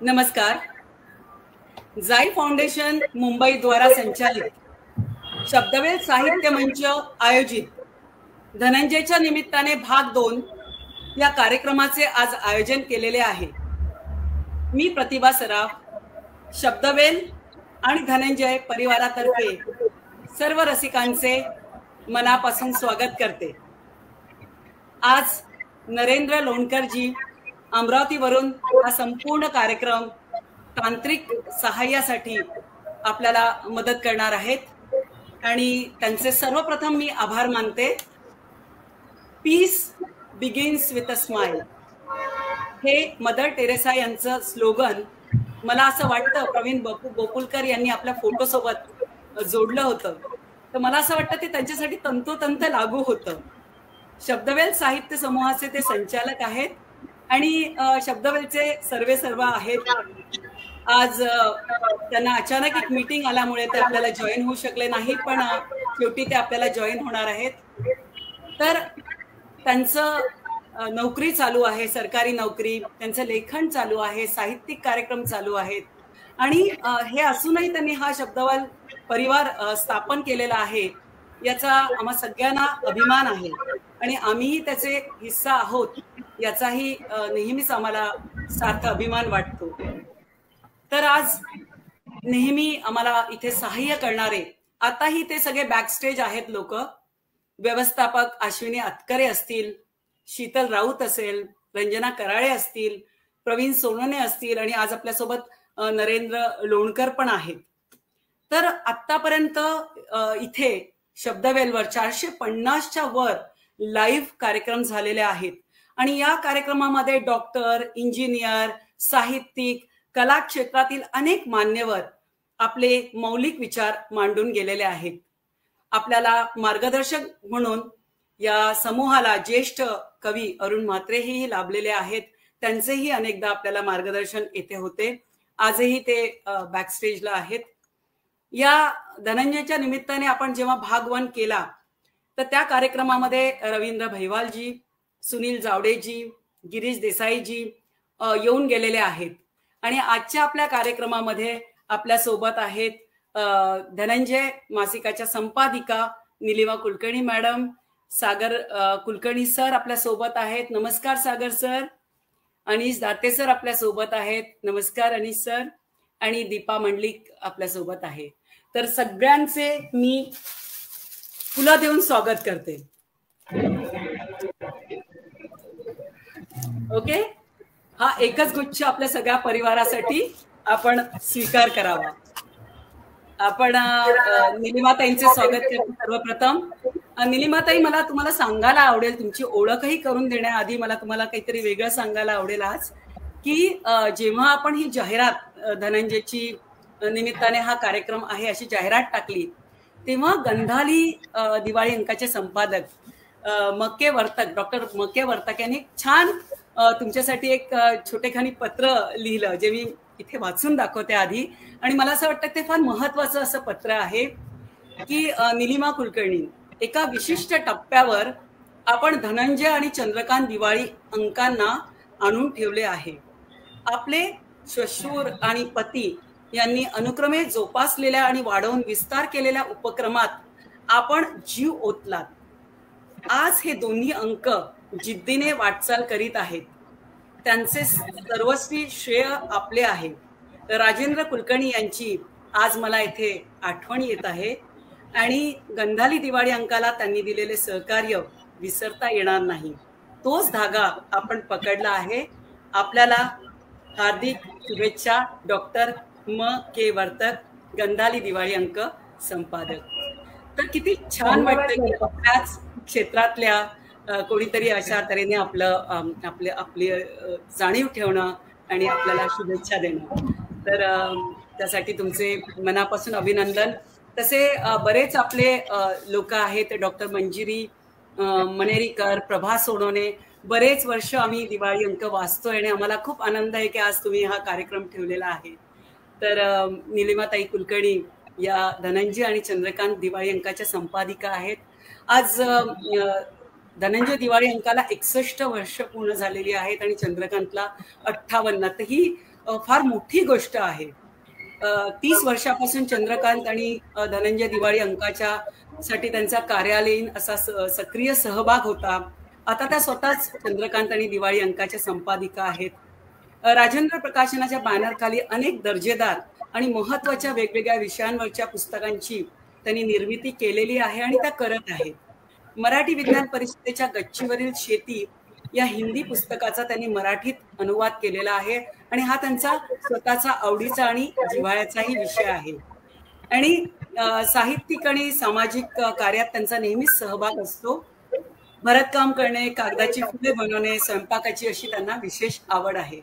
नमस्कार. जाई फाउंडेशन मुंबई द्वारा संचालित शब्दवेल साहित्य मंच आयोजित धनंजयच्या निमित्ताने भाग 2 या कार्यक्रमाचे आज आयोजन केलेले आहे. मी प्रतिभा सराफ, शब्दवेल आणि धनंजय परिवारातर्फे सर्व रसिकांचे मनापासून स्वागत करते. आज नरेंद्र लोणकरजी अमरावतीवरून हा संपूर्ण कार्यक्रम तांत्रिक सहाय्यासाठी आपल्याला मदत करणार आहेत आणि त्यांचे सर्वप्रथम मी आभार मानते. Peace begins with a smile हे मदर टेरेसा यांचं स्लोगन मला असं वाटतं प्रवीण बोकुलकर यांनी आपल्या फोटोसोबत जोडलं होतं. तर मला असं वाटतं ते त्यांच्यासाठी तंतोतंत लागू होतं. शब्दवेल साहित्य समूहाचे ते संचालक आहेत आणि शब्दवेलचे सर्व आहेत. आज त्यांना अचानक एक मीटिंग आल्यामुळे ते आपल्याला जॉईन होऊ शकले नाही, पण शेवटी ते आपल्याला जॉईन होणार आहेत. तर त्यांचं नोकरी चालू आहे, सरकारी नोकरी, त्यांचं लेखन चालू आहे, साहित्यिक कार्यक्रम चालू आहेत आणि हे असूनही त्यांनी हा शब्दवेल परिवार स्थापन केलेला आहे. याचा आम्हा सगळ्यांना अभिमान आहे आणि आम्हीही त्याचे हिस्सा आहोत याचाही नेहमीच आम्हाला सार्थ अभिमान वाटतो. तर आज नेहमी आम्हाला इथे सहाय्य करणारे, आताही ते सगळे बॅकस्टेज आहेत लोक. व्यवस्थापक अश्विनी अतकरे असतील, शीतल राऊत असेल, रंजना कराळे असतील, प्रवीण सोनोने असतील आणि आज आपल्यासोबत नरेंद्र लोणकर पण आहेत. तर आतापर्यंत इथे शब्दवेलवर 450च्या वर लाईव्ह कार्यक्रम झालेले आहेत आणि या कार्यक्रमामध्ये डॉक्टर, इंजिनियर, साहित्यिक, कला क्षेत्रातील अनेक मान्यवर आपले मौलिक विचार मांडून गेलेले आहेत. आपल्याला मार्गदर्शक म्हणून या समूहाला ज्येष्ठ कवी अरुण म्हात्रेही लाभलेले आहेत. त्यांचेही अनेकदा आपल्याला मार्गदर्शन येथे होते. आजही ते बॅकस्टेजला आहेत. या धनंजयच्या निमित्ताने आपण जेव्हा भाग 1 केला तर त्या कार्यक्रमामध्ये रवींद्र भैवालजी, सुनील जावडेजी, गिरीश देसाईजी येऊन गेलेले आहेत आणि आजच्या आपल्या कार्यक्रमामध्ये आपल्या सोबत आहेत धनंजय मासिकाच्या संपादिका निलिमा कुलकर्णी मॅडम, सागर कुलकर्णी सर आपल्या सोबत आहेत. नमस्कार सागर सर. अनिश दाते सर आपल्या सोबत आहेत. नमस्कार अनिश सर. आणि दीपा मंडलिक आपल्या सोबत आहे. तर सगळ्यांचे मी फुलं देऊन स्वागत करते. ओके, हा एकच गुच्छ आपल्या सगळ्या परिवारासाठी आपण स्वीकार करावा. आपण निलिमाताईंचे स्वागत करतो. सर्वप्रथम निलिमाताई, मला तुम्हाला सांगायला आवडेल, तुमची ओळखही करून देण्याआधी मला तुम्हाला काहीतरी वेगळं सांगायला आवडेल आज, की जेव्हा आपण ही जाहिरात धनंजयची निमित्ताने हा कार्यक्रम आहे अशी जाहिरात टाकली तेव्हा गंधाली दिवाळी अंकाचे संपादक मक्के वर्तक, डॉक्टर मक्के वर्तक यांनी छान तुमच्यासाठी एक छोटेखानी पत्र लिहिलं, जे मी इथे वाचून दाखवते आधी. आणि मला असं वाटतं ते फार महत्वाचं असं पत्र आहे की निलिमा कुलकर्णी, एका विशिष्ट टप्प्यावर आपण धनंजय आणि चंद्रकांत दिवाळी अंकांना आणून ठेवले आहे. आपले श्वशूर आणि पती यांनी अनुक्रमे जोपासलेल्या आणि वाढवून विस्तार केलेल्या उपक्रमात आपण जीव ओतलात. आज हे दोन्ही अंक जिद्दीने वाटचाल करीत आहेत. त्यांचे सर्वस्वी श्रेय आपले आहे. राजेंद्र कुलकर्णी यांची आज मला इथे आठवण येत आहे आणि गंधाली दिवाळी अंकाला त्यांनी दिलेले सहकार्य विसरता येणार नाही. तोच धागा आपण पकडला आहे. आपल्याला हार्दिक शुभेच्छा डॉक्टर म के वर्तक, गंधाली दिवाळी अंक संपादक. तर किती छान वाटतं की आपल्याच क्षेत्रातल्या कोणीतरी अशा तऱ्हेने आपली जाणीव ठेवणं आणि आपल्याला शुभेच्छा देणं. तर त्यासाठी तुमचे मनापासून अभिनंदन. तसे बरेच आपले लोक आहेत, डॉक्टर मंजिरी मनेरीकर, प्रभा सोनोने. बरेच वर्ष आम्ही दिवाळी अंक वाचतोय आणि आम्हाला खूप आनंद आहे की आज तुम्ही हा कार्यक्रम ठेवलेला आहे. तर निलिमाताई कुलकर्णी या धनंजय आणि चंद्रकांत दिवाळी अंकाच्या संपादिका आहेत. आज धनंजय दिवाळी अंकाला 61 वर्ष पूर्ण झालेली आहेत आणि चंद्रकांतला 58. ही फार मोठी गोष्ट आहे. 30 वर्षापासून चंद्रकांत आणि धनंजय दिवाळी अंकाच्या साठी त्यांचा कार्यालयीन असा सक्रिय सहभाग होता. आता त्या स्वतःच चंद्रकांत आणि दिवाळी अंकाच्या संपादिका आहेत. राजेंद्र प्रकाशनाच्या बॅनरखाली अनेक दर्जेदार आणि महत्वाच्या वेगवेगळ्या विषयांवरच्या पुस्तकांची त्यांनी निर्मिती केलेली आहे आणि त्या करत आहेत. मराठी विज्ञान परिषदेच्या गच्चीवरील शेती या हिंदी पुस्तकाचा त्यांनी मराठीत अनुवाद केलेला आहे आणि हा त्यांचा स्वतःचा आवडीचा आणि जिव्हाळ्याचाही विषय आहे. आणि साहित्यिक आणि सामाजिक कार्यात त्यांचा नेहमीच सहभाग असतो. भरतकाम करणे, कागदाची फुले बनवणे, स्वयंपाकाची अशी त्यांना विशेष आवड आहे.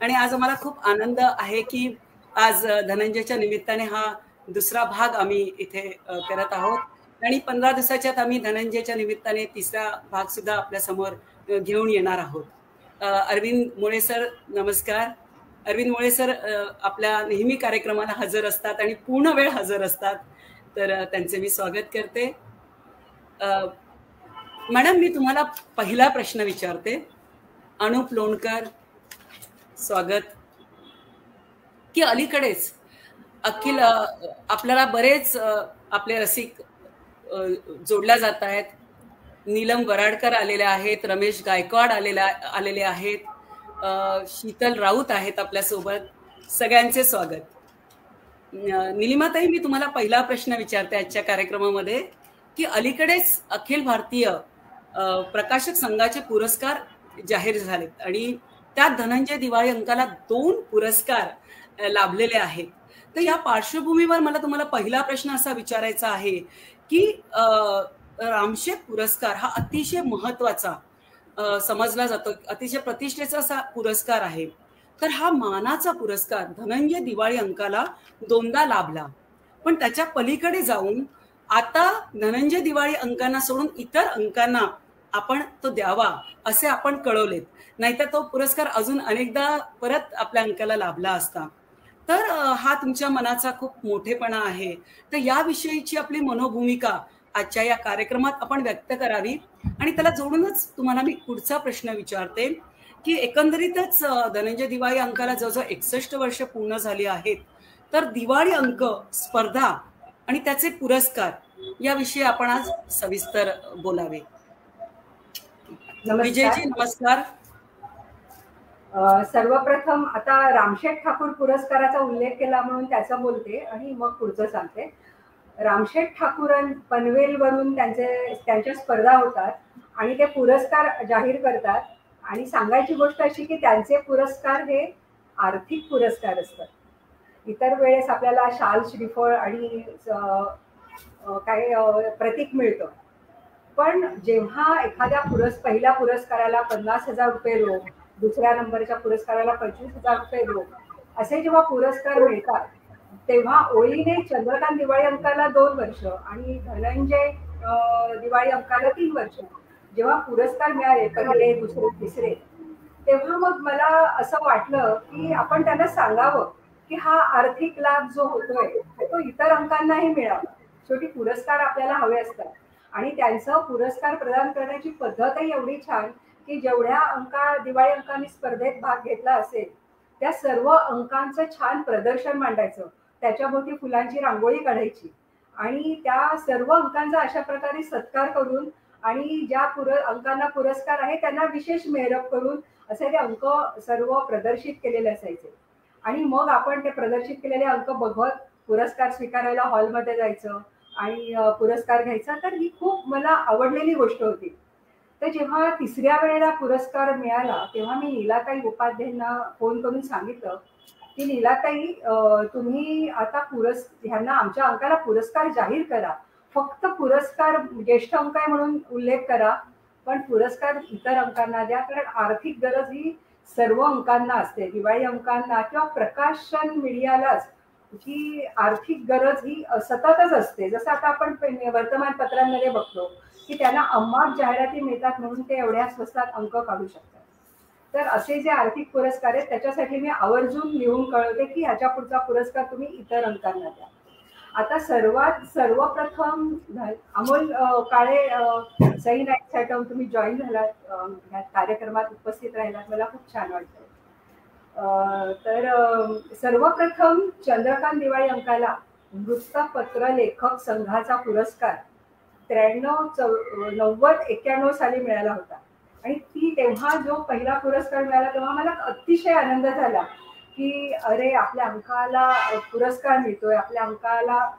आणि आज आम्हाला खूप आनंद आहे की आज धनंजयच्या निमित्ताने हा दुसरा भाग आम्ही इथे करत आहोत आणि 15 दिवसाच्यात आम्ही धनंजयच्या निमित्ताने तिसरा भाग सुद्धा आपल्या समोर घेऊन येणार आहोत. अरविंद मुळे सर, नमस्कार. अरविंद मुळे सर आपल्या नेहमी कार्यक्रमाला हजर असतात आणि पूर्ण वेळ हजर असतात, तर त्यांचे मी स्वागत करते. मॅडम, मी तुम्हाला पहिला प्रश्न विचारते. अनुप लोणकर, स्वागत. की अलीकडेच अखिल आपल्याला बरेच आपले रसिक जोडल्या जात आहेत. नीलम वराडकर आलेल्या आहेत, रमेश गायकवाड आलेले आहेत, शीतल राऊत आहेत आपल्यासोबत. सगळ्यांचे स्वागत. निलिमाताई, मी तुम्हाला पहिला प्रश्न विचारते आजच्या कार्यक्रमामध्ये की अलीकडेच अखिल भारतीय प्रकाशक संघाचे पुरस्कार जाहीर झालेत आणि त्यात धनंजय दिवाळी अंकाला 2 पुरस्कार लाभलेले आहेत. तर या पार्श्वभूमीवर मला तुम्हाला पहिला प्रश्न असा विचारायचा आहे की रामशेठ पुरस्कार हा अतिशय महत्वाचा समजला जातो, अतिशय प्रतिष्ठेचा असा पुरस्कार आहे. तर हा मानाचा पुरस्कार धनंजय दिवाळी अंकाला 2दा लाभला, पण त्याच्या पलीकडे जाऊन आता धनंजय दिवाळी अंकांना सोडून इतर अंकांना आपण तो द्यावा असे आपण कळवलेत, नाहीतर तो पुरस्कार अजून अनेकदा परत आपल्या अंकाला लाभला असता. तर हा तुमच्या मनाचा खूप मोठेपणा आहे. तर याविषयीची आपली मनोभूमिका आजच्या या कार्यक्रमात आपण व्यक्त करावी आणि त्याला जोडूनच तुम्हाला मी पुढचा प्रश्न विचारते की एकंदरीतच धनंजय दिवाळी अंकाला जवळजवळ 61 वर्ष पूर्ण झाली आहेत. तर दिवाळी अंक स्पर्धा आणि त्याचे पुरस्कार याविषयी आपण आज सविस्तर बोलावे. विजयजी, नमस्कार. सर्वप्रथम आता रामशेठ ठाकूर पुरस्काराचा उल्लेख केला म्हणून त्याचं बोलते आणि मग पुढचं सांगते. रामशेठ ठाकूर पनवेलवरून त्यांच्या स्पर्धा होतात आणि ते पुरस्कार जाहीर करतात. आणि सांगायची गोष्ट अशी की त्यांचे पुरस्कार हे आर्थिक पुरस्कार असतात. इतर वेळेस आपल्याला शाल, श्रीफळ आणि काही प्रतीक मिळतं, पण जेव्हा एखाद्या पहिल्या पुरस्काराला 50,000 रुपये रोख, दुसऱ्या नंबरच्या पुरस्काराला 25,000 रुपये रोख असे जेव्हा पुरस्कार मिळतात, तेव्हा ओळीने चंद्रकांत दिवाळी अंकाला 2 वर्ष आणि धनंजय दिवाळी अंकाला 3 वर्ष जेव्हा पुरस्कार मिळाले, पहिले, दुसरे, तिसरे, तेव्हा मग मला असं वाटलं की आपण त्यांना सांगावं की हा आर्थिक लाभ जो होतोय तो इतर अंकांनाही मिळावा. शेवटी पुरस्कार आपल्याला हवे असतात आणि त्यांचं पुरस्कार प्रदान करण्याची पद्धतही एवढी छान की जेवढ्या दिवाळी अंकांनी स्पर्धेत भाग घेतला असेल त्या सर्व अंकांचं छान प्रदर्शन मांडायचं, त्याच्याभोवती फुलांची रांगोळी काढायची आणि त्या सर्व अंकांचा अशा प्रकारे सत्कार करून आणि ज्या अंकांना पुरस्कार आहे त्यांना विशेष मेहरब करून असे ते अंक सर्व प्रदर्शित केलेले असायचे. आणि मग आपण ते प्रदर्शित केलेले अंक बघत पुरस्कार स्वीकारायला हॉलमध्ये जायचं आणि पुरस्कार घ्यायचा. तर ही खूप मला आवडलेली गोष्ट होती. तर जेव्हा तिसऱ्या वेळेला पुरस्कार मिळाला तेव्हा मी नीलाताई उपाध्यायांना फोन करून सांगितलं की नीलाताई, तुम्ही आता ह्यांना आमच्या अंकाला पुरस्कार जाहीर करा. फक्त पुरस्कार ज्येष्ठ अंक आहे म्हणून उल्लेख करा, पण पुरस्कार इतर अंकांना द्या, कारण आर्थिक गरज ही सर्व अंकांना असते. दिवाळी अंकांना किंवा प्रकाशन मीडियालाच ही आर्थिक गरज ही सततच असते. जसं आता आपण वर्तमानपत्रांमध्ये बघतो की त्यांना अमाप जाहिराती मिळतात म्हणून ते एवढ्या स्वस्तात अंक काढू शकतात. तर असे जे आर्थिक पुरस्कार आहेत त्याच्यासाठी मी आवर्जून लिहून कळवते की ह्याच्या पुढचा पुरस्कार तुम्ही इतर अंकांना द्या. आता सर्वप्रथम अमोल काळे, सई नाईकसाठी तुम्ही जॉईन झालात, कार्यक्रमात उपस्थित राहिलात, मला खूप छान वाटतं. तर सर्वप्रथम चंद्रकांत दिवाळी अंकाला वृत्तपत्र लेखक संघाचा पुरस्कार 93-90-91 साली मिळाला होता. आणि तेव्हा जो पहिला पुरस्कार मिळाला तेव्हा मला अतिशय आनंद झाला की अरे आपल्या अंकाला पुरस्कार मिळतोय, आपल्या अंकाला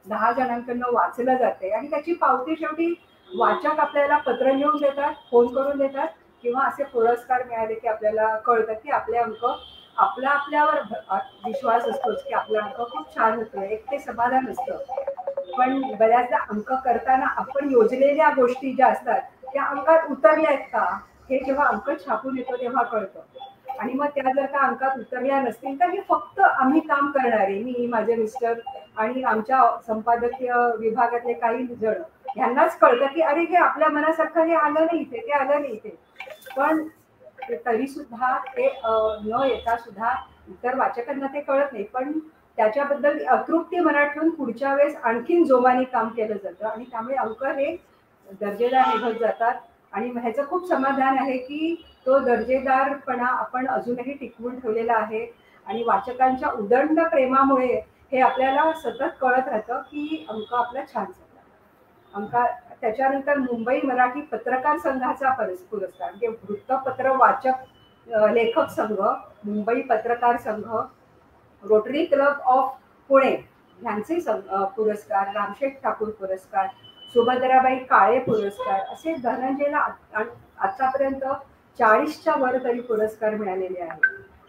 10 जणांकडनं वाचलं जाते. आणि त्याची पावती शेवटी वाचक आपल्याला पत्र लिहून देतात, फोन करून देतात, किंवा असे पुरस्कार मिळाले की आपल्याला कळतं की आपले अंक आपल्यावर विश्वास असतोच की आपला अंक खूप छान होतोय, एक ते समाधान असतं. पण बऱ्याचदा अंक करताना आपण योजलेल्या गोष्टी ज्या असतात त्या अंकात उतरल्या आहेत का हे जेव्हा अंक छापून येतो तेव्हा कळतं. आणि मग त्या जर का अंकात उतरल्या नसतील तर हे फक्त आम्ही काम करणारे, मी, माझे मिस्टर आणि आमच्या संपादकीय विभागातले काही जण, ह्यांनाच कळतं की अरे हे आपल्या मनासारखं हे आलं नाही इथे, ते आलं नाही इथे. पण तरी सुद्धा ते न येता सुद्धा इतर वाचकांना ते कळत नाही, पण त्याच्याबद्दल अतृप्ती मनात ठेवून पुढच्या वेळेस आणखीन जोमाने काम केलं जातं आणि त्यामुळे अंक हे दर्जेदार निघत जातात. आणि ह्याचं खूप समाधान आहे की तो दर्जेदारपणा आपण अजूनही टिकवून ठेवलेला आहे. आणि वाचकांच्या उदंड प्रेमामुळे हे आपल्याला सतत कळत राहतं की अंक आपला छान झाला. अंका त्याच्यानंतर मुंबई मराठी पत्रकार संघाचा पुरस्कार, म्हणजे वृत्तपत्र वाचक लेखक संघ, मुंबई पत्रकार संघ, रोटरी क्लब ऑफ पुणे यांचे पुरस्कार, रामशेठ ठाकूर पुरस्कार, सुभद्राबाई काळे पुरस्कार, असे धनंजयला आतापर्यंत 40च्या वर तरी पुरस्कार मिळालेले आहेत.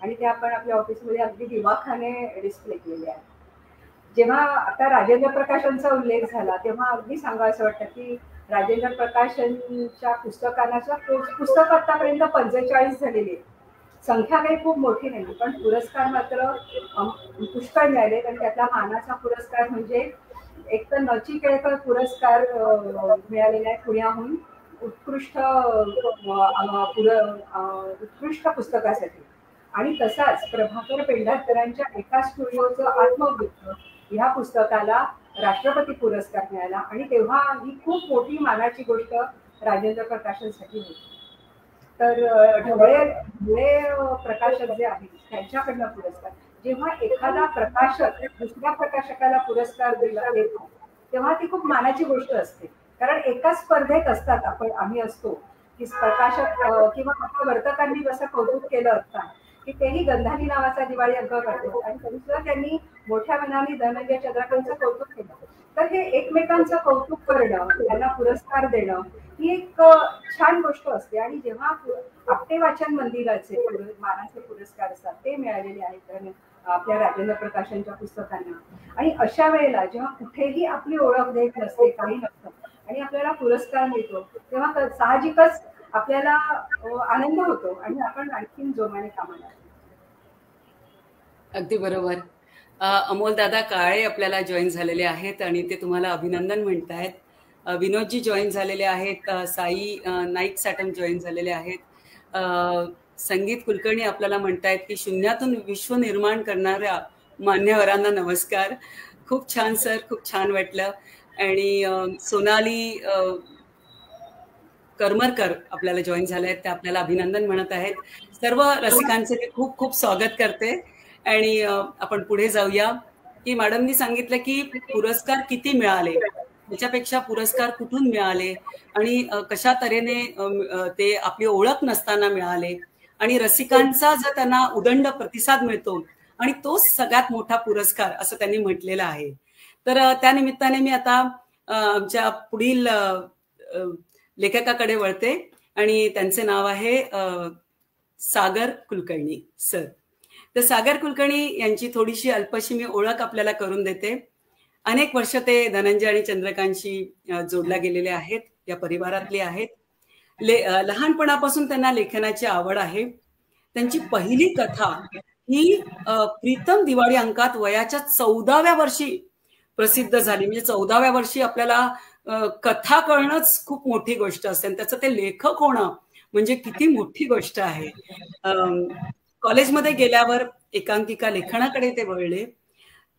आणि ते आपण आपल्या ऑफिसमध्ये अगदी दिवाखाने डिस्प्ले केलेले आहेत. जेव्हा आता राजेंद्र प्रकाशनचा उल्लेख झाला तेव्हा अगदी सांगावं असं वाटतं की राजेंद्र प्रकाशनच्या पुस्तक आतापर्यंत 45 झालेली आहे. संख्या काही खूप मोठी नाही, पण पुरस्कार मात्र पुष्कळ मिळाले. आणि त्यातला मानाचा पुरस्कार म्हणजे एक तर नचिकेळकर पुरस्कार मिळालेला आहे पुण्याहून उत्कृष्ट पुस्तकासाठी. आणि तसाच प्रभाकर पेंढारकरांच्या एका स्टुडिओचं आत्मवृत्त ह्या पुस्तकाला राष्ट्रपती पुरस्कार मिळाला. आणि तेव्हा ही खूप मोठी मानाची गोष्ट राजेंद्र प्रकाशनसाठी होती. तर ढवळे प्रकाशक जे आहेत त्यांच्याकडनं पुरस्कार, जेव्हा एखादा प्रकाशक दुसऱ्या प्रकाशकाला पुरस्कार दिला देतो तेव्हा ती खूप मानाची गोष्ट असते. कारण एका स्पर्धेत असतात आम्ही असतो की प्रकाशक किंवा वर्तकांनी जसं कौतुक केलं असतं की तेही गंधानी नावाचा दिवाळी अंक करतात आणि तरी सुद्धा त्यांनी मोठ्या मनाने धनंजय चंद्रकांतचं कौतुक केलं. तर हे एकमेकांचं कौतुक करणं, त्यांना पुरस्कार देणं ही एक छान गोष्ट असते. आणि जेव्हा आपटे वाचन मंदिराचे मानाचे पुरस्कार असतात ते मिळालेले आहेत आपल्या राजेंद्र प्रकाशनच्या पुस्तकांना. आणि अशा वेळेला जेव्हा कुठेही आपली ओळख देत नसते, काही नसतं, आणि आपल्याला पुरस्कार मिळतो तेव्हा साहजिकच आपल्याला आनंद होतो आणि आपण आणखीन जोमाने कामाला. अगदी बरोबर. अमोल दादा काळे आपल्याला जॉईन झालेले आहेत आणि ते तुम्हाला अभिनंदन म्हणतायत. विनोदजी जॉईन झालेले आहेत, साई नाईक साटम जॉईन झालेले आहेत, संगीत कुलकर्णी आपल्याला म्हणतायत की शून्यातून विश्व निर्माण करणाऱ्या मान्यवरांना नमस्कार. खूप छान सर, खूप छान वाटलं. आणि सोनाली करमरकर आपल्याला जॉईन झाले आहेत, ते आपल्याला अभिनंदन म्हणत आहेत. सर्व रसिकांचे मी खूप खूप स्वागत करते. आणि आपण पुढे जाऊया की मॅडमनी सांगितलं की पुरस्कार किती मिळाले, त्याच्यापेक्षा पुरस्कार कुठून मिळाले आणि कशा तऱ्हेने ते आपली ओळख नसताना मिळाले आणि रसिकांचा जर त्यांना उदंड प्रतिसाद मिळतो आणि तोच सगळ्यात मोठा पुरस्कार असं त्यांनी म्हटलेलं आहे. तर त्या निमित्ताने मी आता आमच्या पुढील लेखकाकडे वळते आणि त्यांचे नाव आहे सागर कुलकर्णी सर. तर सागर कुलकर्णी यांची थोडीशी अल्पशी मी ओळख आपल्याला करून देते. अनेक वर्ष ते धनंजय आणि चंद्रकांतशी जोडल्या गेलेले आहेत, या परिवारातले आहेत. लहानपणापासून त्यांना लेखनाची आवड आहे. त्यांची पहिली कथा ही प्रीतम दिवाळी अंकात वयाच्या 14व्या वर्षी प्रसिद्ध झाली. म्हणजे 14व्या वर्षी आपल्याला कथा कळणंच खूप मोठी गोष्ट असते आणि त्याचं ते लेखक होणं म्हणजे किती मोठी गोष्ट आहे. कॉलेजमध्ये गेल्यावर एकांकिका लेखनाकडे ते वळले.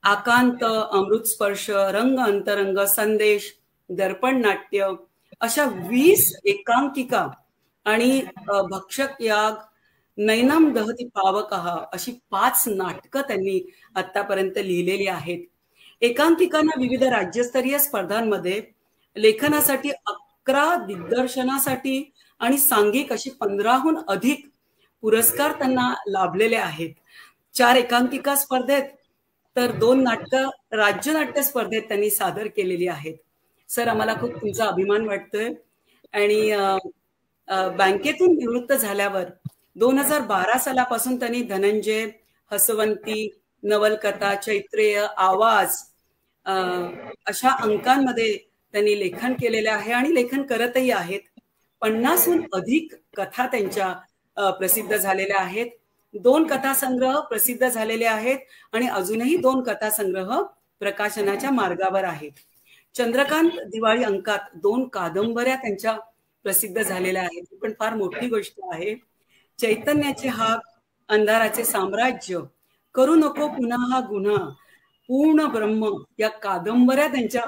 आकांत, अमृतस्पर्श, रंग अंतरंग, संदेश, दर्पण नाट्य अशा 20 एकांकिका आणि भक्षक याग, नैनाम दहती पावकः अशी 5 नाटकं त्यांनी आतापर्यंत लिहिलेली आहेत. एकांकिकांना विविध राज्यस्तरीय स्पर्धांमध्ये लेखनासाठी 11, दिग्दर्शनासाठी आणि सांघिक अशी 15हून अधिक पुरस्कार त्यांना लाभलेले आहेत. 4 एकांकिका स्पर्धेत तर 2 नाटकं राज्य नाट्य स्पर्धेत त्यांनी सादर केलेली आहेत. सर, आम्हाला खूप तुमचा अभिमान वाटतोय. आणि बँकेतून निवृत्त झाल्यावर 2012 सालापासून त्यांनी धनंजय, हसवंती, नवलकथा, चैत्रेय, आवाज अशा अंकांमध्ये त्यांनी लेखन केलेले आहे आणि लेखन करतही आहेत. 50हून अधिक कथा त्यांच्या प्रसिद्ध झालेल्या आहेत. 2 कथासंग्रह प्रसिद्ध झालेले आहेत आणि अजूनही 2 कथासंग्रह प्रकाशनाच्या मार्गावर आहेत. चंद्रकांत दिवाळी अंकात 2 कादंबऱ्या त्यांच्या प्रसिद्ध झालेल्या आहेत. ही पण फार मोठी गोष्ट आहे. चैतन्याचे हाक, अंधाराचे साम्राज्य, करू नको पुन्हा हा गुन्हा, पूर्ण ब्रह्म या कादंबऱ्या त्यांच्या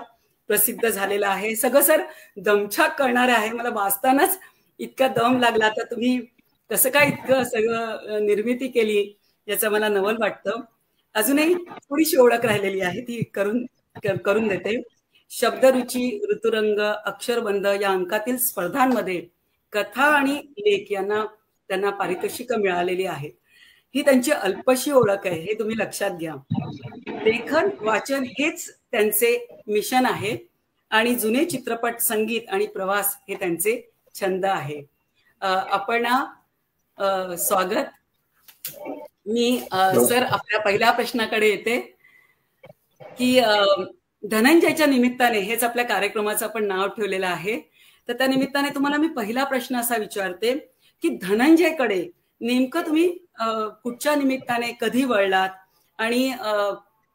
प्रसिद्ध झालेल्या आहे. सगळं सर दमछाक करणारे आहे. मला वाचतानाच इतका दम लागला. तर तुम्ही कसं काय इतकं सगळं निर्मिती केली याचं मला नवल वाटतं. अजूनही थोडीशी ओळख राहिलेली आहे, ती करून देते. शब्दरुची, ऋतुरंग, अक्षरबंध या अंकातील स्पर्धांमध्ये कथा आणि लेख यांना त्यांना पारितोषिकं मिळालेली आहेत. ही त्यांची अल्पशी ओळख आहे, हे तुम्ही लक्षात घ्या. लेखन, वाचन हेच त्यांचे मिशन आहे आणि जुने चित्रपट, संगीत आणि प्रवास हे त्यांचे छंद आहे. आपण स्वागत. मी सर आपल्या पहिल्या प्रश्नाकडे येते की धनंजयच्या निमित्ताने, हेच आपल्या कार्यक्रमाचं आपण नाव ठेवलेलं आहे, तर त्या निमित्ताने तुम्हाला मी पहिला प्रश्न असा विचारते की धनंजयकडे नेमकं तुम्ही कुठच्या निमित्ताने कधी वळलात आणि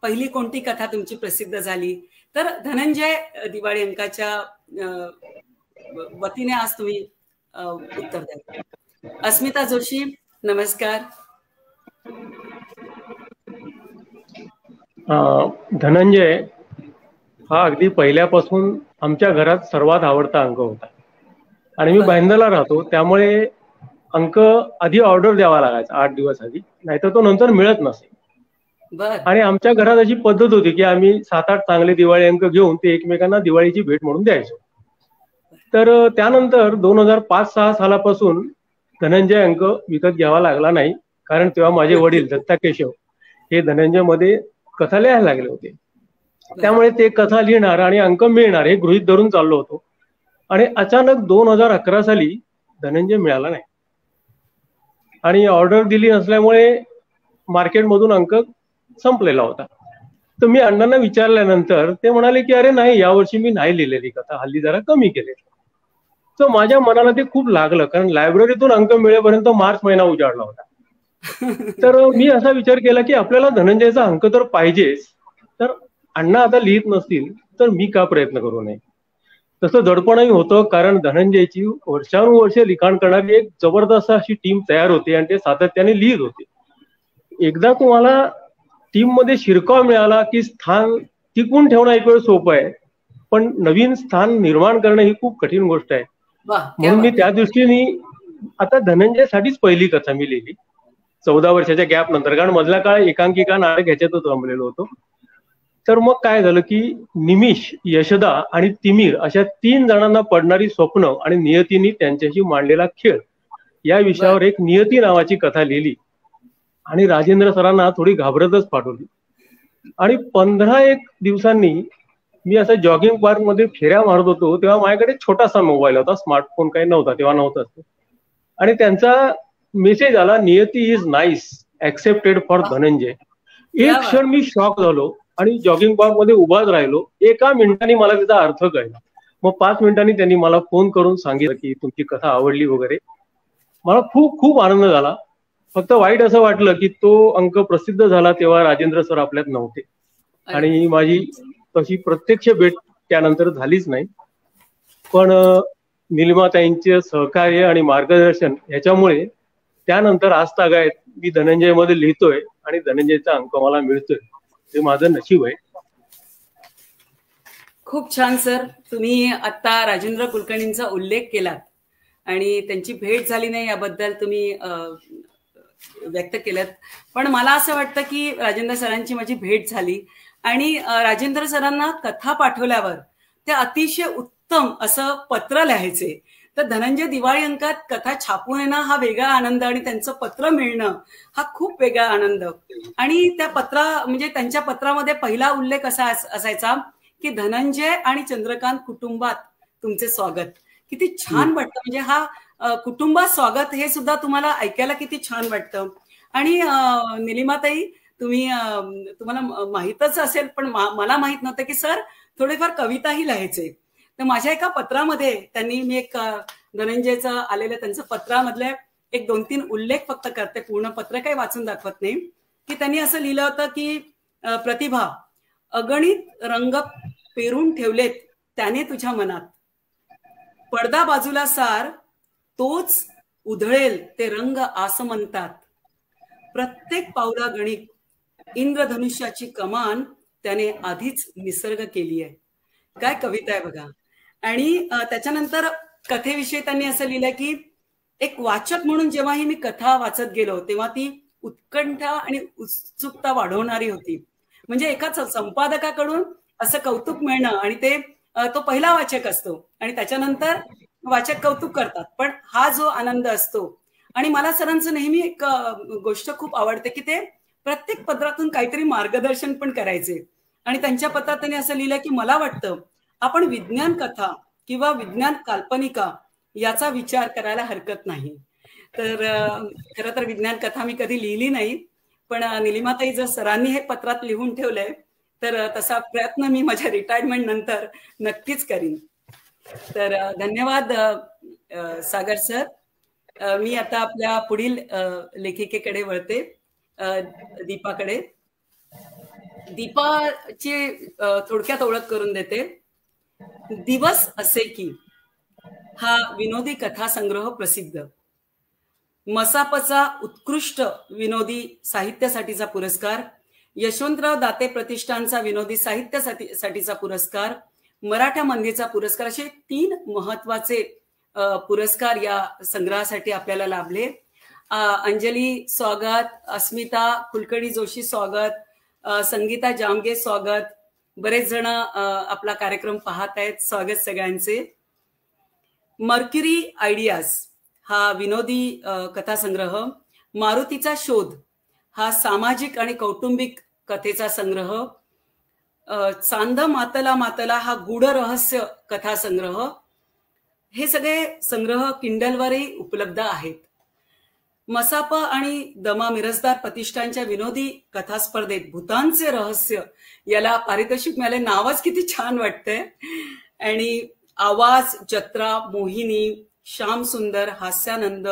पहिली कोणती कथा तुमची प्रसिद्ध झाली? तर धनंजय दिवाळी अंकाच्या वतीने आज तुम्ही उत्तर द्या. अस्मिता जोशी, नमस्कार. धनंजय हा अगदी पहिल्यापासून आमच्या घरात सर्वात आवडता अंक होता आणि मी भाईंदरला राहतो, त्यामुळे अंक आधी ऑर्डर द्यावा लागायचा 8 दिवस आधी, नाहीतर तो नंतर मिळत नसे. आणि आमच्या घरात अशी पद्धत होती की आम्ही 7-8 चांगले दिवाळी अंक घेऊन ते एकमेकांना दिवाळीची भेट म्हणून द्यायचो. तर त्यानंतर 2005-06 सालापासून धनंजय अंक विकत घ्यावा लागला नाही, कारण तेव्हा माझे वडील दत्ता केशव हे धनंजय मध्ये कथा लिहायला लागले होते. त्यामुळे ते कथा लिहिणार आणि अंक मिळणार हे गृहीत धरून चाललो होतो. आणि अचानक 2011 साली धनंजय मिळाला नाही आणि ऑर्डर दिली नसल्यामुळे मार्केटमधून अंक संपलेला होता. तर मी अण्णांना विचारल्यानंतर ते म्हणाले की अरे नाही, यावर्षी मी नाही लिहिलेली कथा, हल्ली जरा कमी केले. तर माझ्या मनाला ते खूप लागलं, कारण लायब्ररीतून अंक मिळेपर्यंत मार्च महिना उजाडला होता. तर मी असा विचार केला की आपल्याला धनंजयचा अंक तर पाहिजेच, तर अण्णा आता लिहित नसतील तर मी का प्रयत्न करू नये. तसं दडपणही होतं, कारण धनंजयची वर्षानुवर्ष लिखाण करणारी एक जबरदस्त अशी टीम तयार होती आणि ते सातत्याने लिहित होते. एकदा तुम्हाला टीम मध्ये शिरकाव मिळाला की स्थान टिकवून ठेवणं एक वेळ सोपं आहे, पण नवीन स्थान निर्माण करणं ही खूप कठीण गोष्ट आहे. म्हणून मी त्या दृष्टीने आता धनंजयसाठीच पहिली कथा मी लिहिली 14 वर्षाच्या गॅप नंतर, कारण मधला काळ एकांकिका नाटक ह्याच्यातच रमलेलो होतो. तर मग काय झालं की निमिष, यशदा आणि तिमीर अशा 3 जणांना पडणारी स्वप्न आणि नियतीने त्यांच्याशी मांडलेला खेळ या विषयावर एक नियती नावाची कथा लिहिली आणि राजेंद्र सरांना थोडी घाबरतच पाठवली. आणि 15 दिवसांनी मी असं जॉगिंग पार्क मध्ये फेऱ्या मारत होतो, तेव्हा माझ्याकडे छोटासा मोबाईल होता, स्मार्टफोन काही नव्हता तेव्हा, नव्हताच. आणि त्यांचा मेसेज आला, Niyati is nice, accepted for Dhananjay. एक क्षण मी शॉक झालो आणि जॉगिंग पार्क मध्ये उभाच राहिलो. 1 मिनिटांनी मला त्याचा अर्थ कळला. मग 5 मिनिटांनी त्यांनी मला फोन करून सांगितलं की तुमची कथा आवडली वगैरे. मला खूप खूप आनंद झाला. फक्त वाईट असं वाटलं की तो अंक प्रसिद्ध झाला तेव्हा राजेंद्र सर आपल्यात नव्हते आणि माझी तशी प्रत्यक्ष भेट त्यानंतर झालीच नाही. पण निलिमाताईंचे सहकार्य आणि मार्गदर्शन ह्याच्यामुळे त्यानंतर आजतागायत मी धनंजय मध्ये लिहितोय आणि धनंजयचा अंक मला मिळतोय, हे माझं नशीब आहे. खूप छान सर. तुम्ही आता राजेंद्र कुलकर्णींचा उल्लेख केलात आणि त्यांची भेट झाली नाही याबद्दल तुम्ही व्यक्त केल्यात. पण मला असं वाटतं की राजेंद्र सरांची माझी भेट झाली आणि राजेंद्र सरांना कथा पाठवल्यावर ते अतिशय उत्तम असं पत्र लिहायचे. तर धनंजय दिवाळी अंकात कथा छापून येणं हा वेगळा आनंद आणि त्यांचं पत्र मिळणं हा खूप वेगळा आनंद. आणि त्या म्हणजे त्यांच्या पत्रामध्ये पहिला उल्लेख असा असायचा की धनंजय आणि चंद्रकांत कुटुंबात तुमचे स्वागत. किती छान वाटतं. म्हणजे हा कुटुंबात स्वागत हे सुद्धा तुम्हाला ऐकायला किती छान वाटतं. आणि निलिमाताई तुम्हाला माहीतच असेल पण मला माहित नव्हतं की सर थोडेफार कविताही लिहायचे. तर माझ्या एका पत्रामध्ये त्यांनी मी एक धनंजयचं आलेलं त्यांचं पत्रामधले एक 2-3 उल्लेख फक्त करते, पूर्ण पत्र काही वाचून दाखवत नाही. की त्यांनी असं लिहिलं होतं की प्रतिभा, अगणित रंग पेरून ठेवलेत त्याने तुझ्या मनात, पडदा बाजूला सार तोच उधळेल ते रंग आसमंतात, प्रत्येक पावला गणित इंद्रधनुष्याची कमान त्याने आधीच निसर्ग केली आहे. काय कविता आहे बघा. आणि त्याच्यानंतर कथेविषयी त्यांनी असं लिहिलं की एक वाचक म्हणून जेव्हाही मी कथा वाचत गेलो तेव्हा ती उत्कंठा आणि उत्सुकता वाढवणारी होती. म्हणजे एका संपादकाकडून असं कौतुक मिळणं आणि ते तो पहिला वाचक असतो आणि त्याच्यानंतर वाचक कौतुक करतात, पण हा जो आनंद असतो. आणि मला सरांचं नेहमी एक गोष्ट खूप आवडते की ते प्रत्येक पत्रातून काहीतरी मार्गदर्शन पण करायचे. आणि त्यांच्या पत्रात त्यांनी असं लिहिलं की मला वाटतं आपण विज्ञान कथा किंवा विज्ञान काल्पनिका याचा विचार करायला हरकत नाही. तर खरं तर विज्ञान कथा मी कधी लिहिली नाही, पण निलिमाताई जर सरांनी हे पत्रात लिहून ठेवलंय तर तसा प्रयत्न मी माझ्या रिटायरमेंट नंतर नक्कीच करीन. तर धन्यवाद सागर सर. मी आता आपल्या पुढील लेखिकेकडे वळते, दीपाकडे. दीपाची थोडक्यात ओळख करून देते. दिवस असे की हा विनोदी कथा संग्रह प्रसिद्ध, मसापचा उत्कृष्ट विनोदी साहित्यासाठीचा पुरस्कार, यशवंतराव दाते प्रतिष्ठानचा विनोदी साहित्यासाठीचा पुरस्कार, मराठा मंदिरचा पुरस्कार, असे 3 महत्वाचे पुरस्कार या संग्रहासाठी आपल्याला लाभले. अंजली स्वागत, अस्मिता कुलकर्णी जोशी स्वागत, संगीता जामगे स्वागत. बरेच जण आपला कार्यक्रम पाहत आहेत, स्वागत सगळ्यांचे. मर्क्युरी आयडियाज हा विनोदी कथासंग्रह, मारुतीचा शोध हा सामाजिक आणि कौटुंबिक कथेचा संग्रह, चांद मातला मातला हा गूढ रहस्य कथासंग्रह, हे सगळे संग्रह किंडलवरही उपलब्ध आहेत. मसापा आणि दमा मिरजदार प्रतिष्ठानच्या विनोदी कथा स्पर्धेत भूतांचे रहस्य याला पारितोषिक मिळाले. नावच किती छान वाटतंय. आणि आवाज, जत्रा, मोहिनी, श्याम सुंदर, हास्यानंद,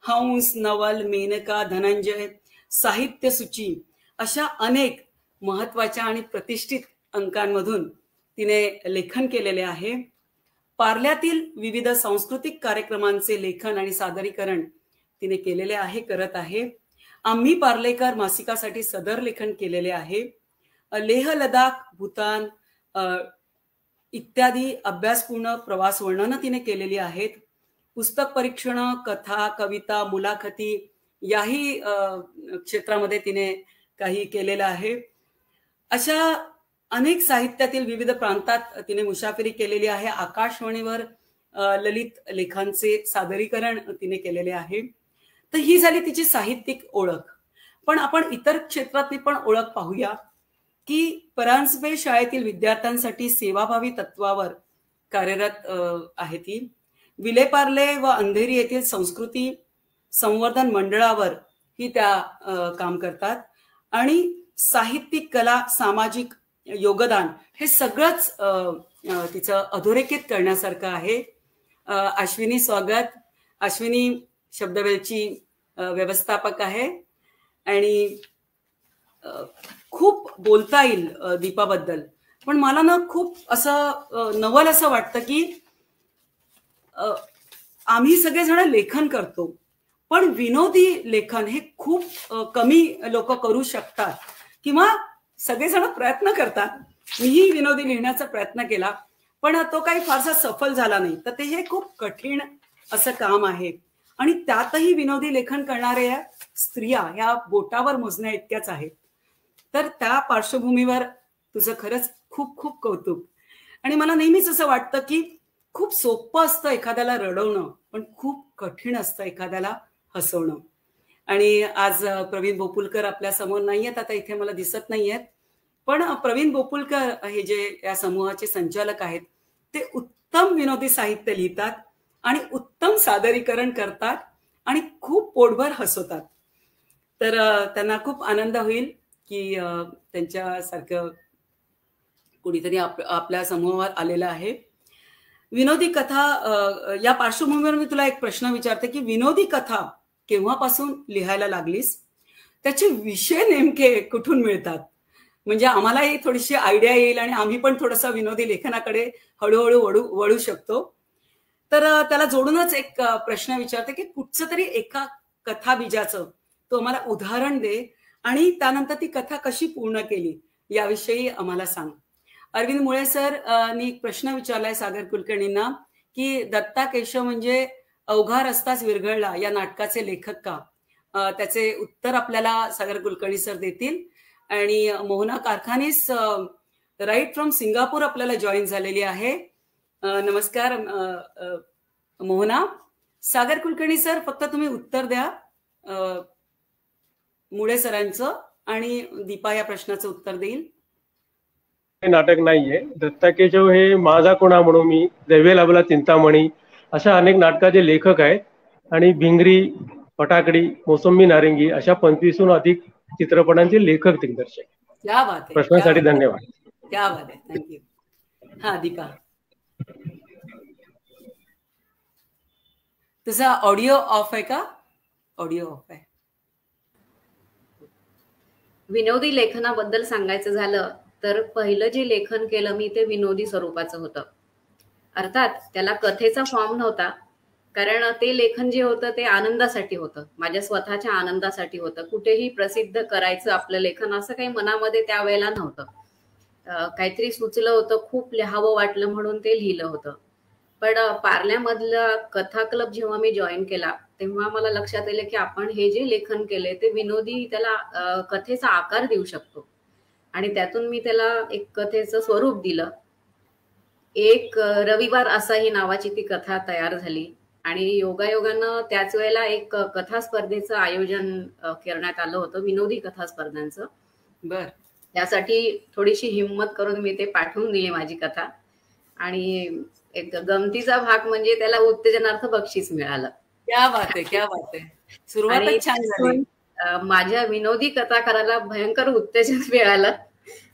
हंस, नवल, मेनका, धनंजय, साहित्य सूची अशा अनेक महत्वाच्या आणि प्रतिष्ठित अंकांमधून तिने लेखन केलेले आहे. पार्ल्यातील विविध सांस्कृतिक कार्यक्रमांचे लेखन आणि सादरीकरण तिने केलेले आहे, करत आहे. आम्ही पार्लेकर मासिकासाठी सदर लेखन केलेले आहे. लेह, लडाख, भूतान इत्यादी अभ्यासपूर्ण प्रवास वर्णनं तिने केलेली आहेत. पुस्तक परीक्षण, कथा, कविता, मुलाखती याही क्षेत्रामध्ये तिने काही केलेलं आहे. अशा अनेक साहित्यातील विविध प्रांतात तिने मुसाफिरी केलेली आहे. आकाशवाणीवर ललित लेखांचे सादरीकरण तिने केलेले आहे. तर ही झाली तिची साहित्यिक ओळख. पण आपण इतर क्षेत्रातली पण ओळख पाहूया की परांजपे शाळेतील विद्यार्थ्यांसाठी सेवाभावी तत्वावर कार्यरत आहे ती. विलेपार्ले व अंधेरी येथील संस्कृती संवर्धन मंडळावर ही त्या काम करतात. आणि साहित्यिक, कला, सामाजिक योगदान हे सगळंच तिचं अधोरेखित करण्यासारखं आहे. अश्विनी स्वागत. अश्विनी शब्दवेलची व्यवस्थापक आहे आणि खूप बोलता येईल दीपाबद्दल. पण मला ना खूप असं नवल असं वाटतं की आम्ही सगळेजण लेखन करतो पण विनोदी लेखन हे खूप कमी लोक करू शकतात किंवा सगळेजण प्रयत्न करतात. मीही विनोदी लिहिण्याचा प्रयत्न केला पण तो काही फारसा सफल झाला नाही. तर ते हे खूप कठीण असं काम आहे आणि त्यातही विनोदी लेखन करणाऱ्या स्त्रिया ह्या बोटावर मोजण्या इतक्याच आहेत. तर त्या पार्श्वभूमीवर तुझं खरंच खूप खूप कौतुक. आणि मला नेहमीच असं वाटतं की खूप सोपं असतं एखाद्याला रडवणं, पण खूप कठीण असतं एखाद्याला हसवणं. आणि आज प्रवीण बोपुलकर आपल्या समोर नाहीयेत, आता इथे मला दिसत नाहीयेत, पण प्रवीण बोपुलकर हे जे या समूहाचे संचालक आहेत ते उत्तम विनोदी साहित्य लिहितात आणि उत्तम सादरीकरण करतात आणि खूप पोटभर हसवतात. तर त्यांना खूप आनंद होईल की त्यांच्यासारखं कुणीतरी आपल्या समूहावर आलेलं आहे. विनोदी कथा या पार्श्वभूमीवर मी तुला एक प्रश्न विचारते की विनोदी कथा केव्हापासून लिहायला लागलीस? त्याचे विषय नेमके कुठून मिळतात? म्हणजे आम्हालाही थोडीशी आयडिया येईल आणि आम्ही पण थोडंसं विनोदी लेखनाकडे हळूहळू वळू शकतो. तर त्याला जोडूनच एक प्रश्न विचारते की कुठचं तरी एका कथा बीजाचं तो आम्हाला उदाहरण दे आणि त्यानंतर ती कथा कशी पूर्ण केली याविषयी आम्हाला सांग. अरविंद मुळे सर नी एक प्रश्न विचारलाय सागर कुलकर्णींना की दत्ता केशव म्हणजे अवघा रस्ताच विरघळला या नाटकाचे लेखक का? त्याचे उत्तर आपल्याला सागर कुलकर्णी सर देतील. आणि Mohana Karkhanis right from Singapore आपल्याला जॉईन झालेली आहे. नमस्कार मोहना. सागर कुलकर्णी सर फक्त तुम्ही उत्तर द्या मुळे सरांचं आणि दीपा या प्रश्नाचं उत्तर देईल. हे नाटक नाहीये. दत्ता केशव हे माझा कोणा म्हणून मी, दैवे लाभला चिंतामणी अशा अनेक नाटकाचे लेखक आहेत आणि भिंगरी, फटाकडी, मोसंबी नारिंगी अशा 25हून अधिक चित्रपटांचे लेखक दिग्दर्शक. क्या बात आहे. प्रश्नासाठी धन्यवाद. क्या बात आहे. थँक्यू. हा दीपा, तुझा ऑडिओ ऑफ आहे का? ऑडिओ ऑफ आहे. विनोदी लेखनाबद्दल सांगायचं झालं तर पहिलं जे लेखन केलं मी ते विनोदी स्वरूपाचं होतं. अर्थात त्याला कथेचा फॉर्म नव्हता, कारण ते लेखन जे होतं ते आनंदासाठी होतं, माझ्या स्वतःच्या आनंदासाठी होतं. कुठेही प्रसिद्ध करायचं आपलं लेखन असं काही मनामध्ये त्यावेळेला नव्हतं. काहीतरी सुचलं होतं, खूप लिहावं वाटलं म्हणून ते लिहिलं होतं. पण पार्ल्यामधला कथा क्लब जेव्हा मी जॉईन केला तेव्हा मला लक्षात आलं की आपण हे जे लेखन केले ते विनोदी, त्याला कथेचा आकार देऊ शकतो. आणि त्यातून मी त्याला एक कथेचं स्वरूप दिलं. एक रविवार असाही नावाची ती कथा तयार झाली आणि योगायोगानं त्याच वेळेला एक कथा स्पर्धेचं आयोजन करण्यात आलं होतं, विनोदी कथा स्पर्धांचं. बर. त्यासाठी थोडीशी हिंमत करून मी ते पाठवून दिली माझी कथा. आणि एक गमतीचा भाग म्हणजे त्याला उत्तेजनार्थ बक्षीस मिळालं. क्या बात आहे, क्या बात आहे. सुरुवातच छान झाली. माझ्या विनोदी कथाकाराला भयंकर उत्तेजन मिळालं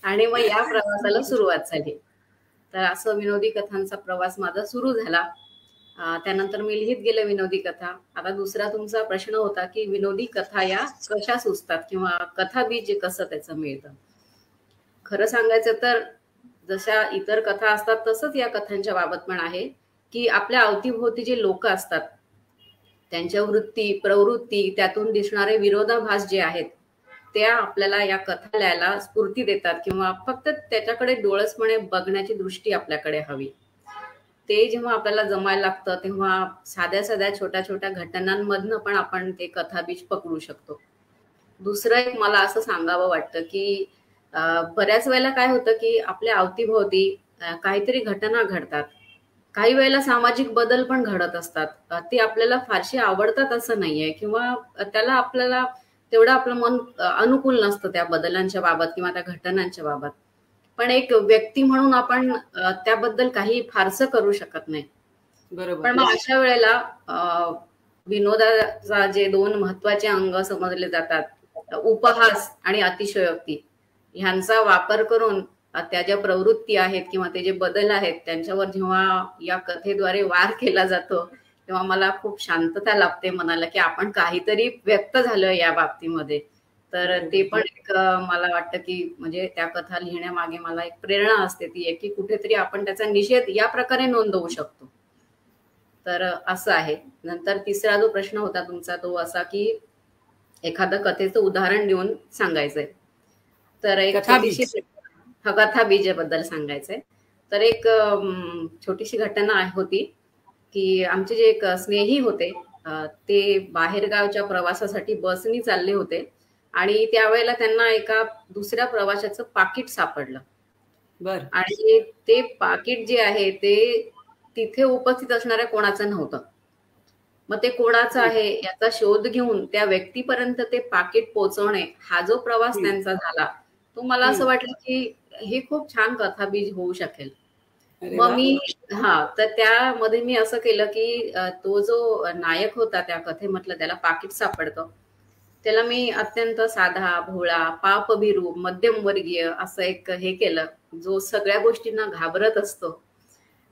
आणि मग या प्रवासाला सुरुवात झाली. तर असं विनोदी कथांचा प्रवास माझा सुरू झाला. त्यानंतर मी लिहित गेले विनोदी कथा. आता दुसरा तुमचा प्रश्न होता की विनोदी कथा या कशा सुचतात किंवा कथा बीज कसं त्याचं मिळतं. खरं सांगायचं तर जशा इतर कथा असतात तसंच या कथांच्या बाबत पण आहे की आपल्या अवतीभोवती जे लोक असतात त्यांच्या वृत्ती, प्रवृत्ती, त्यातून दिसणारे विरोधाभास जे आहेत त्या आपल्याला या कथा लिहायला स्फूर्ती देतात किंवा फक्त त्याच्याकडे डोळसपणे बघण्याची दृष्टी आपल्याकडे हवी. ते जेव्हा आपल्याला जमायला लागतं तेव्हा साध्या साध्या छोट्या छोट्या घटनांमधनं पण आपण ते कथाबीज पकडू शकतो. दुसरं एक मला असं सांगावं वाटतं की बऱ्याच वेळेला काय होतं की आपल्या अवतीभोवती काहीतरी घटना घडतात, काही वेळेला सामाजिक बदल पण घडत असतात. ते आपल्याला फारसे आवडतात असं नाहीये किंवा त्याला आपल्याला तेवढं आपलं मन अनुकूल नसतं त्या बदलांच्या बाबत किंवा त्या घटनांच्या बाबत. पण एक व्यक्ती म्हणून आपण त्याबद्दल काही फारसं करू शकत नाही. बरोबर. पण मग अशा वेळेला विनोदाचा जे दोन महत्वाचे अंग समजले जातात, उपहास आणि अतिशयोक्ती, ह्यांचा वापर करून त्या ज्या प्रवृत्ती आहेत किंवा ते जे बदल आहेत त्यांच्यावर जेव्हा या कथेद्वारे वार केला जातो तेव्हा मला खूप शांतता लाभते मनाला की आपण काहीतरी व्यक्त झालोय या बाबतीमध्ये. तर ते पण एक मला वाटतं की म्हणजे त्या कथा लिहिण्यामागे मला एक प्रेरणा असते ती की कुठेतरी आपण त्याचा निषेध या प्रकारे नोंदवू शकतो. तर असं आहे. नंतर तिसरा जो प्रश्न होता तुमचा तो असा की एखादं कथेचं उदाहरण देऊन सांगायचंय. तर एक छोटीशी कथा बीजेबद्दल सांगायचंय. तर एक छोटीशी घटना होती की आमचे जे एक स्नेही होते ते बाहेरगावच्या प्रवासासाठी बसनी चालले होते आणि त्यावेळेला त्यांना एका दुसऱ्या प्रवाशाचं पाकिट सापडलं. बर. आणि ते पाकिट जे आहे ते तिथे उपस्थित असणाऱ्या कोणाचं नव्हतं. मग ते कोणाचं आहे याचा शोध घेऊन त्या व्यक्तीपर्यंत ते पाकिट पोहोचवणे हा जो प्रवास त्यांचा झाला तो मला असं वाटलं की हे खूप छान कथाबीज होऊ शकेल. मग मी तर त्यामध्ये मी असं केलं की तो जो नायक होता त्या कथेमधलं त्याला पाकिट सापडतं, त्याला मी अत्यंत साधा भोळा पापभिरू मध्यमवर्गीय असं एक हे केलं जो सगळ्या गोष्टींना घाबरत असतो.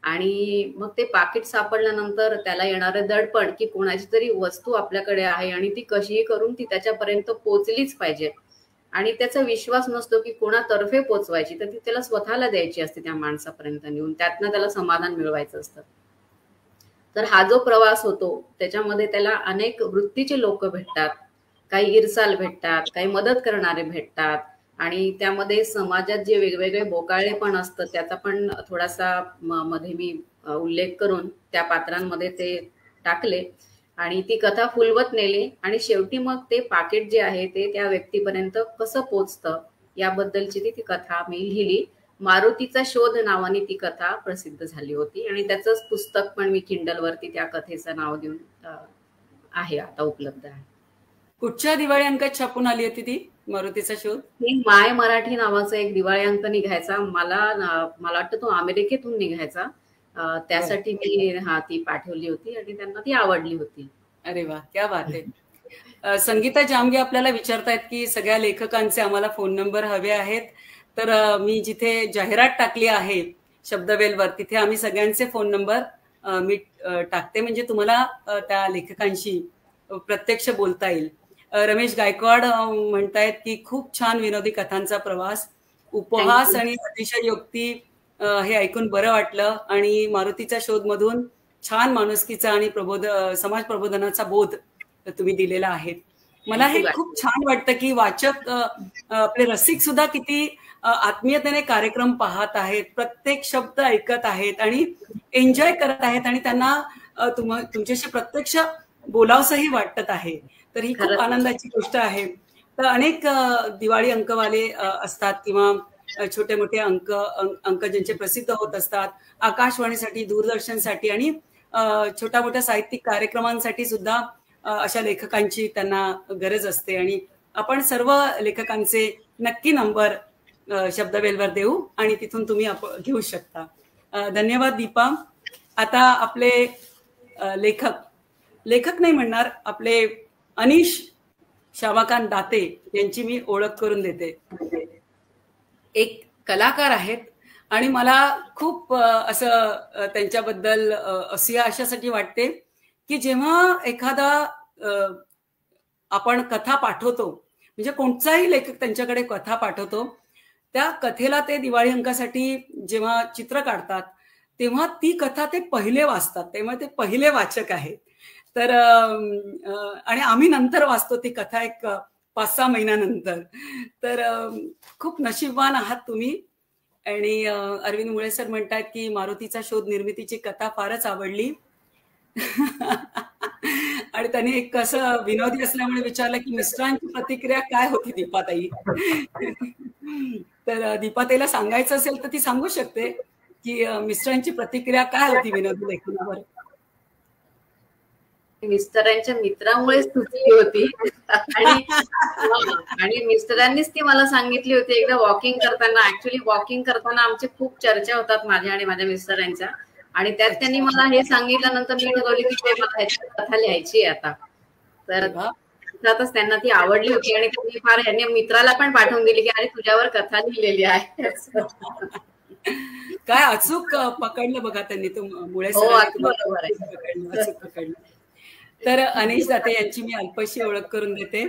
आणि मग ते पाकिट सापडल्यानंतर त्याला येणारं दडपण की कोणाची तरी वस्तू आपल्याकडे आहे आणि ती कशीही करून ती त्याच्यापर्यंत पोचलीच पाहिजे आणि त्याचा विश्वास नसतो की कोणातर्फे पोचवायची, तर ती त्याला स्वतःला द्यायची असते त्या माणसापर्यंत नेऊन, त्यातनं त्याला समाधान मिळवायचं असतं. तर हा जो प्रवास होतो त्याच्यामध्ये त्याला अनेक वृत्तीचे लोक भेटतात, काही इरसाल भेटतात, काही मदत करणारे भेटतात आणि त्यामध्ये समाजात जे वेगवेगळे बोकाळे पण असतं त्याचा पण थोडासा मध्ये मी उल्लेख करून त्या पात्रांमध्ये ते टाकले आणि ती कथा फुलवत नेली आणि शेवटी मग ते पाकिट जे आहे ते त्या व्यक्तीपर्यंत कसं पोचतं याबद्दलची ती कथा मी लिहिली. मारुतीचा शोध नावाने ती कथा प्रसिद्ध झाली होती आणि त्याचंच पुस्तक पण मी किंडलवरती त्या कथेचं नाव देऊन आहे आता उपलब्ध आहे. कुठच्या दिवाळी अंकात छापून आली होती ती मारुतीचा शोध? ती माय मराठी नावाचा एक दिवाळी अंक निघायचा, मला वाटतं तो अमेरिकेतून निघायचा, त्यासाठी मी ती पाठवली होती आणि त्यांना ती आवडली होती. अरे वा, क्या बात आहे. संगीता जामगे आपल्याला विचारतायत की सगळ्या लेखकांचे आम्हाला फोन नंबर हवे आहेत, तर मी जिथे जाहिरात टाकली आहे शब्दवेलवर तिथे आम्ही सगळ्यांचे फोन नंबर मी टाकते, म्हणजे तुम्हाला त्या लेखकांशी प्रत्यक्ष बोलता येईल. रमेश गायकवाड म्हणतायत की खूप छान विनोदी कथांचा प्रवास, उपहास आणि अतिशयोक्ती हे ऐकून बरं वाटलं आणि मारुतीच्या शोध मधून छान माणुसकीचा आणि समाज प्रबोधनाचा बोध तुम्ही दिलेला आहे. मला हे खूप छान वाटतं की वाचक आपले रसिक सुद्धा किती आत्मीयतेने कार्यक्रम पाहत आहेत, प्रत्येक शब्द ऐकत आहेत आणि एन्जॉय करत आहेत आणि त्यांना तुमच्याशी प्रत्यक्ष बोलावसंही वाटत आहे. तर ही खूप आनंदाची गोष्ट आहे. तर अनेक दिवाळी अंकवाले असतात किंवा छोटे मोठे अंक ज्यांचे प्रसिद्ध होत असतात आकाशवाणीसाठी, दूरदर्शनसाठी आणि छोट्या मोठ्या साहित्यिक कार्यक्रमांसाठी सुद्धा अशा लेखकांची त्यांना गरज असते आणि आपण सर्व लेखकांचे नक्की नंबर शब्दवेलवर देऊ आणि तिथून तुम्ही घेऊ शकता. धन्यवाद दीपा. आता आपले लेखक नाही म्हणणार, आपले अनिश श्यामाकांत दाते यांची मी ओळख करून देते. एक कलाकार आहेत आणि मला खूप असं त्यांच्याबद्दल अशासाठी वाटते की जेव्हा एखादा आपण कथा पाठवतो, म्हणजे कोणताही लेखक त्यांच्याकडे कथा पाठवतो, त्या कथेला ते दिवाळी अंकासाठी जेव्हा चित्र काढतात तेव्हा ती कथा ते पहिले वाचतात, तेव्हा ते पहिले वाचक आहेत. तर आणि आम्ही नंतर वाचतो ती कथा एक 5-6 महिन्यानंतर. तर खूप नशीबवान आहात तुम्ही. आणि अरविंद मुळे सर म्हणतात की मारुतीचा शोध निर्मितीची कथा फारच आवडली. आणि त्यांनी एक कसं विनोदी असल्यामुळे विचारलं की मिस्टरांची प्रतिक्रिया काय होती दीपाताई. तर दीपाताईला सांगायचं असेल तर ती सांगू शकते की मिस्टरांची प्रतिक्रिया काय होती विनोदी लेखनावर. मिस्टरांच्या मित्रामुळे सुचली होती आणि मिस्टरांनीच ती मला सांगितली होती एकदा वॉकिंग करताना. ऍक्च्युली वॉकिंग करताना आमची खूप चर्चा होतात माझ्या आणि माझ्या मिस्टरांच्या, आणि त्यात त्यांनी मला हे सांगितल्यानंतर मी ठरवली की ते मला ह्याची कथा लिहायची आता. तर त्यातच त्यांना ती आवडली होती आणि त्यांनी फार यांनी मित्राला पण पाठवून दिली की अरे तुझ्यावर कथा लिहिलेली आहे. काय अचूक पकडलं बघा त्यांनी. तो मुळे पकडलं. तर अनिश दाते यांची मी अल्पशी ओळख करून देते.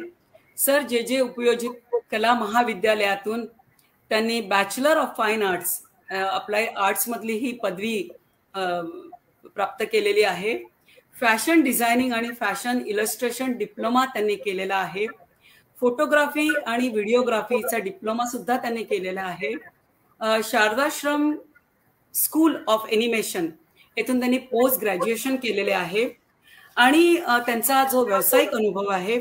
सर जे उपयोजित कला महाविद्यालयातून त्यांनी bachelor of fine arts applied arts मधली ही पदवी प्राप्त केलेली आहे. फॅशन डिझायनिंग आणि फॅशन इलस्ट्रेशन डिप्लोमा त्यांनी केलेला आहे. फोटोग्राफी आणि व्हिडिओग्राफीचा डिप्लोमा सुद्धा त्यांनी केलेला आहे. शारदाश्रम स्कूल ऑफ एनिमेशन येथून त्यांनी पोस्ट ग्रॅज्युएशन केलेले आहे आणि त्यांचा जो व्यावसायिक अनुभव आहे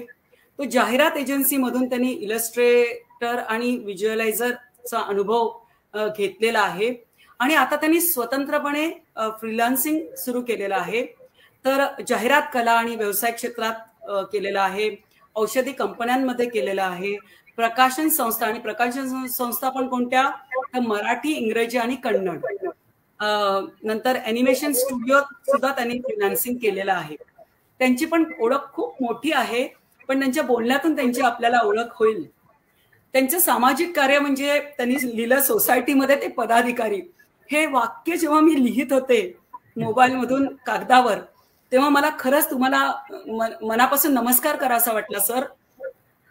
तो जाहिरात एजन्सीमधून त्यांनी इलस्ट्रेटर आणि व्हिज्युअलायझरचा अनुभव घेतलेला आहे आणि आता त्यांनी स्वतंत्रपणे फ्रीलान्सिंग सुरू केलेलं आहे. तर जाहिरात कला आणि व्यवसाय क्षेत्रात केलेलं आहे, औषधी कंपन्यांमध्ये केलेलं आहे, प्रकाशन संस्था आणि प्रकाशन संस्था पण कोणत्या, तर मराठी, इंग्रजी आणि कन्नड. नंतर ॲनिमेशन स्टुडिओ सुद्धा त्यांनी फ्रीलान्सिंग केलेलं आहे. त्यांची पण ओळख खूप मोठी आहे, पण त्यांच्या बोलण्यातून त्यांची आपल्याला ओळख होईल. त्यांचं सामाजिक कार्य म्हणजे त्यांनी लिहिलं सोसायटीमध्ये ते पदाधिकारी. हे वाक्य जेव्हा मी लिहित होते मोबाईलमधून कागदावर, तेव्हा मला खरंच तुम्हाला मनापासून नमस्कार करायचा वाटला. सर,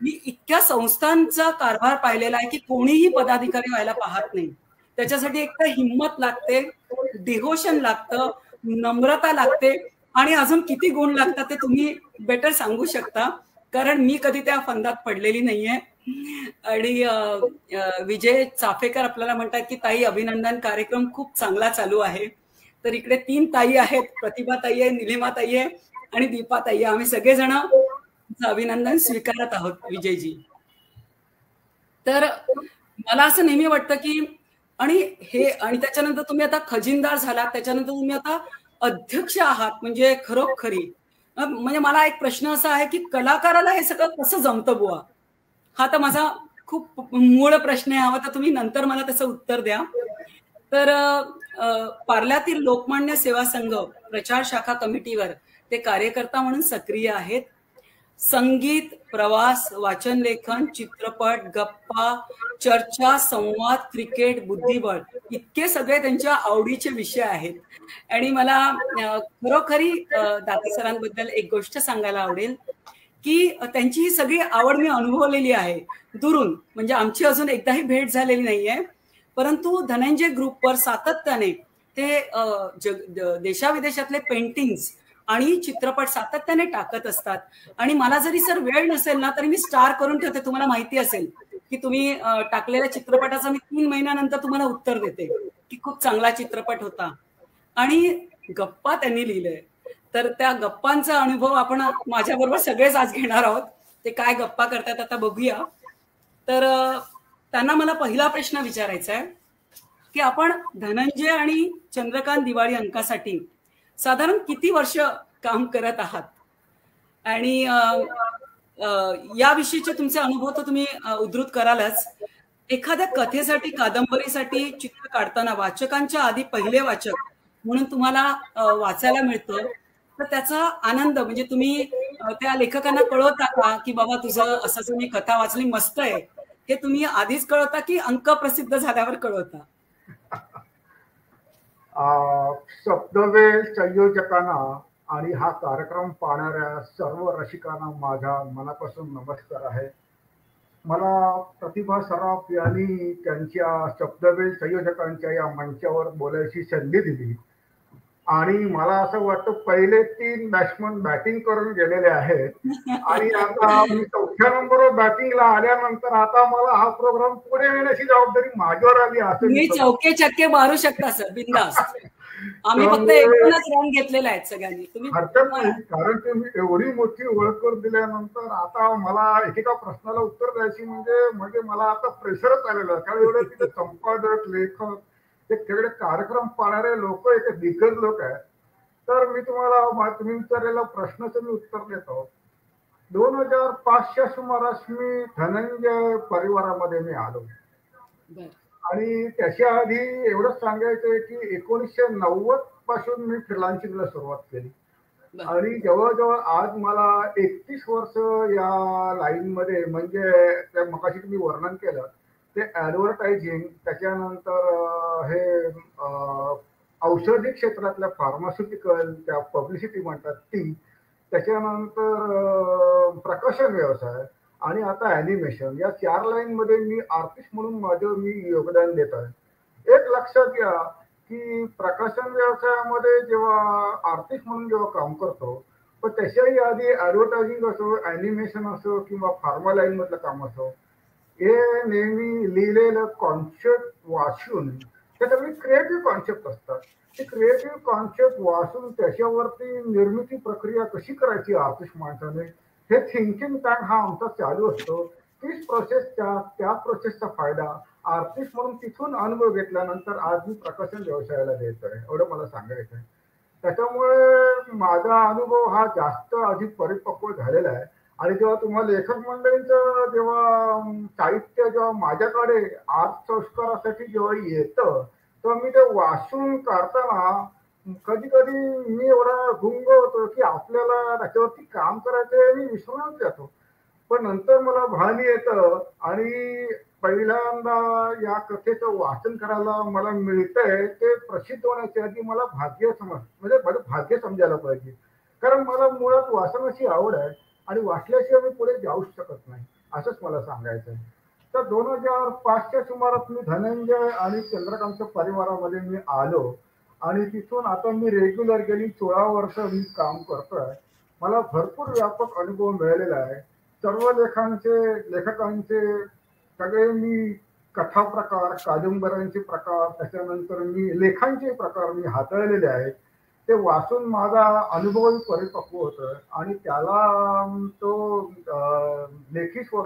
मी इतक्या संस्थांचा कारभार पाहिलेला आहे की कोणीही पदाधिकारी व्हायला पाहत नाही. त्याच्यासाठी एक तर हिंमत लागते, डिव्होशन लागतं, नम्रता लागते आणि अजून किती गुण लागतात ते तुम्ही बेटर सांगू शकता, कारण मी कधी त्या फंदात पडलेली नाहीये. आणि विजय चाफेकर आपल्याला म्हणतात की ताई अभिनंदन, कार्यक्रम खूप चांगला चालू आहे. तर इकडे 3 ताई आहेत, प्रतिभा ताई आहे, निलिमा ताई आहे आणि दीपा ताई आहे. आम्ही सगळेजण अभिनंदन स्वीकारत आहोत विजयजी. तर मला असं नेहमी वाटतं की आणि त्याच्यानंतर तुम्ही आता खजिनदार झालात, त्याच्यानंतर तुम्ही आता अध्यक्ष आहात, म्हणजे खरोखरी म्हणजे मला एक प्रश्न असा आहे की कलाकाराला हे सगळं कसं जमतं बुवा? हा तर माझा खूप मूळ प्रश्न आहे, हवा तर तुम्ही नंतर मला त्याचं उत्तर द्या. तर पार्ल्यातील लोकमान्य सेवा संघ प्रचार शाखा कमिटीवर ते कार्यकर्ता म्हणून सक्रिय आहेत. संगीत, प्रवास, वाचन, लेखन, चित्रपट, गप्पा, चर्चा, संवाद, क्रिकेट, बुद्धिबळ इतके सगळे त्यांच्या आवडीचे विषय आहेत. आणि मला खरोखरी दाते सरांबद्दल एक गोष्ट सांगायला आवडेल की त्यांची ही सगळी आवड मी अनुभवलेली आहे दुरून, म्हणजे आमची अजून एकदाही भेट झालेली नाहीये, परंतु धनंजय ग्रुपवर सातत्याने ते देशाविदेशातले पेंटिंग्स आणि चित्रपट सातत्याने टाकत असतात. आणि मला जरी सर वेळ नसेल ना तरी मी स्टार करून ठेवते. तुम्हाला माहिती असेल की तुम्ही टाकलेल्या चित्रपटाचं मी 3 महिन्यानंतर तुम्हाला उत्तर देते की खूप चांगला चित्रपट होता. आणि गप्पा त्यांनी लिहिलंय, तर त्या गप्पांचा अनुभव आपण माझ्याबरोबर सगळेच आज घेणार आहोत. ते काय गप्पा करतात आता बघूया. तर त्यांना मला पहिला प्रश्न विचारायचा आहे की आपण धनंजय आणि चंद्रकांत दिवाळी अंकासाठी साधारण किती वर्ष काम करत आहात, आणि याविषयीचे तुमचे अनुभव तर तुम्ही उद्धृत करालच. एखाद्या कथेसाठी, कादंबरीसाठी चित्र काढताना वाचकांच्या आधी पहिले वाचक म्हणून तुम्हाला वाचायला मिळतं, तर त्याचा आनंद म्हणजे तुम्ही त्या लेखकांना कळवता का की बाबा तुझं असं मी कथा वाचली मस्त आहे, हे तुम्ही आधीच कळवता की अंक प्रसिद्ध झाल्यावर कळवता? शब्दवेल संयोजकांना आणि हा कार्यक्रम पाहणाऱ्या सर्व रसिकांना माझा मनापासून नमस्कार आहे. मला प्रतिभा सराफ यांनी त्यांच्या शब्दवेल संयोजकांच्या या मंचावर बोलायची संधी दिली आणि मला असं वाटतं पहिले 3 बॅट्समन बॅटिंग करून गेलेले आहेत आणि आता मी 4थ्या नंबरवर बॅटिंगला आल्यानंतर आता मला हा प्रोग्राम पुढे नेण्याची जबाबदारी माझ्यावर आली. असं मी चौके चक्के मारू शकता सर, बिंदास. आम्ही फक्त एकूणच रन घेतलेला आहे सगळ्यांनी. तुम्ही हरकत नाही, कारण तुम्ही एवढी मोठी ओळख करून दिल्यानंतर आता मला एकेका प्रश्नाला उत्तर द्यायची म्हणजे मला आता प्रेशरच आलेलं, कारण एवढं तिथे संपादक, लेखक, ते सगळे कार्यक्रम पाहणारे लोक एक दिग्गज लोक आहेत. तर मी तुम्ही विचारलेला प्रश्नाचं मी उत्तर देतो. 2005च्या सुमारास मी धनंजय परिवारामध्ये मी आलो आणि त्याच्या आधी एवढंच सांगायचंय की 1990 पासून मी फ्रीलान्सिंगला सुरुवात केली आणि जवळजवळ आज मला 31 वर्ष या लाईन मध्ये, म्हणजे त्या मगाशी तुम्ही वर्णन केलं ते ऍडव्हर्टायझिंग, त्याच्यानंतर हे औषधी क्षेत्रातल्या फार्मास्युटिकल, त्या पब्लिसिटी म्हणतात ती, त्याच्यानंतर प्रकाशन व्यवसाय आणि आता ॲनिमेशन, या 4 लाईन मध्ये मी आर्टिस्ट म्हणून मी योगदान देत आहे. एक लक्षात घ्या की प्रकाशन व्यवसायामध्ये जेव्हा आर्टिस्ट म्हणून जेव्हा काम करतो, पण त्याच्याही आधी ऍडव्हर्टायझिंग असो, ॲनिमेशन असो किंवा फार्मा लाईन मधलं काम असो, हे नेहमी लिहिलेलं कॉन्सेप्ट वाचून त्याच्यामध्ये क्रिएटिव्ह कॉन्सेप्ट असतात ती क्रिएटिव्ह कॉन्सेप्ट वाचून त्याच्यावरती निर्मिती प्रक्रिया कशी करायची आर्टिस्ट माणसाने, हे थिंकिंग टँक हा आमचा चालू असतो. तीच प्रोसेसच्या त्या प्रोसेसचा फायदा आर्टिस्ट म्हणून तिथून अनुभव घेतल्यानंतर आज मी प्रकाशन व्यवसायाला देतोय, एवढं मला सांगायचं आहे. त्याच्यामुळे माझा अनुभव हा जास्त अधिक परिपक्व झालेला आहे. आणि जेव्हा तुम्हाला लेखक मंडळींचं जेव्हा साहित्य जेव्हा माझ्याकडे आर्ट संस्कारासाठी जेव्हा येतं, तर मी ते वाचून काढताना कधी कधी मी एवढा गुंग होतो की आपल्याला त्याच्यावरती काम करायचं मी विसरूनच जातो. पण नंतर मला भान येतं आणि पहिल्यांदा या कथेचं वाचन करायला मला मिळतंय, ते प्रसिद्ध होण्याच्या आधी मला भाग्य म्हणजे माझं भाग्य समजायला पाहिजे. कारण मला मुळात वाचनाची आवड आहे आणि वाचल्याशिवाय मी पुढे जाऊच शकत नाही, असंच मला सांगायचं आहे. तर 2005च्या सुमारास मी धनंजय आणि चंद्रकांतच्या परिवारामध्ये मी आलो आणि तिथून आता मी रेग्युलर गेली 16 वर्ष मी काम करतोय. मला भरपूर व्यापक अनुभव मिळालेला आहे. सर्व लेखकांचे सगळे मी कथा प्रकार, कादंबऱ्यांचे प्रकार, त्याच्यानंतर मी लेखांचे प्रकार मी हाताळलेले आहेत. ते वाचून माझा अनुभवही परिपक्व होतोय आणि त्याला तो लेखी स्व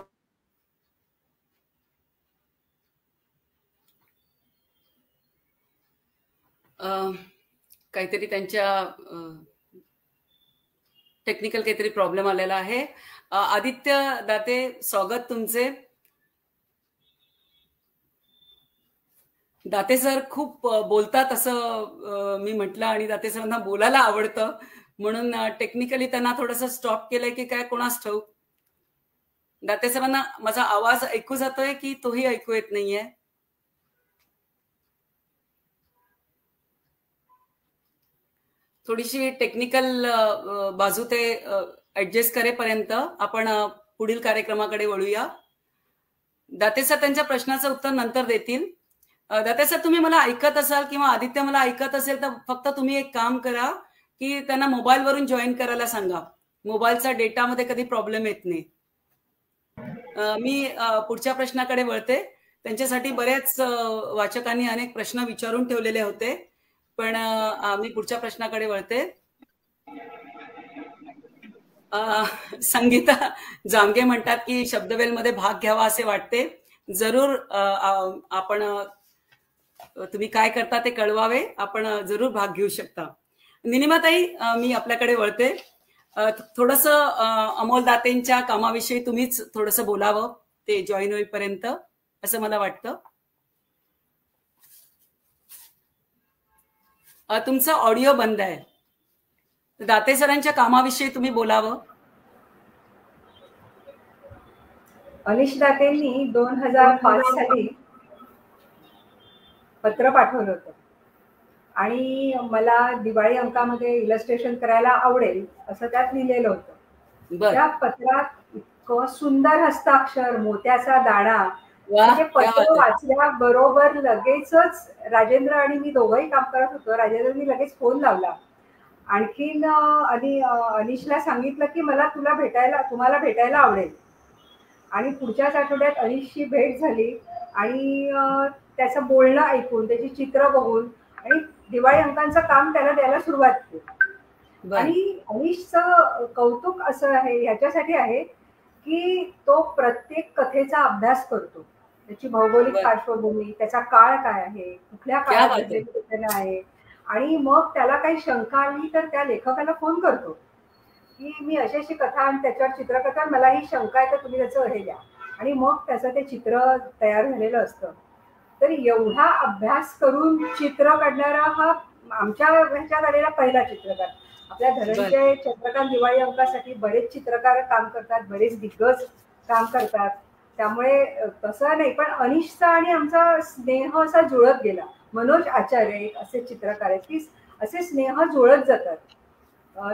काहीतरी त्यांच्या टेक्निकल काहीतरी प्रॉब्लेम आलेला आहे. आदित्य दाते, स्वागत तुमचे. दाते सर खूप बोलतात असं मी म्हटलं आणि दाते सरांना बोलायला आवडतं, म्हणून टेक्निकली त्यांना थोडंसं स्टॉप केलंय की काय कोणास ठाऊक. दाते सरांना माझा आवाज ऐकू जातोय की तोही ऐकू येत नाहीये? थोडीशी टेक्निकल बाजू ते ऍडजस्ट करेपर्यंत आपण पुढील कार्यक्रमाकडे वळूया. दाते सर त्यांच्या प्रश्नाचं उत्तर नंतर देतील. दाते सर, तुम्ही मला ऐकत असाल किंवा आदित्य मला ऐकत असेल तर फक्त तुम्ही एक काम करा की त्यांना मोबाईलवरून जॉईन करायला सांगा. मोबाईलचा डेटामध्ये कधी प्रॉब्लेम येत नाही. मी पुढच्या प्रश्नाकडे वळते. त्यांच्यासाठी बऱ्याच वाचकांनी अनेक प्रश्न विचारून ठेवलेले होते, पण मी पुढच्या प्रश्नाकडे वळते. संगीता जामगे म्हणतात की शब्दवेलमध्ये भाग घ्यावा असे वाटते. जरूर आपण तुम्ही काय करता ते कळवावे, आपण जरूर भाग घेऊ शकता. निनिमाताई, मी आपल्याकडे वळते. थोडंसं अमोल दातेंच्या कामाविषयी तुम्हीच थोडंसं बोलावं ते जॉईन होईपर्यंत, असं मला वाटतं. तुमचा ऑडिओ बंद आहे. दाते सरांच्या कामाविषयी तुम्ही बोलावं. अनिश दातेंनी 2005 साली पत्र पाठवलं होतं आणि मला दिवाळी अंकामध्ये इलस्ट्रेशन करायला आवडेल असं त्यात लिहिलेलं होतं. त्या पत्रात इतकं सुंदर हस्ताक्षर, मोत्याचा दाणा. म्हणजे पत्र वाचल्याबरोबर लगेचच राजेंद्र आणि मी दोघंही काम करत होतो. राजेंद्रनी लगेच फोन लावला. आणखीन अनिशला सांगितलं की मला तुम्हाला भेटायला आवडेल. आणि पुढच्याच आठवड्यात अनिशची भेट झाली आणि त्याचं बोलणं ऐकून, त्याची चित्र बघून आणि दिवाळी अंकांचं काम त्याला द्यायला सुरुवात केली. आणि अनिशचं कौतुक असं आहे, ह्याच्यासाठी आहे की तो प्रत्येक कथेचा अभ्यास करतो. त्याची भौगोलिक पार्श्वभूमी, त्याचा काळ काय आहे, कुठल्या काळात आहे, आणि मग त्याला काही शंका आली तर त्या लेखकाला फोन करतो की मी अशी कथा आणि त्याच्यावर चित्रकथा, मला ही शंका आहे तर तुम्ही त्याचं हे द्या. आणि मग त्याचं ते चित्र तयार झालेलं असतं. तर एवढा अभ्यास करून चित्र काढणारा हा आमच्या ह्याच्या गाडीला पहिला चित्रकार. आपल्या धनंजय चंद्रकांत दिवाळी अंकासाठी बरेच चित्रकार काम करतात, बरेच दिग्गज काम करतात. त्यामुळे तसं नाही, पण अनिशचा आणि आमचा स्नेह असा जुळत गेला. मनोज आचार्य एक असे चित्रकार आहेत की असे स्नेह जुळत जातात.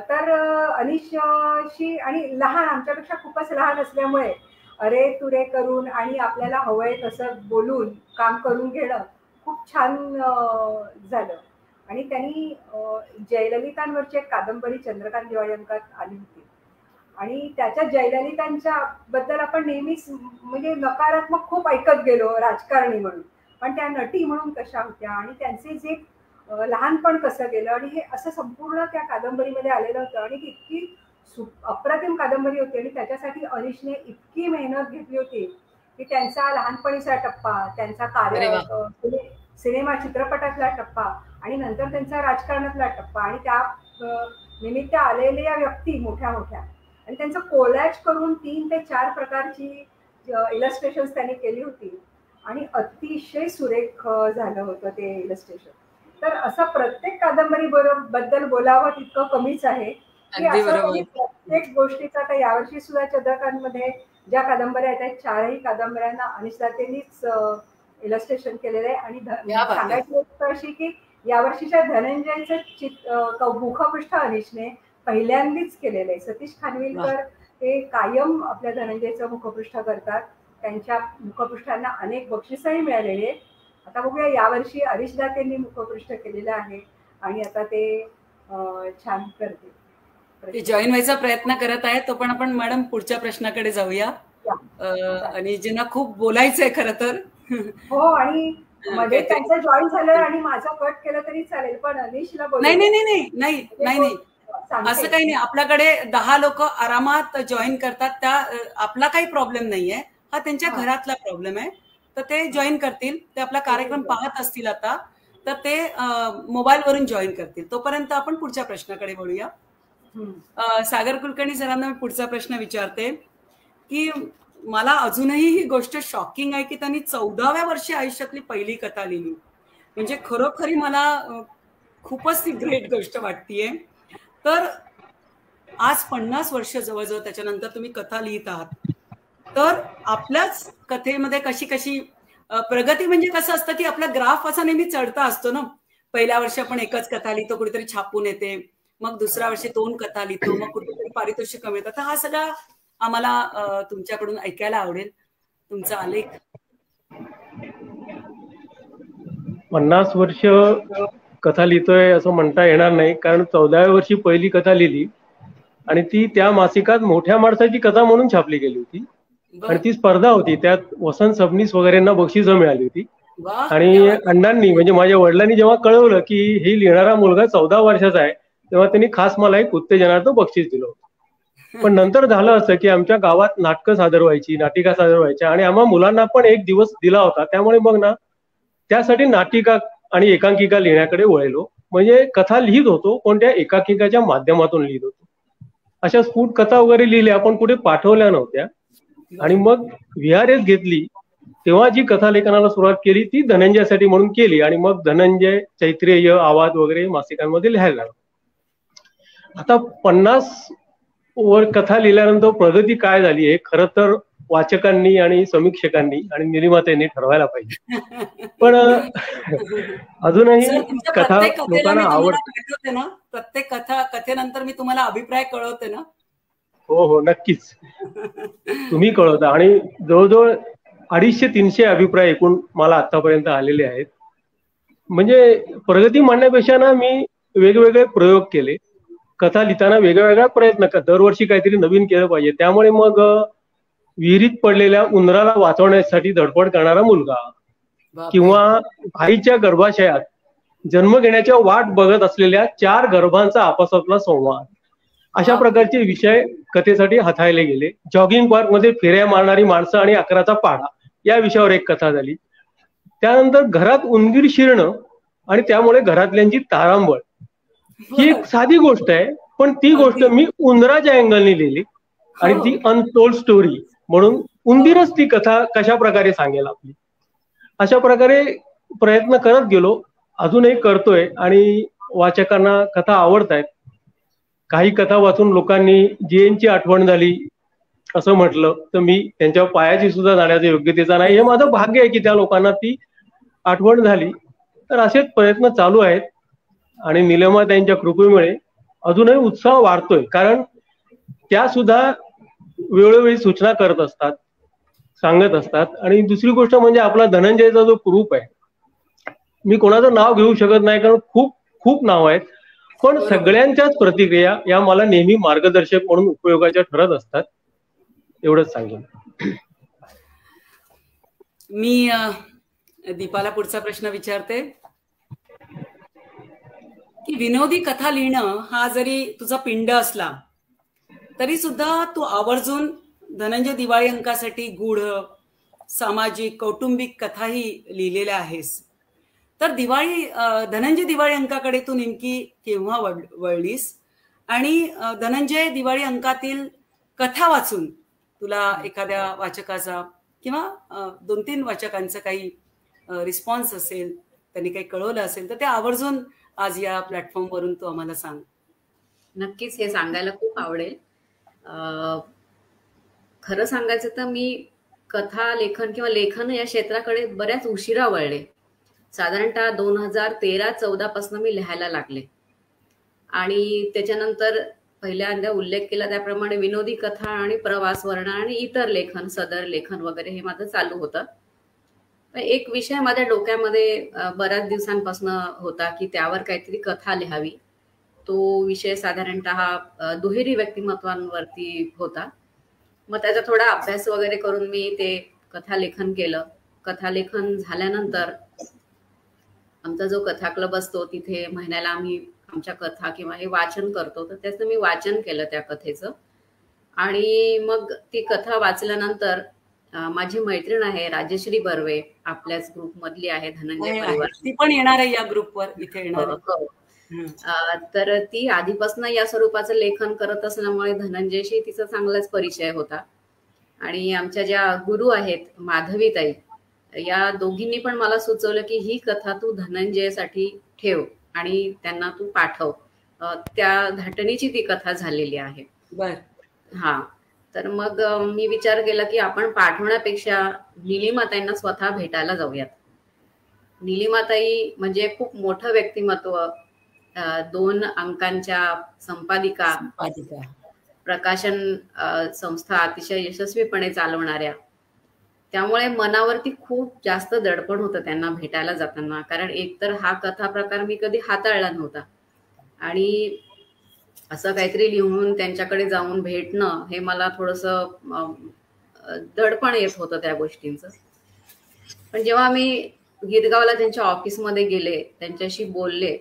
तर अनिशशी आणि लहान, आमच्यापेक्षा खूपच लहान असल्यामुळे अरे तुरे करून आणि आपल्याला हवंय तसं बोलून काम करून घेणं खूप छान झालं. आणि त्यांनी जयललितांवरची एक कादंबरी चंद्रकांत दिवाळी अंकात आली होती आणि त्याच्या जयललितांच्या बद्दल आपण नेहमीच म्हणजे नकारात्मक खूप ऐकत गेलो राजकारणी म्हणून, पण त्या नटी म्हणून कशा होत्या आणि त्यांचे जे लहानपण कसं गेलं, आणि हे असं संपूर्ण त्या कादंबरीमध्ये आलेलं होतं. आणि ती इतकी अप्रतिम कादंबरी होती, आणि त्याच्यासाठी अनिशने इतकी मेहनत घेतली होती की त्यांचा लहानपणीचा टप्पा, त्यांचा सिनेमा चित्रपटातला टप्पा, आणि नंतर त्यांचा राजकारणातला टप्पा, आणि त्या निमित्त आलेल्या व्यक्ती मोठ्या मोठ्या, आणि त्यांचं कोलॅज करून 3 ते 4 प्रकारची इलस्ट्रेशन्स त्यांनी केली होती, आणि अतिशय सुरेख झालं होतं ते इलस्ट्रेशन. तर असं प्रत्येक कादंबरी बद्दल बोलावं तितकं कमीच आहे की असं प्रत्येक गोष्टीचा. आता यावर्षी सुद्धा चंद्रकांतमध्ये ज्या कादंबऱ्या आहेत त्या 4ही कादंबऱ्यांना अनिशदातेंनीच इलस्ट्रेशन केलेलं आहे. आणि सांगायची गोष्ट अशी की यावर्षीच्या धनंजयचं मुखपृष्ठ अनिशने पहिल्यांदाच केलेलं आहे. सतीश खानविलकर ते कायम आपल्या धनंजयचं मुखपृष्ठ करतात. त्यांच्या मुखपृष्ठांना अनेक बक्षिसही मिळालेले. आता बघूया यावर्षी हरीश दातेंनी मुखपृष्ठ केलेलं आहे, आणि आता ते छान करते, ते जॉईन व्हायचा प्रयत्न करत आहे. तो पण आपण मॅडम पुढच्या प्रश्नाकडे जाऊया. आणि ज्यांना खूप बोलायचंय खरं तर. हो, आणि मध्ये त्यांचं जॉईन झालं आणि माझा कट केलं तरी चालेल, पण अनिशला नाही नाही नाही नाही नाही नाही असं काही नाही. आपल्याकडे 10 लोक आरामात जॉईन करतात, त्या आपला काही प्रॉब्लेम नाहीये. हा त्यांच्या घरातला प्रॉब्लेम आहे. तर ते जॉईन करतील. ते आपला कार्यक्रम पाहत असतील आता, तर ते मोबाईल वरून जॉईन करतील. तोपर्यंत आपण पुढच्या प्रश्नाकडे वळूया. सागर कुलकर्णी सरांना मी पुढचा प्रश्न विचारते की मला अजूनही ही गोष्ट शॉकिंग आहे की त्यांनी 14व्या वर्षी आयुष्यातली पहिली कथा लिहिली. म्हणजे खरोखरी मला खूपच ती ग्रेट गोष्ट वाटतीये. तर आज 50 वर्ष जवळजवळ त्याच्यानंतर तुम्ही कथा लिहित आहात. तर आपल्याच कथेमध्ये कशी कशी प्रगती, म्हणजे कसं असतं की आपला ग्राफ असा नेहमी चढता असतो ना. पहिल्या वर्षी आपण एकच कथा लिहितो, कुठेतरी छापून येते. मग दुसऱ्या वर्षी 2 कथा लिहितो, मग कुठेतरी पारितोषिक मिळतं. तर हा सगळा आम्हाला तुमच्याकडून ऐकायला आवडेल, तुमचा आलेख. 50 वर्ष कथा लिहितोय असं म्हणता येणार नाही, कारण 14व्या वर्षी पहिली कथा लिहिली आणि ती त्या मासिकात मोठ्या माणसाची कथा म्हणून छापली गेली होती. आणि ती स्पर्धा होती, त्यात वसंत सबनीस वगैरेंना बक्षिसं मिळाली होती. आणि अण्णांनी म्हणजे माझ्या वडिलांनी जेव्हा कळवलं की ही लिहिणारा मुलगा 14 वर्षाचा आहे, तेव्हा त्यांनी खास मला एक उत्तेजनाचं बक्षीस दिलं होतं. पण नंतर झालं असं की आमच्या गावात नाटकं सादर व्हायची, नाटिका सादर व्हायच्या, आणि आम्हा मुलांना पण एक दिवस दिला होता. त्यामुळे मग ना त्यासाठी नाटिका आणि एकांकिका लिहिण्याकडे वळलो. म्हणजे कथा लिहित होतो, पण त्या एकांकिकाच्या माध्यमातून लिहित होतो. अशा स्फुट कथा वगैरे लिहिल्या, पण कुठे पाठवल्या नव्हत्या. आणि मग VRS घेतली तेव्हा जी कथा लेखनाला सुरुवात केली ती धनंजयसाठी म्हणून केली. आणि मग धनंजय, चैत्रेय, आवाज वगैरे मासिकांमध्ये लिहायला लागलो. आता 50 वर कथा लिहिल्यानंतर प्रगती काय झाली हे खरं तर वाचकांनी आणि समीक्षकांनी आणि निलिमाताईंनी ठरवायला पाहिजे. पण अजूनही कथा लोकांना आवडते ना. प्रत्येक कथेनंतर मी तुम्हाला अभिप्राय कळवते ना. हो हो, नक्कीच तुम्ही कळवता. आणि जवळजवळ 250-300 अभिप्राय एकूण मला आतापर्यंत आलेले आहेत. म्हणजे प्रगती मांडण्यापेक्षा ना मी वेगवेगळे प्रयोग केले. कथा लिहिताना वेगवेगळा प्रयत्न कर, दरवर्षी काहीतरी नवीन केलं पाहिजे. त्यामुळे मग विहिरीत पडलेल्या उंदराला वाचवण्यासाठी धडपड करणारा मुलगा, किंवा आईच्या गर्भाशयात जन्म घेण्याच्या वाट बघत असलेल्या 4 गर्भांचा आपासातला संवाद, अशा प्रकारचे विषय कथेसाठी हाताळले गेले. जॉगिंग पार्क मध्ये फेऱ्या मारणारी माणसं आणि 11चा पाढा या विषयावर एक कथा झाली. त्यानंतर घरात उंदीर शिरणं आणि त्यामुळे घरातल्यांची तारांबळ, ही एक साधी गोष्ट आहे, पण ती गोष्ट मी उंदराच्या अँगलने लिहिली. आणि ती अनटोल्ड स्टोरी म्हणून उंदीरच ती कथा कशा प्रकारे सांगेल आपली, अशा प्रकारे प्रयत्न करत गेलो. अजूनही करतोय आणि वाचकांना कथा आवडतायत. काही कथा वाचून लोकांनी जीएनची आठवण झाली असं म्हटलं, तर मी त्यांच्या पायाची सुद्धा जाण्याच्या योग्यतेचा नाही. हे माझं भाग्य आहे की त्या लोकांना ती आठवण झाली. तर असेच प्रयत्न चालू आहेत. आणि निलिमा त्यांच्या कृपेमुळे अजूनही उत्साह वाढतोय, कारण त्या सुद्धा वेळोवेळी सूचना करत असतात, सांगत असतात. आणि दुसरी गोष्ट म्हणजे आपला धनंजयचा जो ग्रुप आहे, मी कोणाचं नाव घेऊ शकत नाही कारण खूप खूप नाव आहेत, पण सगळ्यांच्याच प्रतिक्रिया या मला नेहमी मार्गदर्शक म्हणून उपयोगाच्या ठरत असतात. एवढंच सांगेन. मी दीपाला पुढचा प्रश्न विचारते. विनोदी कथा लिहिणं हा जरी तुझा पिंड असला तरी सुद्धा तू आवर्जून धनंजय दिवाळी अंकासाठी गूढ, सामाजिक, कौटुंबिक कथाही लिहिलेल्या आहेस. तर धनंजय दिवाळी अंकाकडे तू नेमकी केव्हा वळलीस आणि धनंजय दिवाळी अंकातील कथा वाचून तुला एखाद्या वाचकाचा किंवा 2-3 वाचकांचा काही रिस्पॉन्स असेल, त्यांनी काही कळवलं असेल तर ते आवर्जून आज या प्लॅटफॉर्मवरून तू आम्हाला सांग. नक्कीच हे सांगायला खूप आवडेल. खरं सांगायचं तर मी कथा लेखन किंवा लेखन या क्षेत्राकडे बऱ्याच उशिरा वळले. साधारणतः 2013-14 पासून मी लिहायला लागले आणि त्याच्यानंतर पहिल्यांदा उल्लेख केला त्याप्रमाणे विनोदी कथा आणि प्रवास वर्णन आणि इतर लेखन, सदर लेखन वगैरे हे माझं चालू होतं. एक विषय माझ्या डोक्यामध्ये बऱ्याच दिवसांपासून होता की त्यावर काहीतरी कथा लिहावी. तो विषय साधारणतः दुहेरी व्यक्तिमत्वांवरती होता. मग त्याचा थोडा अभ्यास वगैरे करून मी ते कथालेखन केलं. कथालेखन झाल्यानंतर आमचा जो कथा क्लब असतो तिथे महिन्याला आम्ही आमच्या कथा किंवा हे वाचन करतो, तर त्याचं मी वाचन केलं त्या कथेचं. आणि मग ती कथा वाचल्यानंतर माझी मैत्रीण आहे राजश्री बर्वे, आपल्याच ग्रुप मधली आहे, धनंजय परिवार, ती पण येणार आहे या ग्रुपवर, इथे येणार. तर ती आधीपासून या स्वरूपाचं लेखन करत असल्यामुळे धनंजयशी तिचा चांगलाच परिचय होता. आणि आमच्या ज्या गुरु आहेत माधवीताई, या दोघींनी पण मला सुचवलं की ही कथा तू धनंजयसाठी ठेव आणि त्यांना तू पाठव. त्या धाटणीची ती कथा झालेली आहे. हा, तर मग मी विचार केला की आपण पाठवण्यापेक्षा निलिमाताईंना स्वतः भेटायला जाऊयात. निलिमाताई म्हणजे खूप मोठं व्यक्तिमत्व, 2 अंकांच्या संपादिका, प्रकाशन संस्था अतिशय यशस्वीपणे चालवणाऱ्या. त्यामुळे मनावरती खूप जास्त दडपण होतं त्यांना भेटायला जाताना, कारण एकतर हा कथा प्रकार मी कधी हाताळला नव्हता आणि असं काहीतरी लिहून त्यांच्याकडे जाऊन भेटणं हे मला थोडंसं दडपण येत होतं त्या गोष्टींचं. पण जेव्हा मी गिरगावला त्यांच्या ऑफिसमध्ये गेले, त्यांच्याशी बोलले,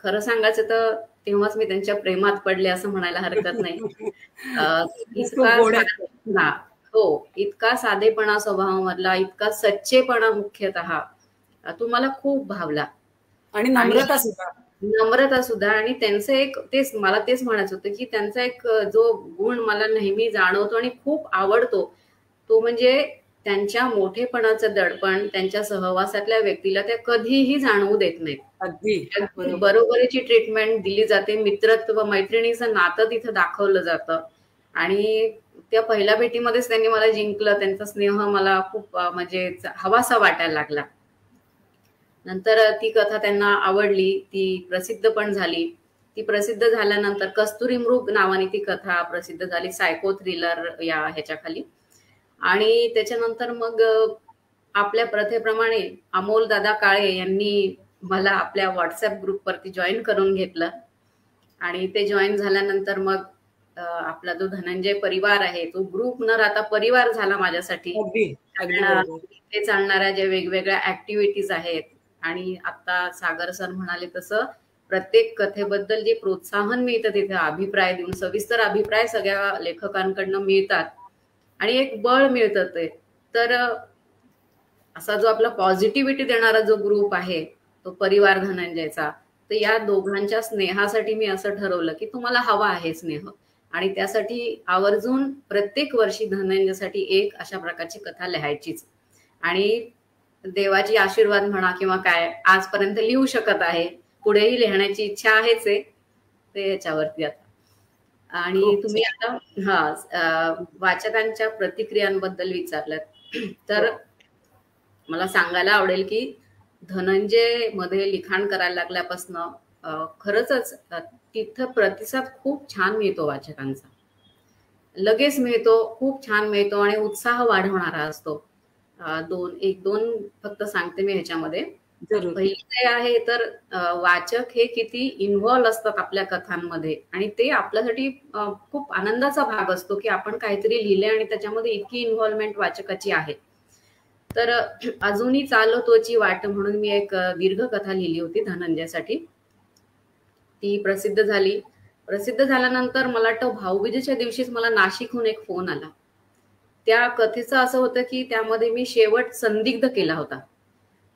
खरं सांगायचं तर तेव्हाच मी त्यांच्या प्रेमात पडले असं म्हणायला हरकत नाही. इतका साधेपणा स्वभावामधला, इतका सच्चेपणा मुख्यतः तो मला खूप भावला. आणि नम्रता सुद्धा. आणि त्यांचं एक मला तेच म्हणायचं होतं की त्यांचा एक जो गुण मला नेहमी जाणवतो आणि खूप आवडतो तो म्हणजे त्यांच्या मोठेपणाचं दडपण त्यांच्या सहवासातल्या व्यक्तीला त्या कधीही जाणवू देत नाहीत. अगदी बरोबरीची ट्रीटमेंट दिली जाते, मित्रत्व मैत्रिणीचं नातं तिथं दाखवलं जातं. आणि त्या पहिल्या भेटीमध्येच त्यांनी मला जिंकलं. त्यांचा स्नेह मला खूप म्हणजे हवासा वाटायला लागला. नंतर ती कथा त्यांना आवडली, ती प्रसिद्ध पण झाली. ती प्रसिद्ध झाल्यानंतर कस्तुरी मृग नावाने ती कथा प्रसिद्ध झाली, सायको थ्रिलर या ह्याच्याखाली. आणि त्याच्यानंतर मग आपल्या प्रथेप्रमाणे अमोल दादा काळे यांनी मला आपल्या व्हॉट्सअप ग्रुपवरती जॉईन करून घेतलं. आणि ते जॉईन झाल्यानंतर मग आपला जो धनंजय परिवार आहे तो ग्रुप न राहता परिवार झाला माझ्यासाठी. ते चालणाऱ्या ज्या वेगवेगळ्या ऍक्टिव्हिटीज आहेत, आणि आता सागर सर म्हणाले तसं प्रत्येक कथेबद्दल जे प्रोत्साहन मिळतं तिथे अभिप्राय देऊन, सविस्तर अभिप्राय सगळ्या लेखकांकडनं मिळतात आणि एक बळ मिळतं ते. तर असा जो आपला पॉझिटिव्हिटी देणारा जो ग्रुप आहे तो परिवार धनंजयचा, तर या दोघांच्या स्नेहासाठी मी असं ठरवलं की तुम्हाला हवा आहे स्नेह, आणि त्यासाठी आवर्जून प्रत्येक वर्षी धनंजयसाठी एक अशा प्रकारची कथा लिहायचीच. आणि देवाची आशीर्वाद म्हणा किंवा काय, आजपर्यंत लिहू शकत आहे, पुढेही लिहिण्याची इच्छा आहेच आहे ते याच्यावरती आता. आणि तुम्ही आता वाचकांच्या प्रतिक्रियांबद्दल विचारल्यात, तर मला सांगायला आवडेल की धनंजय मध्ये लिखाण करायला लागल्यापासून खरंच तिथं प्रतिसाद खूप छान मिळतो, वाचकांचा लगेच मिळतो, खूप छान मिळतो आणि उत्साह वाढवणारा असतो. 2 फक्त सांगते मी ह्याच्यामध्ये. पहिली काय आहे तर वाचक हे किती इन्व्हॉल्व असतात आपल्या कथांमध्ये, आणि ते आपल्यासाठी खूप आनंदाचा भाग असतो की आपण काहीतरी लिहिले आणि त्याच्यामध्ये इतकी इन्व्हॉल्वमेंट वाचकाची आहे. तर अजूनही चालवतोची वाट म्हणून मी एक दीर्घ कथा लिहिली होती धनंजयसाठी. ती प्रसिद्ध झाली. प्रसिद्ध झाल्यानंतर मला वाटतं भाऊबीजेच्या दिवशीच मला नाशिकहून एक फोन आला. त्या कथेचं असं होतं की त्यामध्ये मी शेवट संदिग्ध केला होता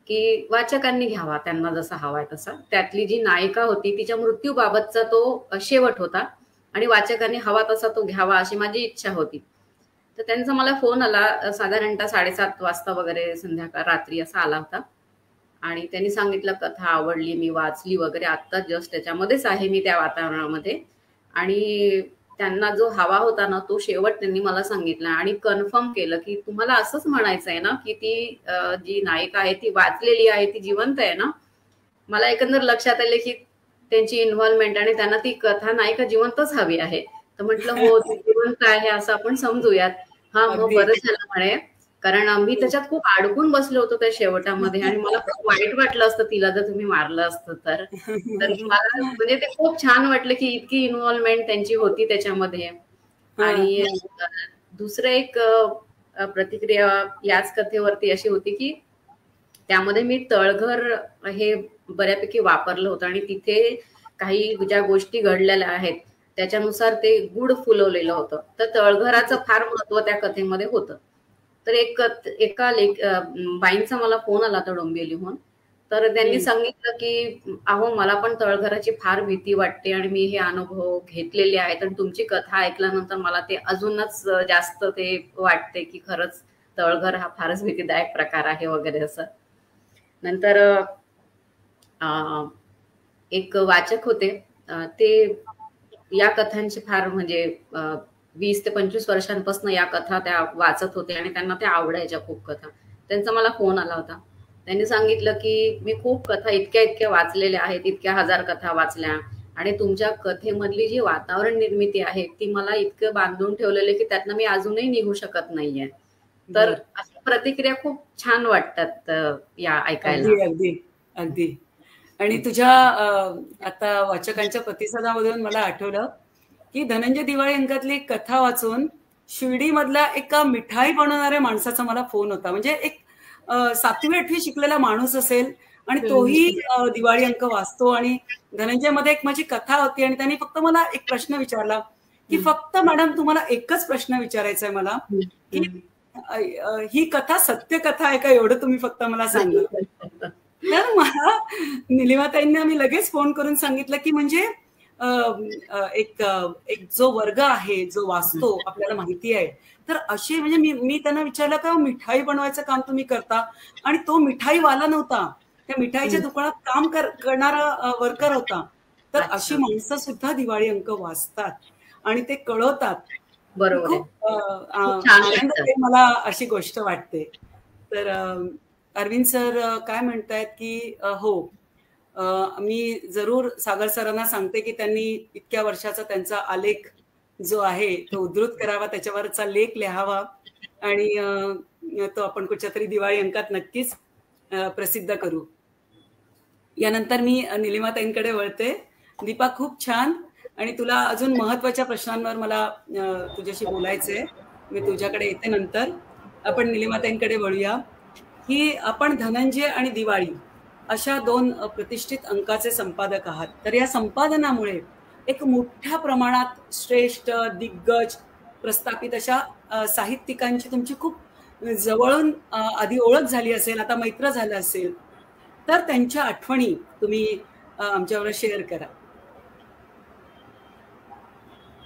की वाचकांनी घ्यावा त्यांना जसा हवाय तसा. त्यातली जी नायिका होती तिच्या मृत्यूबाबतचा तो शेवट होता आणि वाचकांनी हवा तसा तो घ्यावा अशी माझी इच्छा होती. तर त्यांचा मला फोन आला साधारणतः 7:30 वाजता वगैरे, संध्याकाळ रात्री असा आला होता. आणि त्यांनी सांगितलं कथा आवडली, मी वाचली वगैरे, आता जस्ट त्याच्यामध्येच आहे मी त्या वातावरणामध्ये. आणि त्यांना जो हवा होता ना तो शेवट त्यांनी मला सांगितला आणि कन्फर्म केलं की तुम्हाला असंच म्हणायचं आहे ना की ती जी नायिका आहे ती वाचलेली आहे, ती जिवंत आहे ना. मला एकंदर लक्षात आले की त्यांची इन्व्हॉल्वमेंट आणि त्यांना ती कथा नायिका जिवंतच हवी आहे. तर म्हटलं हो ती जिवंत आहे असं आपण समजूयात. हा मग बरं झालं म्हणे, कारण मी त्याच्यात खूप अडकून बसलो होतो त्या शेवटामध्ये आणि मला खूप वाईट वाटलं असतं तिला जर तुम्ही मारलं असतं तर. तर मला म्हणजे ते खूप छान वाटलं की इतकी इन्व्हॉल्वमेंट त्यांची होती त्याच्यामध्ये. आणि दुसरं एक प्रतिक्रिया याच कथेवरती अशी होती की त्यामध्ये मी तळघर हे बऱ्यापैकी वापरलं होतं आणि तिथे काही ज्या गोष्टी घडलेल्या आहेत त्याच्यानुसार ते गुढ फुलवलेलं होतं. तर तळघराचं फार महत्व त्या कथेमध्ये होतं. तर एका बाईंचा मला फोन आला होता डोंबिवलीहून. तर त्यांनी सांगितलं की अहो मला पण तळघराची फार भीती वाटते आणि मी हे अनुभव घेतलेले आहेत आणि तुमची कथा ऐकल्यानंतर मला ते अजूनच जास्त ते वाटते की खरंच तळघर हा फारच भीतीदायक प्रकार आहे वगैरे असं. नंतर एक वाचक होते, ते या कथांचे फार म्हणजे 20 ते 25 वर्षांपासून या कथा त्या वाचत होते आणि त्यांना त्या आवडायच्या खूप कथा. त्यांचा मला फोन आला होता. त्यांनी सांगितलं की मी खूप कथा इतक्या वाचलेल्या आहेत, इतक्या हजार कथा वाचल्या आणि तुमच्या कथेमधली जी वातावरण निर्मिती आहे ती मला इतकं बांधून ठेवलेलं की त्यातनं मी अजूनही निघू शकत नाहीये. तर अशा प्रतिक्रिया खूप छान वाटतात या ऐकायला. अगदी अगदी. आणि तुझ्या आता वाचकांच्या प्रतिसादामधून मला आठवलं की धनंजय दिवाळी अंकातली एक कथा वाचून शिर्डीमधल्या एका मिठाई बनवणाऱ्या माणसाचा मला फोन होता. म्हणजे एक 7वी 8वी शिकलेला माणूस असेल आणि तोही दिवाळी अंक वाचतो. आणि धनंजयमध्ये एक माझी कथा होती आणि त्यांनी फक्त मला एक प्रश्न विचारला की फक्त मॅडम तुम्हाला एकच प्रश्न विचारायचा आहे मला की ही कथा सत्य कथा आहे का, एवढं तुम्ही फक्त मला सांगा. तर मला निलिमाताईंना मी लगेच फोन करून सांगितलं की म्हणजे एक जो वर्ग आहे जो वाचतो आपल्याला माहिती आहे, तर असे म्हणजे मी त्यांना विचारलं का मिठाई बनवायचं काम तुम्ही करता, आणि तो मिठाईवाला नव्हता, त्या मिठाईच्या दुकानात काम करणारा वर्कर होता. तर अशी माणसं सुद्धा दिवाळी अंक वाचतात आणि ते कळवतात. खूप आनंद मला अशी गोष्ट वाटते. तर अरविंद सर काय म्हणतायत की हो, मी जरूर सागर सरांना सांगते की त्यांनी इतक्या वर्षाचा त्यांचा आलेख जो आहे तो उद्धृत करावा, त्याच्यावरचा लेख लिहावा आणि तो आपण कुठच्या तरी दिवाळी अंकात नक्कीच प्रसिद्ध करू. यानंतर मी निलिमाताईंकडे वळते. दीपा, खूप छान. आणि तुला अजून महत्वाच्या प्रश्नांवर मला तुझ्याशी बोलायचंय, मी तुझ्याकडे येते नंतर. आपण निलिमाताईंकडे वळूया की आपण धनंजय आणि दिवाळी अशा 2 प्रतिष्ठित अंकाचे संपादक आहात. तर या संपादनामुळे एक मोठ्या प्रमाणात श्रेष्ठ, दिग्गज, प्रस्थापित अशा साहित्यिकांची तुमची खूप जवळून आधी ओळख झाली असेल, आता मैत्र झालं असेल. तर त्यांच्या आठवणी तुम्ही आमच्यावर शेअर करा.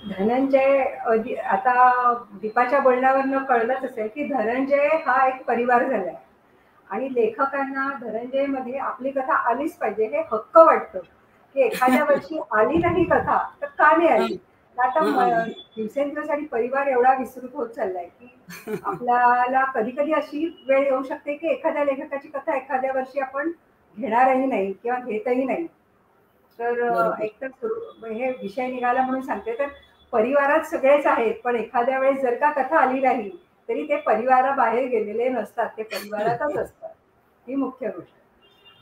धनंजय, आता दीपाच्या बोलण्यावरनं कळलंच असेल की धनंजय हा एक परिवार झालाय आणि लेखकांना धनंजयमध्ये आपली कथा आलीच पाहिजे हे हक्क वाटतं की एखाद्या वर्षी आली नाही कथा तर का नाही आली. आता दिवसेंदिवस आणि परिवार एवढा विस्तृत होत चाललाय की आपल्याला कधी कधी अशी वेळ येऊ शकते की एखाद्या लेखकाची कथा एखाद्या वर्षी आपण घेणारही नाही किंवा घेतही नाही. तर एकतर हे विषय निघाला म्हणून सांगते, तर परिवारात सगळेच आहेत, पण एखाद्या वेळेस जर का कथा आली नाही तरी ते परिवाराबाहेर गेलेले नसतात, ते परिवारातच असतात. ही मुख्य गोष्ट.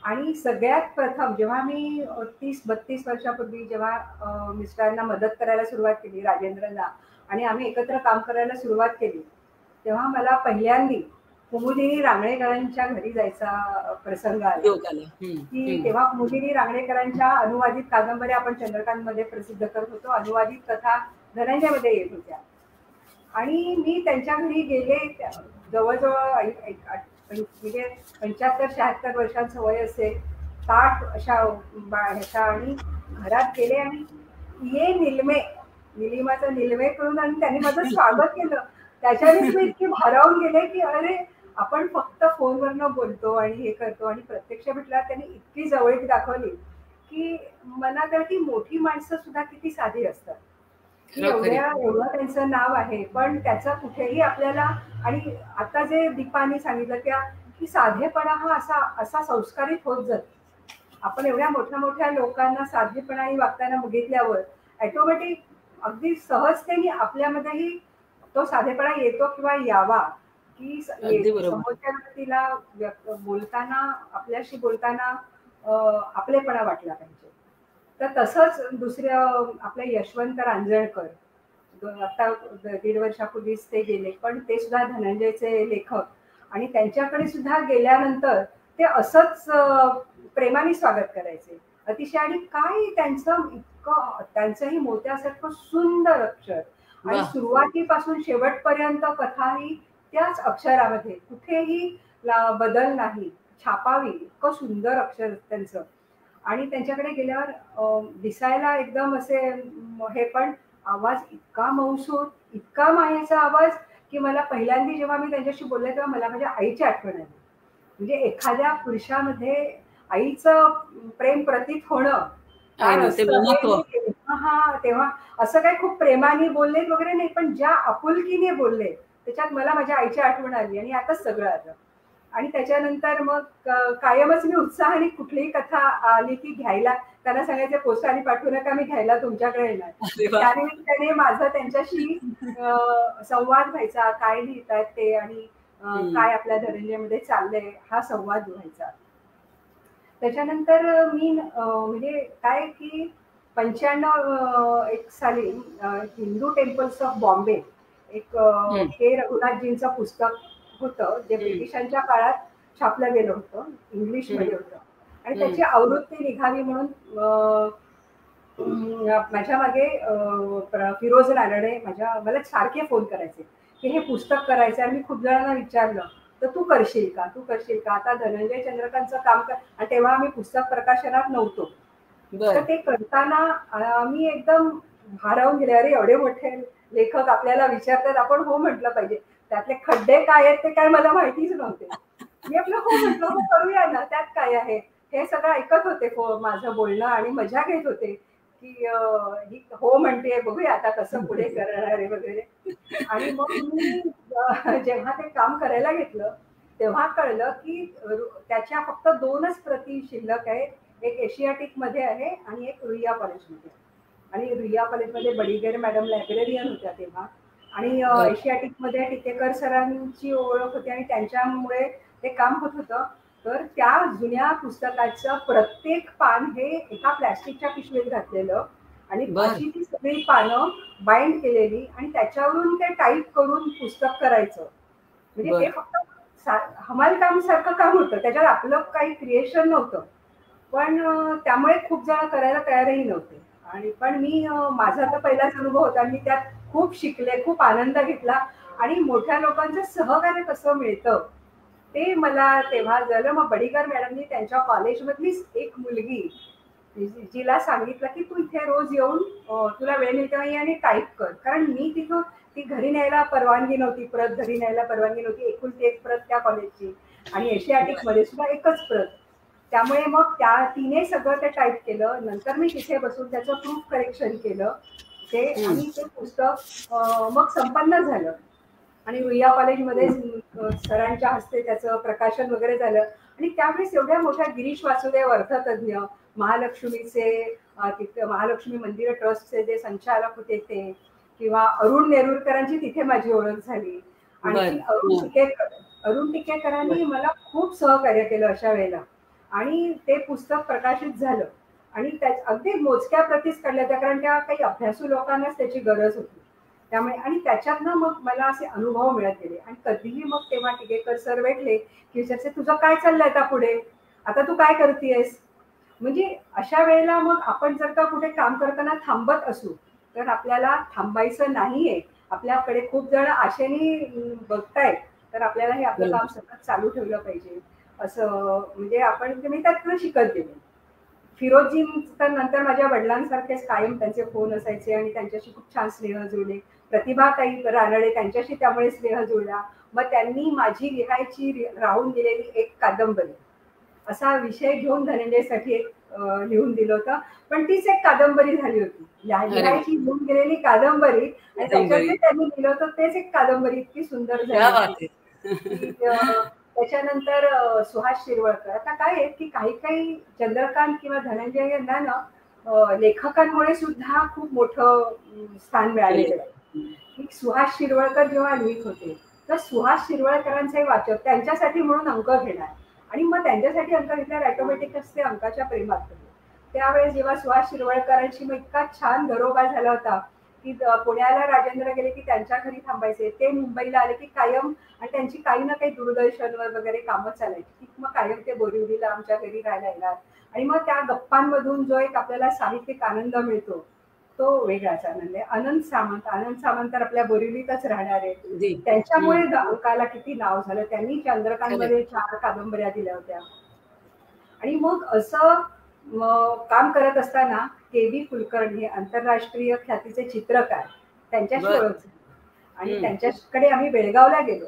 आणि सगळ्यात प्रथम जेव्हा मी 30-32 वर्षापूर्वी जेव्हा मिस्टरांना मदत करायला सुरुवात केली, राजेंद्रला, आणि आम्ही एकत्र काम करायला सुरुवात केली, तेव्हा मला पहिल्यांदी कुमुदिनी रांगणेकरांच्या घरी जायचा प्रसंग आला की तेव्हा कुमुदिनी रांगणेकरांच्या अनुवादित कादंबऱ्या आपण चंद्रकांत मध्ये प्रसिद्ध करत होतो, अनुवादित कथा धनंजयमध्ये येत होत्या. आणि मी त्यांच्या घरी गेले, जवळजवळ म्हणजे 75-76 वर्षांचं वय असेल, ताट अशा ह्याच्या, आणि घरात गेले आणि ये निलमे, निलिमाचं निलमे करून आणि त्यांनी माझं स्वागत केलं. त्याच्यानेच मी इतकी भारावून गेले की अरे आपण फक्त फोनवरनं बोलतो आणि हे करतो, आणि प्रत्यक्ष भेटला त्यांनी इतकी जवळीक दाखवली की मला तर की मोठी माणसं सुद्धा किती साधी असतात, की एवढं त्यांचं नाव आहे पण त्याचा कुठेही आपल्याला, आणि आता जे दीपाने सांगितलं की साधेपणा हा असा संस्कारित होत जातो. आपण एवढ्या मोठ्या मोठ्या लोकांना साधेपणाने वागताना बघितल्यावर ऑटोमॅटिक अगदी सहजतेने आपल्यामध्येही तो साधेपणा येतो किंवा यावा, की समोरच्या व्यक्तीला बोलताना, आपल्याशी बोलताना आपलेपणा वाटला पाहिजे. तर तसंच दुसऱ्या आपल्या यशवंत रांजणकर, आता 1.5 वर्षापूर्वीच ते गेले, पण ते सुद्धा धनंजयचे लेखक, आणि त्यांच्याकडे सुद्धा गेल्यानंतर ते असंच प्रेमाने स्वागत करायचे अतिशय. आणि काय त्यांचंही मोत्यासारखं सुंदर अक्षर, आणि सुरुवातीपासून शेवटपर्यंत कथा ही त्याच अक्षरामध्ये, कुठेही बदल नाही, छापावी, इतकं सुंदर अक्षर त्यांचं. आणि त्यांच्याकडे गेल्यावर दिसायला एकदम असे हे, पण आवाज इतका मौसूद, इतका मायेचा आवाज की मला पहिल्यांदा जेव्हा मी त्यांच्याशी बोलले तेव्हा मला माझ्या आईची आठवण आली. म्हणजे एखाद्या पुरुषामध्ये आईचं प्रेम प्रतीत होणं काय असतं, हा तेव्हा असं काही खूप प्रेमाने बोलले वगैरे नाही, पण ज्या आपुलकीने बोलले त्याच्यात मला माझ्या आईची आठवण आली आणि आता सगळं आलं. आणि त्याच्यानंतर मग कायमच मी उत्साहाने कुठलीही कथा आली की घ्यायला, त्यांना सांगायचे पोस्टाने पाठवू नका, मी घ्यायला तुमच्याकडे येणार. त्यानिमित्ताने माझा त्यांच्याशी संवाद व्हायचा, काय लिहितात ते आणि काय आपल्या धनंजयमध्ये चाललंय हा संवाद व्हायचा. त्याच्यानंतर मी म्हणजे काय की 95 साली हिंदू टेम्पल्स ऑफ बॉम्बे एक के रघुनाथजींचं पुस्तक होतं, जे ब्रिटिशांच्या काळात छापलं गेलं होतं, इंग्लिश मध्ये होतं, आणि त्याची आवृत्ती निघावी म्हणून माझ्या मागे फिरोज रानडे मला सारखे फोन करायचे की हे पुस्तक करायचं. आणि मी खूप जणांना विचारलं तर तू करशील का, तू करशील का. आता धनंजय चंद्रकांतचं काम कर, आणि तेव्हा आम्ही पुस्तक प्रकाशनात नव्हतो, तर ते करताना मी एकदम भारावून गेले. अरे एवढे मोठे लेखक आपल्याला विचारतात, आपण हो म्हटलं पाहिजे. त्यातले खड्डे काय आहेत ते काय मला माहितीच नव्हते. मी आपलं हो म्हटलं, हो करूया ना, त्यात काय आहे. हे सगळं ऐकत होते माझं बोलणं आणि मजा घेत होते की ही हो म्हणते, बघूया आता कसं पुढे करणार आहे वगैरे. आणि मग मी जेव्हा ते काम करायला घेतलं तेव्हा कळलं की त्याच्या फक्त 2च प्रती शिल्लक आहे. एक एशियाटिक मध्ये आहे आणि एक रुईया कॉलेजमध्ये. आणि रुईया कॉलेजमध्ये बडीगेर मॅडम लायब्रेरियन होत्या तेव्हा, आणि एशियाटिक मध्ये टिकेकर सरांची ओळख होती आणि त्यांच्यामुळे ते काम होत होतं. तर त्या जुन्या पुस्तकाचं प्रत्येक पान हे एका प्लॅस्टिकच्या पिशवीत घातलेलं, आणि अशी ती सगळी पानं बाइंड केलेली, आणि त्याच्यावरून ते टाईप करून पुस्तक करायचं. म्हणजे ते फक्त हमाल काम सारखं काम होतं, त्याच्यात आपलं काही क्रिएशन नव्हतं. पण त्यामुळे खूप जण करायला तयारही नव्हते. आणि पण मी माझा तर पहिलाच अनुभव होता, मी त्यात खूप शिकले, खूप आनंद घेतला. आणि मोठ्या लोकांचं सहकार्य कसं मिळतं ते मला तेव्हा झालं. मग बडीकर मॅडमनी त्यांच्या कॉलेजमधलीच एक मुलगी जिला सांगितलं की तू इथे रोज येऊन तुला वेळ मिळते आणि टाईप कर. कारण मी तिथं ती घरी न्यायला परवानगी नव्हती, प्रत घरी न्यायला परवानगी नव्हती, एकुलती एक प्रत त्या कॉलेजची, आणि एशियाटिक मध्ये सुद्धा एकच प्रत. त्यामुळे मग तिने सगळं ते टाईप केलं. नंतर मी तिथे बसून त्याचं प्रूफ करेक्शन केलं ते, आणि ते पुस्तक मग संपन्न झालं. आणि रुईया कॉलेजमध्ये सरांच्या हस्ते त्याचं प्रकाशन वगैरे झालं. आणि त्यावेळेस एवढ्या मोठ्या गिरीश वासुदेव अर्थतज्ञ, महालक्ष्मीचे तिथे महालक्ष्मी मंदिर ट्रस्टचे जे संचालक होते ते, किंवा अरुण नेरुरकरांची तिथे माझी ओळख झाली. आणि अरुण टिकेकरांनी मला खूप सहकार्य केलं अशा वेळेला. आणि ते पुस्तक प्रकाशित झालं, आणि त्या अगदी मोजक्या प्रतीच काढल्या त्या, कारण त्या काही अभ्यासू लोकांनाच त्याची गरज होती. त्यामुळे आणि त्याच्यातनं मग मला असे अनुभव मिळत गेले आणि कधीही मग तेव्हा टिकेकर सर भेटले की विचारते तुझं काय चाललंय आता पुढे, आता तू काय करतेयस. म्हणजे अशा वेळेला मग आपण जर का कुठे काम करताना थांबत असू तर आपल्याला थांबायचं नाहीये. आपल्याकडे खूप जण आशेने बघतायत तर आपल्याला हे आपलं काम सतत चालू ठेवलं पाहिजे असं म्हणजे आपण मी त्यातनं शिकत गेले. फिरोजी तर नंतर माझ्या वडिलांसारखेच कायम त्यांचे फोन असायचे आणि त्यांच्याशी खूप छान स्नेह जुळले. प्रतिभाताई रानडे त्यांच्याशी त्यामुळे स्नेह जुळला. मग त्यांनी माझी लिहायची राहून गेलेली एक कादंबरी असा विषय घेऊन धनंजयसाठी एक लिहून दिलं होतं. पण तीच एक कादंबरी झाली होती. लिहायची लिहून गेलेली कादंबरी आणि त्याच्यात जे त्यांनी लिहिलं होतं तेच एक कादंबरी इतकी सुंदर झाली. त्याच्यानंतर सुहास शिरवळकर. आता काय आहे की काही काही चंद्रकांत किंवा धनंजय यांना ना लेखकांमुळे सुद्धा खूप मोठं स्थान मिळालेलं आहे. सुहास शिरवळकर जेव्हा लिहित होते तर सुहास शिरवळकरांचे वाचक त्यांच्यासाठी म्हणून अंक घेणार आणि मग त्यांच्यासाठी अंक घेतल्यावर ऑटोमॅटिकच ते अंकाच्या प्रेमात होते. त्यावेळेस जेव्हा सुहास शिरवळकरांशी मग इतका छान घरोबा झाला होता की पुण्याला राजेंद्र गेले की त्यांच्या घरी थांबायचे, ते मुंबईला आले की कायम आणि त्यांची काही ना काही दूरदर्शनवर वगैरे कामं चालायची की मग कायम ते बोरिवलीला आमच्या घरी राहायला येणार आणि मग त्या गप्पांमधून जो एक आपल्याला साहित्यिक आनंद मिळतो तो वेगळाच आनंद आहे. आनंद सामंत तर आपल्या बोरिवलीतच राहणार आहे. त्यांच्यामुळे अंकाला किती नाव झालं. त्यांनी चंद्रकांतमध्ये 4 कादंबऱ्या दिल्या होत्या आणि मग असं काम करत असताना के.बी. कुलकर्णी हे आंतरराष्ट्रीय ख्यातीचे चित्रकार त्यांच्याशी ओळख झाली आणि त्यांच्याकडे आम्ही बेळगावला गेलो.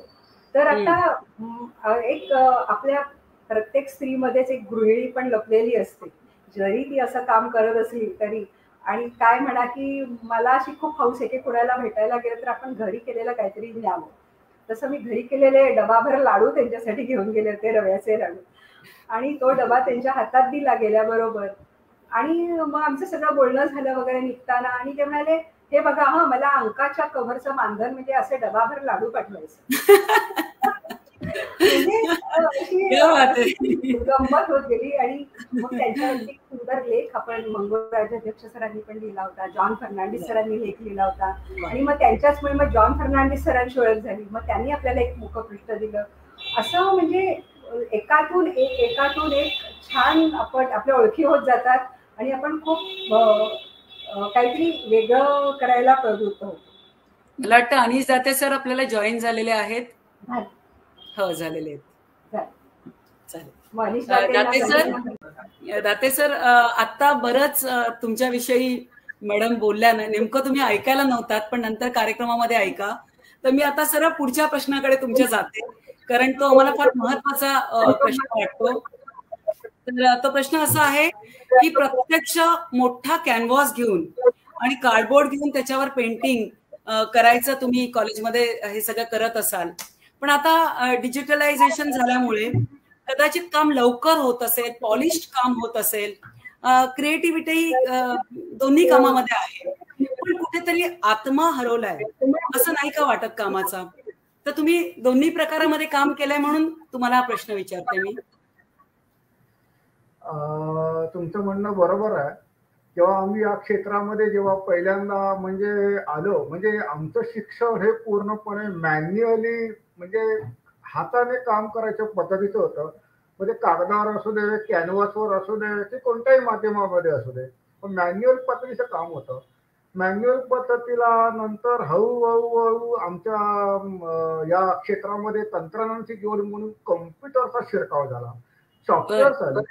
तर आता एक आपल्या प्रत्येक स्त्रीमध्येच एक गृहिणी पण लपलेली असते जरी ती असं काम करत असली तरी. आणि काय म्हणा की मला अशी खूप हौस आहे की कुणाला भेटायला गेलं तर आपण घरी केलेलं काहीतरी न्यावं. तसं मी घरी केलेले डबाभर लाडू त्यांच्यासाठी घेऊन गेले होते, रव्याचे लाडू, आणि तो डबा त्यांच्या हातात दिला गेल्याबरोबर आणि मग आमचं सगळं बोलणं झालं वगैरे निघताना आणि ते म्हणाले हे बघा हा मला अंकाच्या कव्हरचं मानधन म्हणजे असे डबाभर लाडू पाठवायचं. गंमत होत गेली. आणि मग त्यांच्यावरती एक सुंदर लेख आपण मंगळराज अध्यक्ष सरांनी पण लिहिला होता, जॉन फर्नांडिस सरांनी लेख लिहिला होता आणि मग त्यांच्याचमुळे मग जॉन फर्नांडिस सरांची ओळख झाली. मग त्यांनी आपल्याला एक मुखपृष्ठ दिलं. असं म्हणजे एकातून एक छान आपण आपल्या ओळखी होत जातात आणि आपण खूप काहीतरी वेगळं करायला प्रवृत्त होतो. मला वाटतं अनिश दाते सर आपल्याला जॉईन झालेले आहेत. हो झालेले आहेत. चालेल. दाते सर आता बरंच तुमच्याविषयी मॅडम बोलल्या ना, नेमकं तुम्ही ऐकायला नव्हतात पण नंतर कार्यक्रमामध्ये ऐका. तर मी आता सरळ पुढच्या प्रश्नाकडे तुमच्या जाते कारण तो आम्हाला फार महत्वाचा प्रश्न वाटतो. तर तो प्रश्न असा आहे की प्रत्यक्ष मोठा कॅनव्हास घेऊन आणि कार्डबोर्ड घेऊन त्याच्यावर पेंटिंग करायचं तुम्ही कॉलेजमध्ये हे सगळं करत असाल, पण आता डिजिटलायझेशन झाल्यामुळे कदाचित काम लवकर होत असेल, पॉलिश्ड काम होत असेल, क्रिएटिव्हिटी दोन्ही कामामध्ये आहे, पण कुठेतरी आत्मा हरवलाय असं नाही का वाटत कामाचा? तर तुम्ही दोन्ही प्रकारामध्ये काम केलंय म्हणून तुम्हाला हा प्रश्न विचारते मी. तुमचं म्हणणं बरोबर आहे. जेव्हा आम्ही या क्षेत्रामध्ये जेव्हा पहिल्यांदा म्हणजे आलो, म्हणजे आमचं शिक्षण हे पूर्णपणे मॅन्युअली म्हणजे हाताने काम करायच्या पद्धतीचं होतं. म्हणजे कागदावर असू दे, कॅनव्हासवर असू दे, की कोणत्याही माध्यमामध्ये असू दे, पण मॅन्युअल पद्धतीचं काम होतं. मॅन्युअल पद्धतीला नंतर हळूहळू आमच्या या क्षेत्रामध्ये तंत्रज्ञानाची जोड म्हणून कॉम्प्युटरचा शिरकाव झाला, सॉफ्टवेअर झालं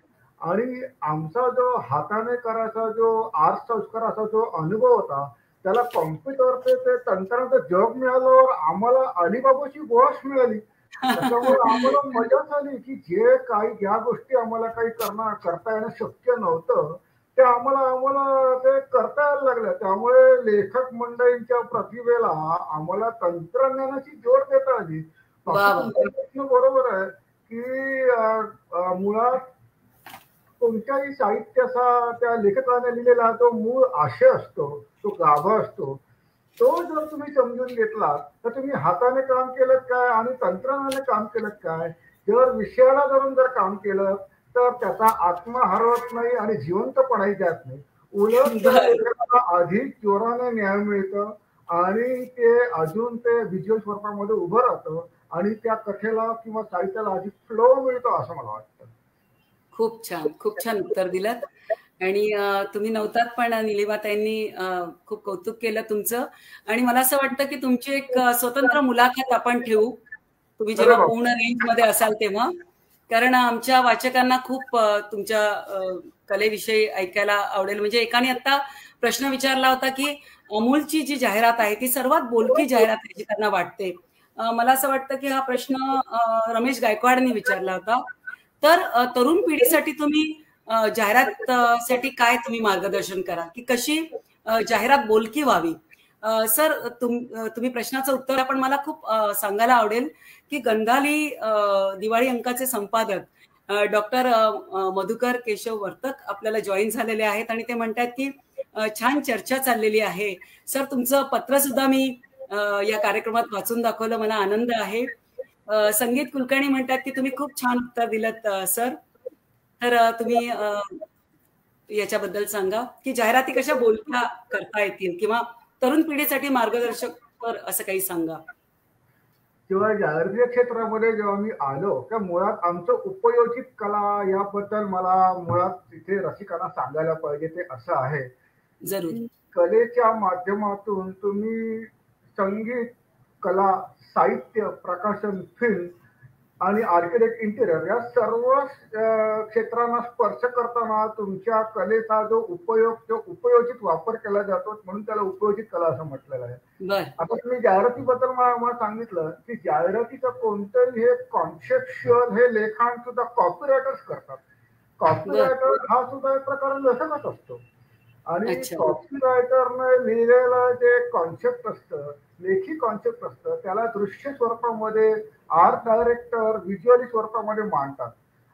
आणि आमचा जो हाताने करायचा जो आर्ट संस्काराचा जो अनुभव होता त्याला कॉम्प्युटरचे ते तंत्रज्ञानाचं जग मिळाल्यावर आम्हाला अलिबाबाची गोष्ट मिळाली. त्याच्यामुळे आम्हाला मजा झाली की जे काही ज्या गोष्टी आम्हाला काही करता येणं शक्य नव्हतं ते आम्हाला ते करता यायला लागलं. त्यामुळे लेखक मंडळींच्या प्रतिभेला आम्हाला तंत्रज्ञानाची जोड देता आली. बरोबर आहे की मुळात कोणत्याही साहित्याचा त्या लेखकाने लिहिलेला तो मूळ आशय असतो, तो गाभा असतो. तो जर तुम्ही समजून घेतला तर तुम्ही हाताने काम केलं काय आणि तंत्रज्ञानाने काम केलं काय, जर विषयाला धरून जर काम केलं तर त्याचा आत्मा हरवत नाही आणि जिवंतपणाही जात नाही. उलट अधिक जोराने न्याय मिळतं, आणि ते अजून ते व्हिज्युअल स्वरूपामध्ये उभं राहतं आणि त्या कथेला किंवा साहित्याला अधिक फ्लो मिळतो असं मला वाटतं. खूप छान उत्तर दिलं. आणि तुम्ही नव्हतात पण निलिमाताईंनी खूप कौतुक केलं तुमचं. आणि मला असं वाटतं की तुमची एक स्वतंत्र मुलाखत आपण ठेवू, तुम्ही जेव्हा पूर्ण रेंज मध्ये असाल तेव्हा, कारण आमच्या वाचकांना खूप तुमच्या कलेविषयी ऐकायला आवडेल. म्हणजे एकाने आता प्रश्न विचारला होता की अमूलची जी जाहिरात आहे ती सर्वात बोलकी जाहिरात आहे जी त्यांना वाटते. मला असं वाटतं की हा प्रश्न रमेश गायकवाडनी विचारला होता. तर तरुण पिढीसाठी तुम्ही जाहिरातसाठी काय तुम्ही मार्गदर्शन कराल की कशी जाहिरात बोलकी व्हावी? सर, तुम्ही प्रश्नाचं उत्तर, पण मला खूप सांगायला आवडेल की गंधाली दिवाळी अंकाचे संपादक डॉक्टर मधुकर केशव वर्तक आपल्याला जॉईन झालेले आहेत आणि ते म्हणतात की छान चर्चा चाललेली आहे. सर, तुमचं पत्र सुद्धा मी या कार्यक्रमात वाचून दाखवलं, मला आनंद आहे. संगीत कुलकर्णी म्हणतात की तुम्ही खूप छान उत्तर दिलत सर. तर तुम्ही याच्याबद्दल सांगा की जाहिराती कशा बोलक्या करता येतील किंवा तरुण पिढीसाठी मार्गदर्शक असं काही सांगा. किंवा जाहिराती क्षेत्रामध्ये जेव्हा मी आलो त्या मुळात आमचं उपयोजित कला याबद्दल मला मुळात तिथे रसिकांना सांगायला पाहिजे. ते असं आहे, जरूर, कलेच्या माध्यमातून तुम्ही संगीत, कला, साहित्य, प्रकाशन, फिल्म आणि आर्किटेक्ट, इंटिरियर या सर्व क्षेत्रांना स्पर्श करताना तुमच्या कलेचा जो उपयोजित वापर केला जातो म्हणून त्याला उपयोजित कला असं म्हटलेलं आहे. आता तुम्ही जाहिरातीबद्दल मला सांगितलं की जाहिरातीचं कोणतंही हे कॉन्सेप्च्युअल हे लेखन सुद्धा कॉपीरायटर्स करतात. कॉपीरायटर हा सुद्धा एक प्रकारे लेखकच असतो आणि कॉपीरायटरने लिहिलेलं जे कॉन्सेप्ट असतं, लेखी कॉन्सेप्ट असतं, त्याला दृश्य स्वरूपामध्ये आर्ट डायरेक्टर व्हिज्युअली स्वरूपामध्ये मांडतात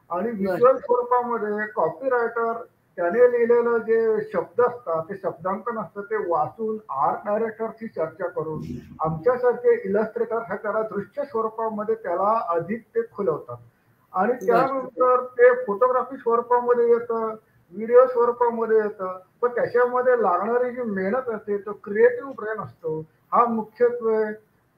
आणि व्हिज्युअल स्वरूपामध्ये कॉपीरायटर त्याने लिहिलेलं जे शब्द असतात ते शब्दांकन असतं ते वाचून आर्ट डायरेक्टरशी चर्चा करून आमच्यासारखे इलस्ट्रेटर हे त्याला दृश्य स्वरूपामध्ये त्याला अधिक ते खुलवतात आणि त्यानंतर ते फोटोग्राफी स्वरूपामध्ये येतं, व्हिडिओ स्वरूपामध्ये येतं. पण त्याच्यामध्ये लागणारी जी मेहनत असते तो क्रिएटिव्ह ब्रेन असतो हा मुख्यत्वे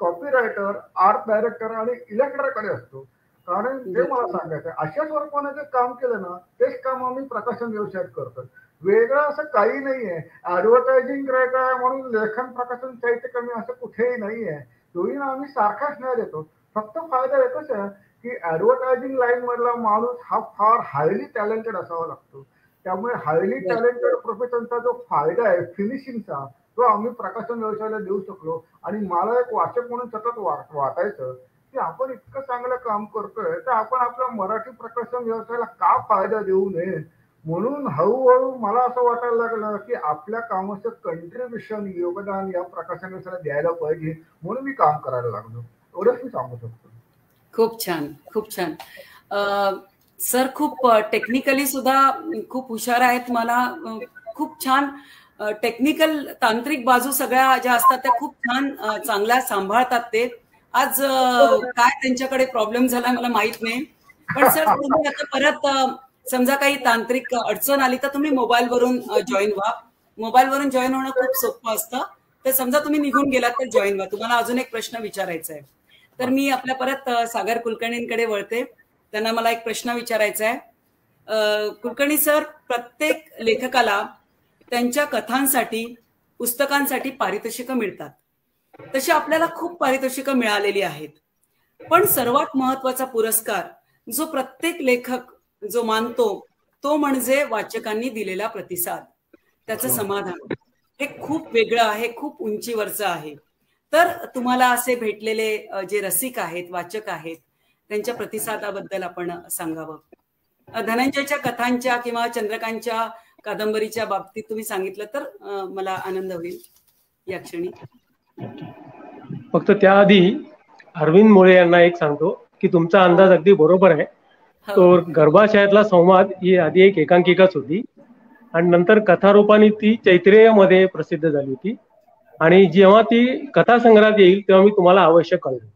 कॉपीरायटर, आर्ट डायरेक्टर आणि इलेक्ट्रिककडे असतो. कारण ते मला सांगायचं अशा स्वरूपाने जे काम केलं ना तेच काम आम्ही प्रकाशन व्यवसायात करतो. वेगळं असं काही नाहीये. ऍडव्हर्टायझिंग करायचं म्हणून लेखन प्रकाशन साहित्य कमी असं कुठेही नाहीये. दोन्ही आम्ही सारखाच नाही देतो. फक्त फायदा एकच आहे की ऍडव्हर्टायझिंग लाईन मधला माणूस हा फार हायली टॅलेंटेड असावा लागतो. त्यामुळे हायली टॅलेंटेड प्रोफेशनचा जो फायदा आहे फिनिशिंगचा तो आम्ही प्रकाशन व्यवसायाला देऊ शकलो. आणि मला एक वाचक म्हणून सतत वाटायचं की आपण इतकं चांगलं काम करतोय तर आपण आपल्या मराठी प्रकाशन व्यवसायाला का फायदा देऊ नये. म्हणून हळूहळू मला असं वाटायला लागलं की आपल्या कामाचं कंट्रीब्युशन, योगदान या प्रकाशन व्यवसायाला द्यायला पाहिजे म्हणून मी काम करायला लागलो. एवढंच मी सांगू शकतो. खूप छान. सर, खूप टेक्निकली सुद्धा खूप हुशार आहेत. मला खूप छान टेक्निकल तांत्रिक बाजू सगळ्या ज्या असतात त्या खूप छान चांगल्या सांभाळतात. ते आज काय त्यांच्याकडे प्रॉब्लेम झाला मला माहित नाही. पण सर, तुम्ही आता परत समजा काही तांत्रिक अडचण आली तर तुम्ही मोबाईलवरून जॉईन व्हा. मोबाईलवरून जॉईन होणं खूप सोपं असतं. तर समजा तुम्ही निघून गेलात तर जॉईन व्हा. तुम्हाला अजून एक प्रश्न विचारायचा आहे. तर मी आपल्या परत सागर कुलकर्णींकडे वळते. त्यांना मला एक प्रश्न विचारायचा आहे. कुलकर्णी सर, प्रत्येक लेखकाला त्यांच्या कथांसाठी, पुस्तकांसाठी पारितोषिकं मिळतात. तशी आपल्याला खूप पारितोषिकं मिळालेली आहेत. पण सर्वात महत्वाचा पुरस्कार जो प्रत्येक लेखक जो मानतो तो म्हणजे वाचकांनी दिलेला प्रतिसाद, त्याचं समाधान. हे खूप वेगळं आहे, खूप उंचीवरचं आहे. तर तुम्हाला असे भेटलेले जे रसिक आहेत, वाचक आहेत, त्यांच्या प्रतिसादाबद्दल आपण सांगावं. धनंजयच्या कथांच्या किंवा चंद्रकांतच्या कादंबरीच्या बाबतीत तुम्ही सांगितलं तर मला आनंद होईल या क्षणी. फक्त त्याआधी अरविंद मुळे यांना एक सांगतो की तुमचा अंदाज अगदी बरोबर आहे. तो गर्भाशयातला संवाद ही आधी एक एकांकिकाच होती आणि नंतर कथारूपाने ती चैत्रेयमध्ये प्रसिद्ध झाली होती. आणि जेव्हा ती कथासंग्रहात येईल तेव्हा मी तुम्हाला अवश्य कळवेन.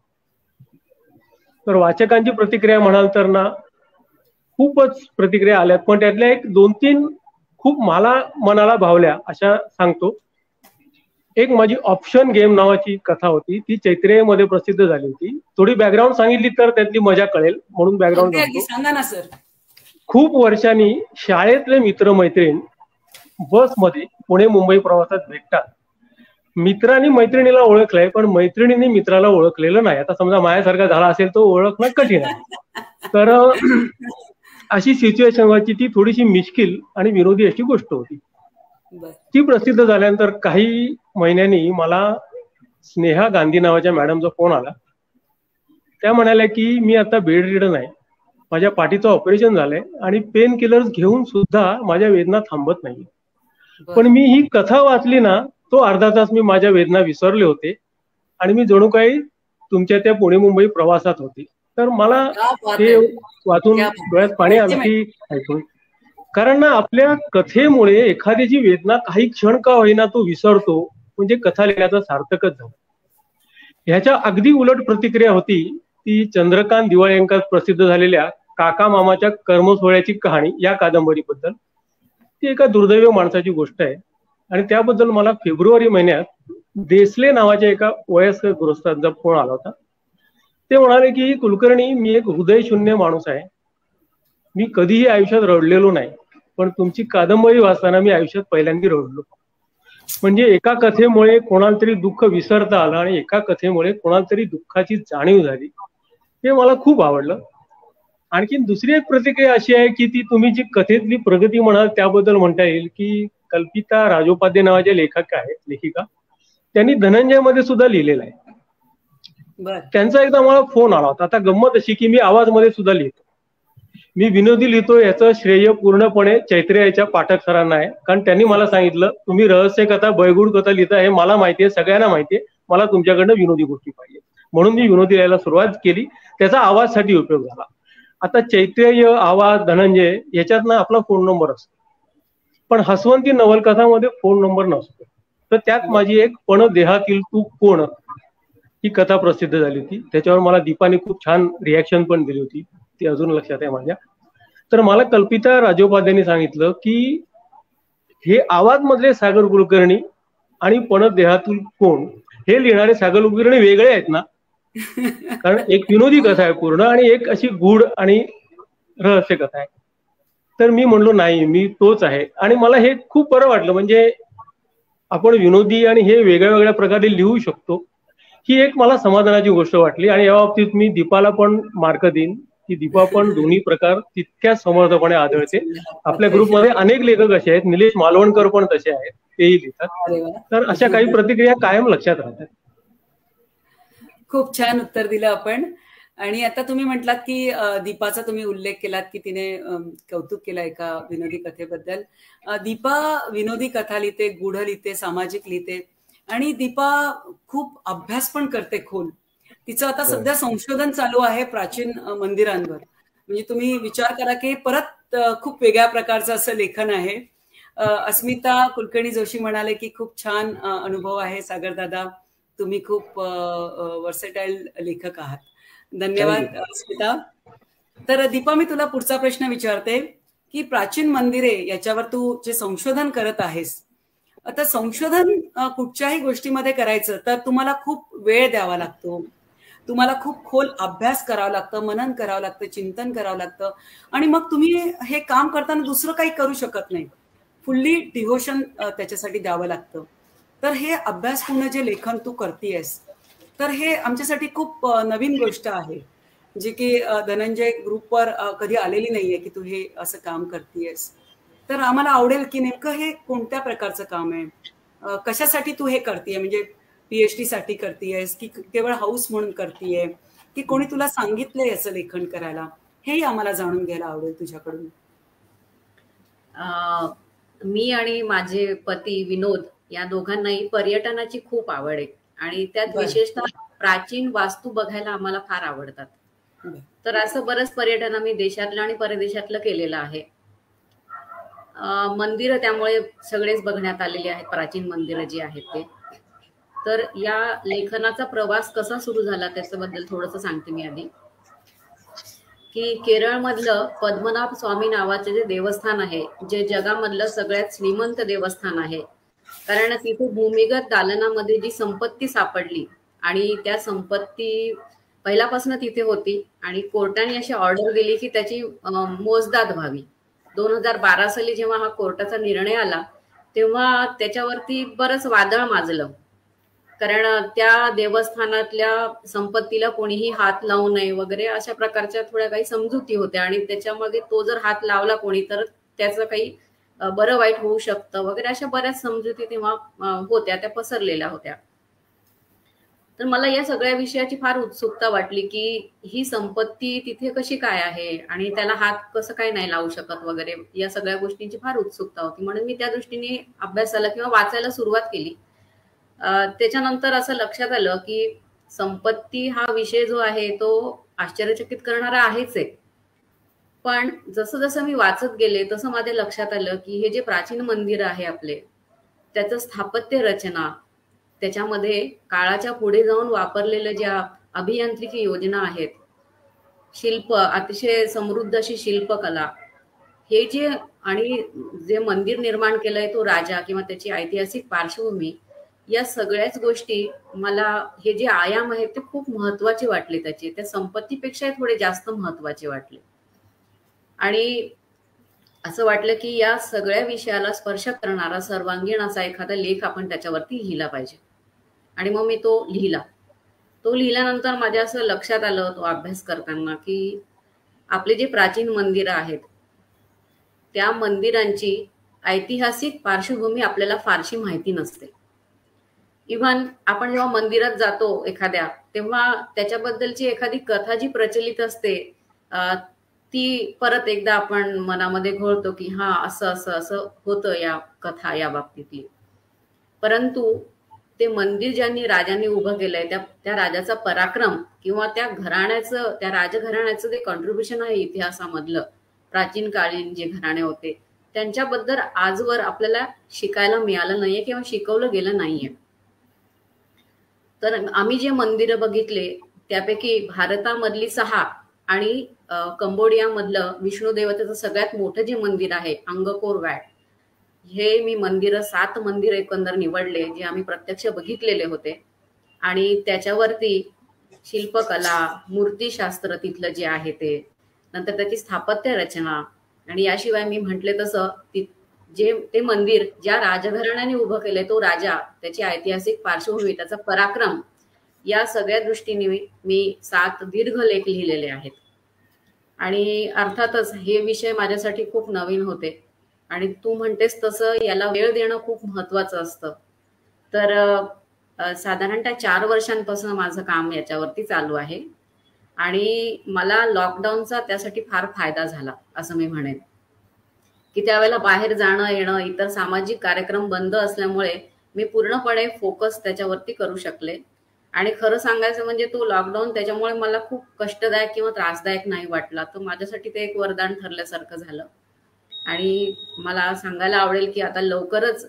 तर वाचकांची प्रतिक्रिया म्हणाल तर ना खूपच प्रतिक्रिया आल्यात, पण त्यातल्या एक 2-3 खूप मला मनाला भावल्या अशा सांगतो. एक माझी ऑप्शन गेम नावाची कथा होती, ती चैत्रेमध्ये प्रसिद्ध झाली होती. थोडी बॅकग्राऊंड सांगितली तर त्यातली मजा कळेल म्हणून बॅकग्राऊंड सांगा ना सर. खूप वर्षांनी शाळेतले मित्रमैत्रीण बसमध्ये पुणे मुंबई प्रवासात भेटतात. मित्रांनी मैत्रिणीला ओळखलंय पण मैत्रिणीने मित्राला ओळखलेलं नाही. आता समजा माझ्यासारखा झाला असेल तो ओळखणं कठीण आहे. तर अशी सिच्युएशन व्हायची, ती थोडीशी मिश्किल आणि विनोदी अशी गोष्ट होती. ती प्रसिद्ध झाल्यानंतर काही महिन्यांनी मला स्नेहा गांधी नावाच्या मॅडमचा फोन आला. त्या म्हणाल्या की मी आता बेड रिडन आहे, माझ्या पाठीचं ऑपरेशन झालंय आणि पेन किलर्स घेऊन सुद्धा माझ्या वेदना थांबत नाही. पण मी ही कथा वाचली ना, तो अर्धा तास मी माझ्या वेदना विसरले होते आणि मी जणू काही तुमच्या त्या पुणे मुंबई प्रवासात होते. तर मला हे वाचून डोळ्यात पाणी आलं की ऐकून, कारण ना आपल्या कथेमुळे एखाद्याची वेदना काही क्षण का होईना तो विसरतो, म्हणजे कथा लिहिण्याचं सार्थकच झालं. ह्याच्या अगदी उलट प्रतिक्रिया होती ती चंद्रकांत दिवाळे यांच्यात प्रसिद्ध झालेल्या काका मामाच्या कर्मसोहळ्याची कहाणी या कादंबरीबद्दल. ती एका दुर्दैवी माणसाची गोष्ट आहे आणि त्याबद्दल मला फेब्रुवारी महिन्यात देसले नावाच्या एका वयस्कर गृहस्थांचा फोन आला होता. ते म्हणाले की कुलकर्णी, मी एक हृदयशून्य माणूस आहे, मी कधीही आयुष्यात रडलेलो नाही, पण तुमची कादंबरी वाचताना मी आयुष्यात पहिल्यांदा रडलो. म्हणजे एका कथेमुळे कोणाला तरी दुःख विसरता आलं आणि एका कथेमुळे कोणाला तरी दुःखाची जाणीव झाली. हे मला खूप आवडलं. आणखी दुसरी एक प्रतिक्रिया अशी आहे की ती तुम्ही जी कथेतली प्रगती म्हणाल त्याबद्दल म्हणता येईल की कल्पिता राजोपाध्ये नावाचे लेखिका त्यांनी धनंजयमध्ये सुद्धा लिहिलेलं आहे. त्यांचा एकदा मला फोन आला होता. आता गंमत अशी की मी आवाजमध्ये सुद्धा लिहितो, मी विनोदी लिहितो, याचं श्रेय पूर्णपणे चैत्रेयाच्या पाठक सरांना आहे. कारण त्यांनी मला सांगितलं तुम्ही रहस्य कथा बळगुड कथा लिहिता, हे मला माहितीये, सगळ्यांना माहितीये, मला तुमच्याकडनं विनोदी गोष्टी पाहिजे. म्हणून मी विनोदी लिहायला सुरुवात केली. त्याचा आवाजसाठी उपयोग झाला. आता चैत्रेय, आवाज, धनंजय याच्यातनं आपला फोन नंबर असतो, पण हसवंती नवलकथामध्ये फोन नंबर नसतो. तर त्यात माझी एक पण देहातील तू कोण ही कथा प्रसिद्ध झाली होती. त्याच्यावर मला दीपाने खूप छान रिॲक्शन पण दिली होती, ती अजून लक्षात आहे माझ्या. तर मला कल्पिता राजोपाध्यायांनी सांगितलं की हे आवाज मधले सागर कुलकर्णी आणि पण देहातील कोण हे लिहिणारे सागर कुलकर्णी वेगळे आहेत ना, कारण एक विनोदी कथा आहे पूर्ण आणि एक अशी गूढ आणि रहस्य कथा आहे. तर मी म्हणलो नाही, मी तोच आहे. आणि मला हे खूप बरं वाटलं, म्हणजे आपण विनोदी आणि हे वेगळ्या वेगळ्या प्रकारे लिहू शकतो, ही एक मला समाधानाची गोष्ट वाटली. आणि या बाबतीत मी दीपाला पण मार्क देईन की दीपा पण दोन्ही प्रकार तितक्याच समर्थपणे आढळते. आपल्या ग्रुपमध्ये अनेक लेखक असे आहेत, निलेश मालवणकर पण तसे आहेत, तेही लिहितात. तर अशा काही प्रतिक्रिया कायम लक्षात राहतात. खूप छान उत्तर दिलं आपण. आणि आता तुम्ही म्हटलात की दीपाचा तुम्ही उल्लेख केलात की तिने कौतुक केलं एका विनोदी कथेबद्दल. दीपा विनोदी कथा लिहिते, गूढ लिहिते, सामाजिक लिहिते आणि दीपा खूप अभ्यास पण करते खोल. तिचं आता सध्या संशोधन चालू आहे प्राचीन मंदिरांवर. म्हणजे तुम्ही विचार करा की परत खूप वेगळ्या प्रकारचं असं लेखन आहे. अस्मिता कुलकर्णी जोशी म्हणाले की खूप छान अनुभव आहे सागर दादा, तुम्ही खूप वर्सेटाईल लेखक आहात. धन्यवाद अस्मिता. तर दीपा, मी तुला पुढचा प्रश्न विचारते की प्राचीन मंदिरे याच्यावर तू जे संशोधन करत आहेस, आता संशोधन कुठच्याही गोष्टीमध्ये करायचं तर तुम्हाला खूप वेळ द्यावा लागतो, तुम्हाला खूप खोल अभ्यास करावा लागतं, मनन करावं लागतं, चिंतन करावं लागतं आणि मग तुम्ही हे काम करताना दुसरं काही करू शकत नाही, फुल्ली डिव्होशन त्याच्यासाठी द्यावं लागतं. तर हे अभ्यासपूर्ण जे लेखन तू करतेयस, तर हे आमच्यासाठी खूप नवीन गोष्ट आहे, जी की धनंजय ग्रुपवर कधी आलेली नाहीये की तू हे असं काम करतेयस. तर आम्हाला आवडेल की नेमकं हे कोणत्या प्रकारचं काम आहे, कशासाठी तू हे करतेय, म्हणजे PhD साठी करतेयस की केवळ हाऊस म्हणून करतेय की कोणी तुला सांगितलंय याचं लेखन करायला, हेही आम्हाला जाणून घ्यायला आवडेल तुझ्याकडून. मी आणि माझे पती विनोद या दोघांनाही पर्यटनाची खूप आवड आहे आणि त्यात विशेषतः प्राचीन वास्तू बघायला आम्हाला फार आवडतात. तर असं बरंच पर्यटन आम्ही देशातलं आणि परदेशातलं केलेलं आहे. मंदिरं त्यामुळे सगळेच बघण्यात आलेली आहेत, प्राचीन मंदिरं जी आहेत ते. तर या लेखनाचा प्रवास कसा सुरू झाला त्याच्याबद्दल थोडंसं सांगते मी आधी. की केरळमधलं पद्मनाभ स्वामी नावाचे जे देवस्थान आहे, जे जगामधलं सगळ्यात श्रीमंत देवस्थान आहे, कारण तिथे भूमिगत दालनामध्ये जी संपत्ती सापडली आणि त्या संपत्ती पहिल्यापासून तिथे होती आणि कोर्टाने अशी ऑर्डर दिली की त्याची मोजदाद व्हावी. 2012 साली जेव्हा हा कोर्टाचा निर्णय आला तेव्हा त्याच्यावरती बरंच वादळ माजलं, कारण त्या देवस्थानातल्या संपत्तीला कोणीही हात लावू नये वगैरे अशा प्रकारच्या थोड्या काही समजुती होत्या आणि त्याच्यामध्ये तो जर हात लावला कोणी तर त्याचं काही बरं वाईट होऊ शकतं वगैरे अशा बऱ्याच समजुती तेव्हा होत्या, त्या पसरलेल्या होत्या. तर मला या सगळ्या विषयाची फार उत्सुकता वाटली की ही संपत्ती तिथे कशी काय आहे आणि त्याला हात कसं काय नाही लावू शकत वगैरे, या सगळ्या गोष्टींची फार उत्सुकता होती. म्हणून मी त्या दृष्टीने अभ्यासाला किंवा वाचायला सुरुवात केली. त्याच्यानंतर असं लक्षात आलं की संपत्ती हा विषय जो आहे तो आश्चर्यचकित करणारा आहेच आहे, पण जसं जसं मी वाचत गेले तसं माझ्या लक्षात आलं की हे जे प्राचीन मंदिर आहे आपले, त्याचं स्थापत्य रचना, त्याच्यामध्ये काळाच्या पुढे जाऊन वापरलेल्या ज्या अभियांत्रिकी योजना आहेत, शिल्प, अतिशय समृद्ध अशी शिल्पकला, हे जे आणि जे मंदिर निर्माण केलंय तो राजा किंवा त्याची ऐतिहासिक पार्श्वभूमी, या सगळ्याच गोष्टी मला, हे जे आयाम आहेत ते खूप महत्वाचे वाटले. त्याचे त्या संपत्तीपेक्षा थोडे जास्त महत्वाचे वाटले आणि असं वाटलं की या सगळ्या विषयाला स्पर्श करणारा सर्वांगीण असा एखादा लेख आपण त्याच्यावरती लिहिला पाहिजे. आणि मग मी तो लिहिला. तो लिहिल्यानंतर माझ्या असं लक्षात आलं तो अभ्यास करताना की आपले जे प्राचीन मंदिरं आहेत त्या मंदिरांची ऐतिहासिक पार्श्वभूमी आपल्याला फारशी माहिती नसते. इव्हन आपण जेव्हा मंदिरात जातो एखाद्या, तेव्हा त्याच्याबद्दलची एखादी कथा जी प्रचलित असते ती परत एकदा आपण मनामध्ये घोळतो की हा असं असं असं होतं या कथा या बाबतीतली. परंतु ते मंदिर ज्यांनी राजांनी उभं केलंय त्या राजाचा पराक्रम किंवा त्या घराण्याचं, त्या राजघराण्याचं जे कॉन्ट्रीब्युशन आहे इतिहासामधलं, प्राचीन कालीन जे घराणे होते त्यांच्याबद्दल आजवर आपल्याला शिकायला मिळालं नाहीये किंवा शिकवलं गेलं नाहीये. तर आम्ही जे मंदिरं बघितले त्यापैकी भारतामधली 6 आणि कंबोडिया मधलं विष्णू देवतेचं सगळ्यात मोठं जे मंदिर आहे अंगकोर वॅट, हे मी मंदिरं 7 मंदिर एकंदर निवडले जे आम्ही प्रत्यक्ष बघितलेले होते. आणि त्याच्यावरती शिल्पकला, मूर्तीशास्त्र तिथलं जे आहे ते, नंतर त्याची स्थापत्य रचना, आणि याशिवाय मी म्हटले तसं जे ते मंदिर ज्या राजघराण्याने उभं केलंय तो राजा, त्याची ऐतिहासिक पार्श्वभूमी, त्याचा पराक्रम, या सगळ्या दृष्टीने मी 7 दीर्घ लेख लिहिलेले आहेत. आणि अर्थातच हे विषय माझ्यासाठी खूप नवीन होते आणि तू म्हणतेस तसं याला वेळ देणं खूप महत्वाचं असतं. तर साधारणतः 4 वर्षांपासून माझं काम याच्यावरती चालू आहे आणि मला लॉकडाऊनचा त्यासाठी फार फायदा झाला असं मी म्हणेन की त्यावेळेला बाहेर जाणं येणं, इतर सामाजिक कार्यक्रम बंद असल्यामुळे मी पूर्णपणे फोकस त्याच्यावरती करू शकले. आणि खरं सांगायचं म्हणजे तो लॉकडाऊन त्याच्यामुळे मला खूप कष्टदायक किंवा त्रासदायक नाही वाटला. तर माझ्यासाठी ते एक वरदान ठरल्यासारखं झालं. आणि मला सांगायला आवडेल की आता लवकरच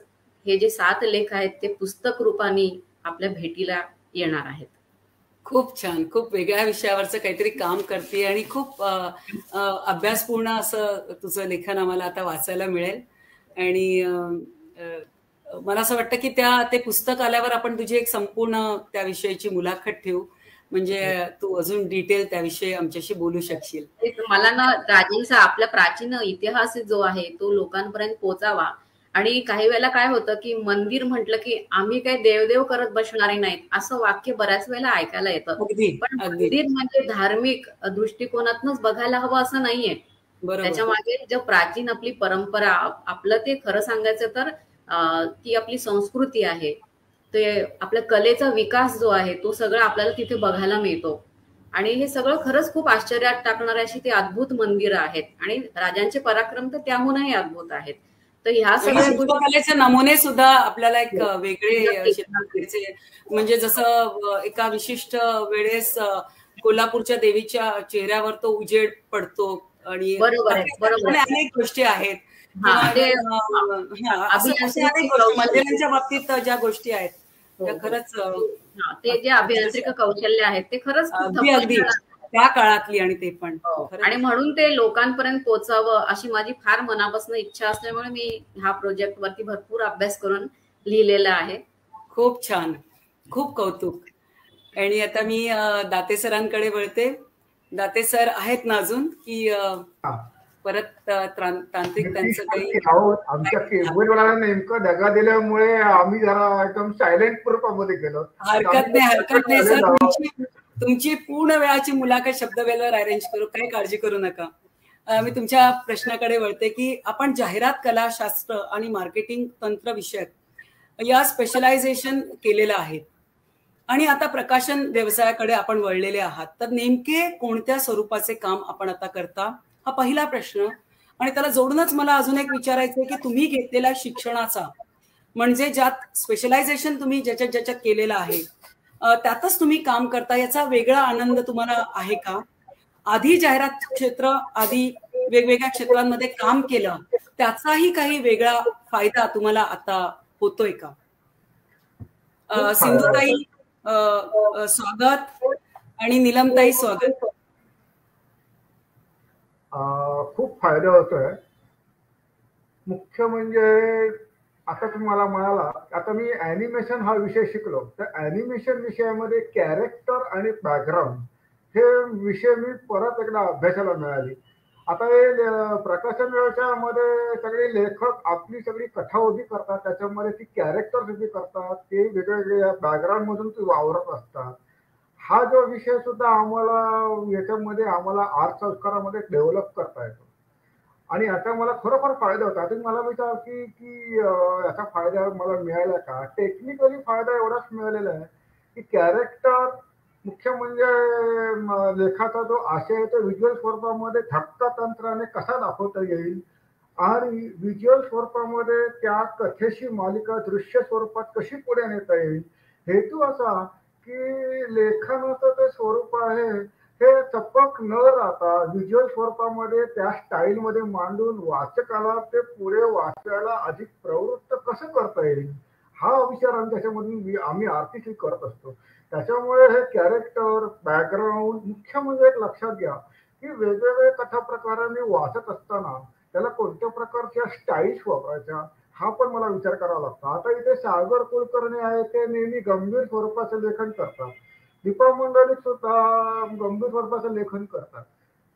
हे जे 7 लेख आहेत ते पुस्तक रूपाने आपल्या भेटीला येणार आहेत. खूप छान, खूप वेगळ्या विषयावरचं काहीतरी काम करते आणि खूप अभ्यासपूर्ण असं तुझं लेखन आम्हाला आता वाचायला मिळेल. आणि मला असं वाटतं की ते पुस्तक आल्यावर आपण तुझी एक संपूर्ण त्याविषयीची मुलाखत ठेवू, म्हणजे तू अजून डिटेल त्याविषयी आमच्याशी बोलू शकशील. मला ना राजांचा आपला प्राचीन इतिहास जो आहे तो लोकांपर्यंत पोहोचावा. आणि काही वेळेला काय होतं की मंदिर म्हटलं की आम्ही काही देवदेव करत बसणारे नाहीत असं वाक्य बऱ्याच वेळेला ऐकायला येतं. पण मंदिर म्हणजे धार्मिक दृष्टिकोनातूनच बघायला हवं असं नाहीये. त्याच्या मागे जो प्राचीन आपली परंपरा, आपलं ते खरं सांगायचं तर ती आपली संस्कृती आहे, ते आपल्या कलेचा विकास जो आहे तो सगळं आपल्याला तिथे बघायला मिळतो. आणि हे सगळं खरंच खूप आश्चर्यात टाकणारे अशी ती अद्भुत मंदिरं आहेत आणि राजांचे पराक्रम तर त्याहूनही अद्भुत आहेत. तर ह्या सगळ्या शिल्पकलेचे नमुने सुद्धा आपल्याला एक वेगळे शिल्पकलेचे, म्हणजे जसं एका विशिष्ट वेळेस कोल्हापूरच्या देवीच्या चेहऱ्यावर तो उजेड पडतो आणि अनेक गोष्टी आहेत. मंदिरांच्या बाबतीत ज्या गोष्टी आहेत त्या खरंच, ते जे अभियांत्रिक कौशल्य आहेत ते खरंच अगदी त्या काळातली, आणि ते पण आणि म्हणून ते लोकांपर्यंत पोहोचावं अशी माझी फार मनापासून इच्छा असल्यामुळे मी ह्या प्रोजेक्ट वरती भरपूर अभ्यास करून लिहिलेलं आहे. खूप छान, खूप कौतुक. आणि आता मी दाते सरांकडे वळते. दाते सर आहेत ना अजून की परत तांत्रिक त्यांचं काही आमच्या केबलवाला नेमकं दगा दिल्यामुळे आम्ही जरा एकदम सायलेंट रूपामध्ये गेलो. हरकत नाही सर, तुमची पूर्ण वेळाची मुलाखत शब्दवेलावर अरेंज करू, काही काळजी करू नका. मी तुमच्या प्रश्नाकडे वळते की आपण जाहिरात कलाशास्त्र आणि मार्केटिंग तंत्र विषयक या स्पेशलायझेशन केलेलं आहे आणि आता प्रकाशन व्यवसायाकडे आपण वळलेले आहात. तर नेमके कोणत्या स्वरूपाचे काम आपण आता करता, हा पहिला प्रश्न. आणि त्याला जोडूनच मला अजून एक विचारायचं आहे की तुम्ही घेतलेल्या शिक्षणाचा, म्हणजे ज्यात स्पेशलायझेशन तुम्ही ज्याच्यात ज्याच्यात केलेलं आहे त्यातच तुम्ही काम करता, याचा वेगळा आनंद तुम्हाला आहे का? आधी जाहिरात क्षेत्र, आधी वेगवेगळ्या क्षेत्रांमध्ये काम केलं, त्याचाही काही वेगळा फायदा तुम्हाला आता होतोय का? सिंधुताई स्वागत आणि नीलमताई स्वागत. खूप फायदा होतोय. मुख्य म्हणजे आता तुम्हाला म्हणाला, आता मी ऍनिमेशन हा विषय शिकलो, तर ऍनिमेशन विषयामध्ये कॅरेक्टर आणि बॅकग्राऊंड हे विषय मी परत एकदा अभ्यासाला मिळाली. आता हे प्रकाशन व्यवसायामध्ये सगळे लेखक आपली सगळी कथा उभी करतात, त्याच्यामध्ये ती कॅरेक्टर उभी करतात, ते वेगवेगळ्या बॅकग्राऊंड मधून ती वावरत असतात. हा जो विषय सुद्धा आम्हाला याच्यामध्ये आम्हाला आर्ट संस्कारामध्ये डेव्हलप करता येतो आणि याचा मला खरोखर फायदा होता. आता मला विचार की याचा फायदा मला मिळाला का? टेक्निकली फायदा एवढाच मिळालेला आहे की कॅरेक्टर, मुख्य म्हणजे लेखाचा जो आशय आहे तो व्हिज्युअल स्वरूपामध्ये धक्का तंत्राने कसा दाखवता येईल आणि व्हिज्युअल स्वरूपामध्ये त्या कथेची मालिका दृश्य स्वरूपात कशी पुढे नेता येईल. हेतू असा की लेखनाचं ते स्वरूप आहे हे चपक न राहता व्हिज्युअल स्वरूपामध्ये त्या स्टाईलमध्ये मांडून वाचकाला ते पुढे वाचायला अधिक प्रवृत्त कसं करता येईल, हा विचार आम्ही त्याच्यामधून आम्ही आर्टिस्टली करत असतो. त्याच्यामुळे हे कॅरेक्टर, बॅकग्राऊंड, मुख्य म्हणजे एक लक्षात घ्या की वेगवेगळे कथा प्रकारांनी वाचत असताना त्याला कोणत्या प्रकारच्या स्टाईल्स वापरायच्या हा पण मला विचार करावा लागतो. आता इथे सागर कुलकर्णी आहे, ते नेहमी गंभीर स्वरूपाचं लेखन करतात. दीपा मंडलिक सुद्धा गंभीर स्वरूपाचं लेखन करतात.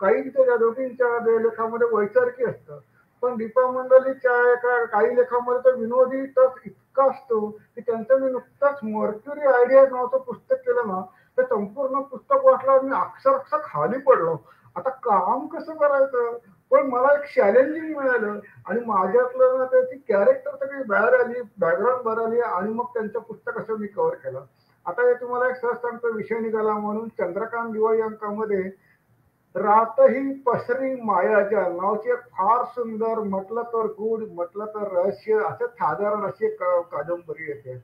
काही त्या दोघींच्या लेखामध्ये वैचारिकी असतं, पण दीपा मंडलिकच्या काही लेखामध्ये तर विनोदी तर इतका असतो की त्यांचं मी नुकताच मर्क्युरी आयडिया नावाचं पुस्तक केलं ना, तर संपूर्ण पुस्तक वाचलं मी अक्षरशः खाली पडलो. आता काम कसं करायचं, पण मला एक चॅलेंजिंग मिळालं आणि माझ्यातलं ना त्याची कॅरेक्टर सगळी बाहेर आली, बॅकग्राऊंड बाहेर आली आणि मग त्यांचं पुस्तक असं मी कव्हर केलं. आता हे तुम्हाला एक सहज सांगतो, विषय निघाला म्हणून चंद्रकांत दिवाळी अंकामध्ये रातही पसरी मायाजाल नावाची एक फार सुंदर, म्हटलं तर गूढ, म्हटलं तर रहस्य असं साधारण अशी एक कादंबरी येते.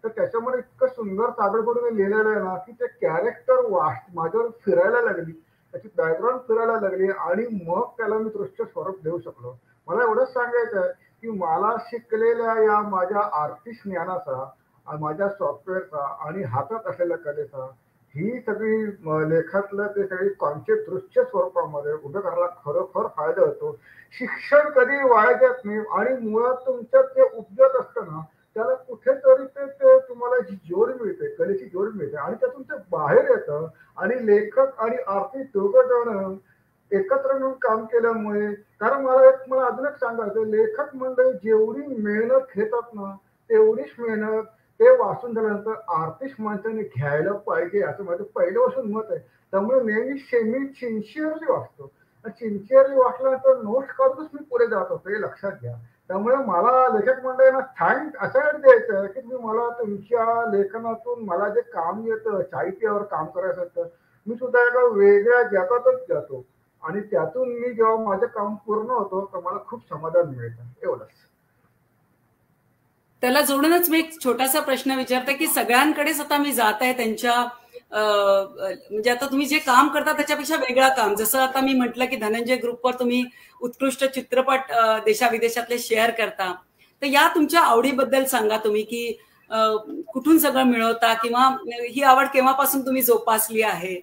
तर त्याच्यामध्ये इतकं सुंदर ताबडतोब लिहिलेलं आहे ना की ते कॅरेक्टर माझ्यावर फिरायला लागली, त्याची बॅकग्राऊंड फिरायला लागली आणि मग त्याला मी दृश्य स्वरूप देऊ शकलो. मला एवढंच सांगायचं आहे की मला शिकलेल्या या माझ्या आर्टिस्ट ज्ञानाचा, माझ्या सॉफ्टवेअरचा आणि हातात असलेल्या कलेचा, ही सगळी लेखातलं ते सगळी कॉन्सेप्ट दृश्य स्वरूपामध्ये उभं करायला खरोखर फायदा होतो. शिक्षण कधी वाया जात नाही आणि मुळात तुमच्यात ते उपजत असतं ना, त्याला कुठेतरी ते तुम्हाला जी जोड मिळते, कलेची जोड मिळते आणि त्यातून ते बाहेर येतं आणि लेखक आणि आर्टिस्ट दोघं जण एकत्र मिळून काम केल्यामुळे, कारण मला अजून एक सांगायचं, लेखक मंडळी जेवढी मेहनत घेतात ना तेवढीच मेहनत ते वाचून झाल्यानंतर आर्टिस्ट माणसाने घ्यायला पाहिजे असं माझं पहिल्यापासून मत आहे. त्यामुळे नेहमी सिन्सिअरली वाचतो. सिन्सिअरली वाचल्यानंतर नोट्स काढूनच मी पुढे जात होतो, हे लक्षात घ्या. त्यामुळे मला लेखक मंडळींना थँक असं द्यायचं की तुम्ही मला तुमच्या लेखनातून मला जे काम येतं, साहित्यावर काम करायचं असतं, मी सुद्धा एका वेगळ्या जगातच जातो आणि त्यातून मी जेव्हा माझं काम पूर्ण होतो तर मला खूप समाधान मिळतं. एवढंच. त्याला जोडूनच मी एक छोटासा प्रश्न विचारते की सगळ्यांकडेच आता मी जात आहे त्यांच्या म्हणजे आता तुम्ही जे काम करता त्याच्यापेक्षा वेगळं काम, जसं आता मी म्हटलं की धनंजय ग्रुपवर तुम्ही उत्कृष्ट चित्रपट देशाविदेशातले शेअर करता, तर या तुमच्या आवडीबद्दल सांगा तुम्ही की कुठून सगळं मिळवता किंवा ही आवड केव्हापासून तुम्ही जोपासली आहे?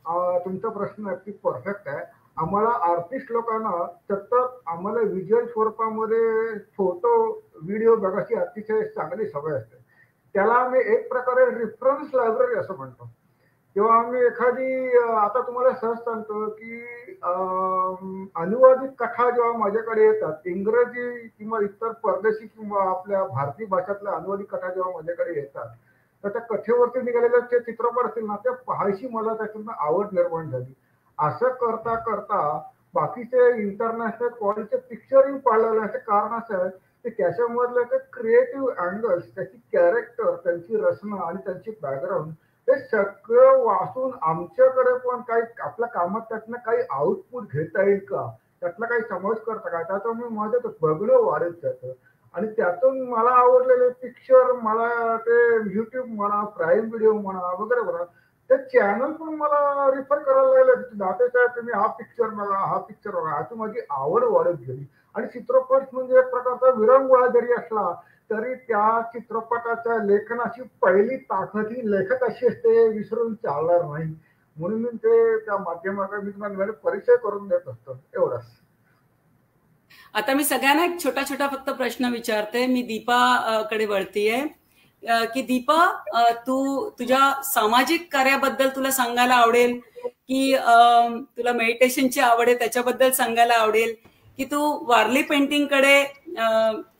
तुमचा प्रश्न अगदी परफेक्ट आहे. आम्हाला आर्टिस्ट लोकांना सतत आम्हाला व्हिज्युअल स्वरूपामध्ये फोटो व्हिडिओ बघायची अतिशय चांगली सवय असते. त्याला आम्ही एक प्रकारे रेफरन्स लायब्ररी असं म्हणतो. किंवा आम्ही एखादी आता तुम्हाला सहज सांगतो की अनुवादित कथा जेव्हा माझ्याकडे येतात, इंग्रजी किंवा इतर परदेशी किंवा आपल्या भारतीय भाषातल्या अनुवादित कथा जेव्हा माझ्याकडे येतात, तर त्या कथेवरती निघालेले जे चित्रपट असतील ना, ते पाहायची मला त्यातून आवड निर्माण झाली. असं करता करता बाकीचे इंटरनॅशनल क्वालिटीचे पिक्चरही पाहिलेलं आहे. कारण असं आहे की त्याच्यामधलं ते क्रिएटिव्ह अँगल्स, त्याची कॅरेक्टर, त्यांची रचना आणि त्यांची बॅकग्राऊंड हे सगळं वाचून आमच्याकडे पण काही आपल्या कामात त्यातनं काही आउटपुट घेता येईल का, त्यातला काही समज करता का, त्याचं मी माझं बघणं वाढत जातं. आणि त्यातून मला आवडलेले पिक्चर, मला ते युट्यूब म्हणा, प्राईम व्हिडिओ म्हणा वगैरे म्हणा, ते चॅनल पण मला रिफर करायला लागले. दातेसाहेब तुम्ही हा पिक्चर बघा, हा पिक्चर बघा, अशी माझी आवड वाढत गेली. आणि चित्रपट म्हणजे एक प्रकारचा विरंगुळा जरी असला तरी त्या चित्रपटाच्या लेखनाची पहिली ताकद ही लेखकाशी असते, विसरून चालणार नाही. म्हणून मी ते त्या माध्यमाकडे मी तुम्हाला परिचय करून देत असतो. एवढंच. आता मी सगळ्यांना एक छोटा छोटा फक्त प्रश्न विचारते. मी दीपा कडे वळतीये की दीपा, तू तुझ्या सामाजिक कार्याबद्दल तुला सांगायला आवडेल की तुला मेडिटेशनची आवड आहे त्याच्याबद्दल सांगायला आवडेल, की तू वारली पेंटिंग कडे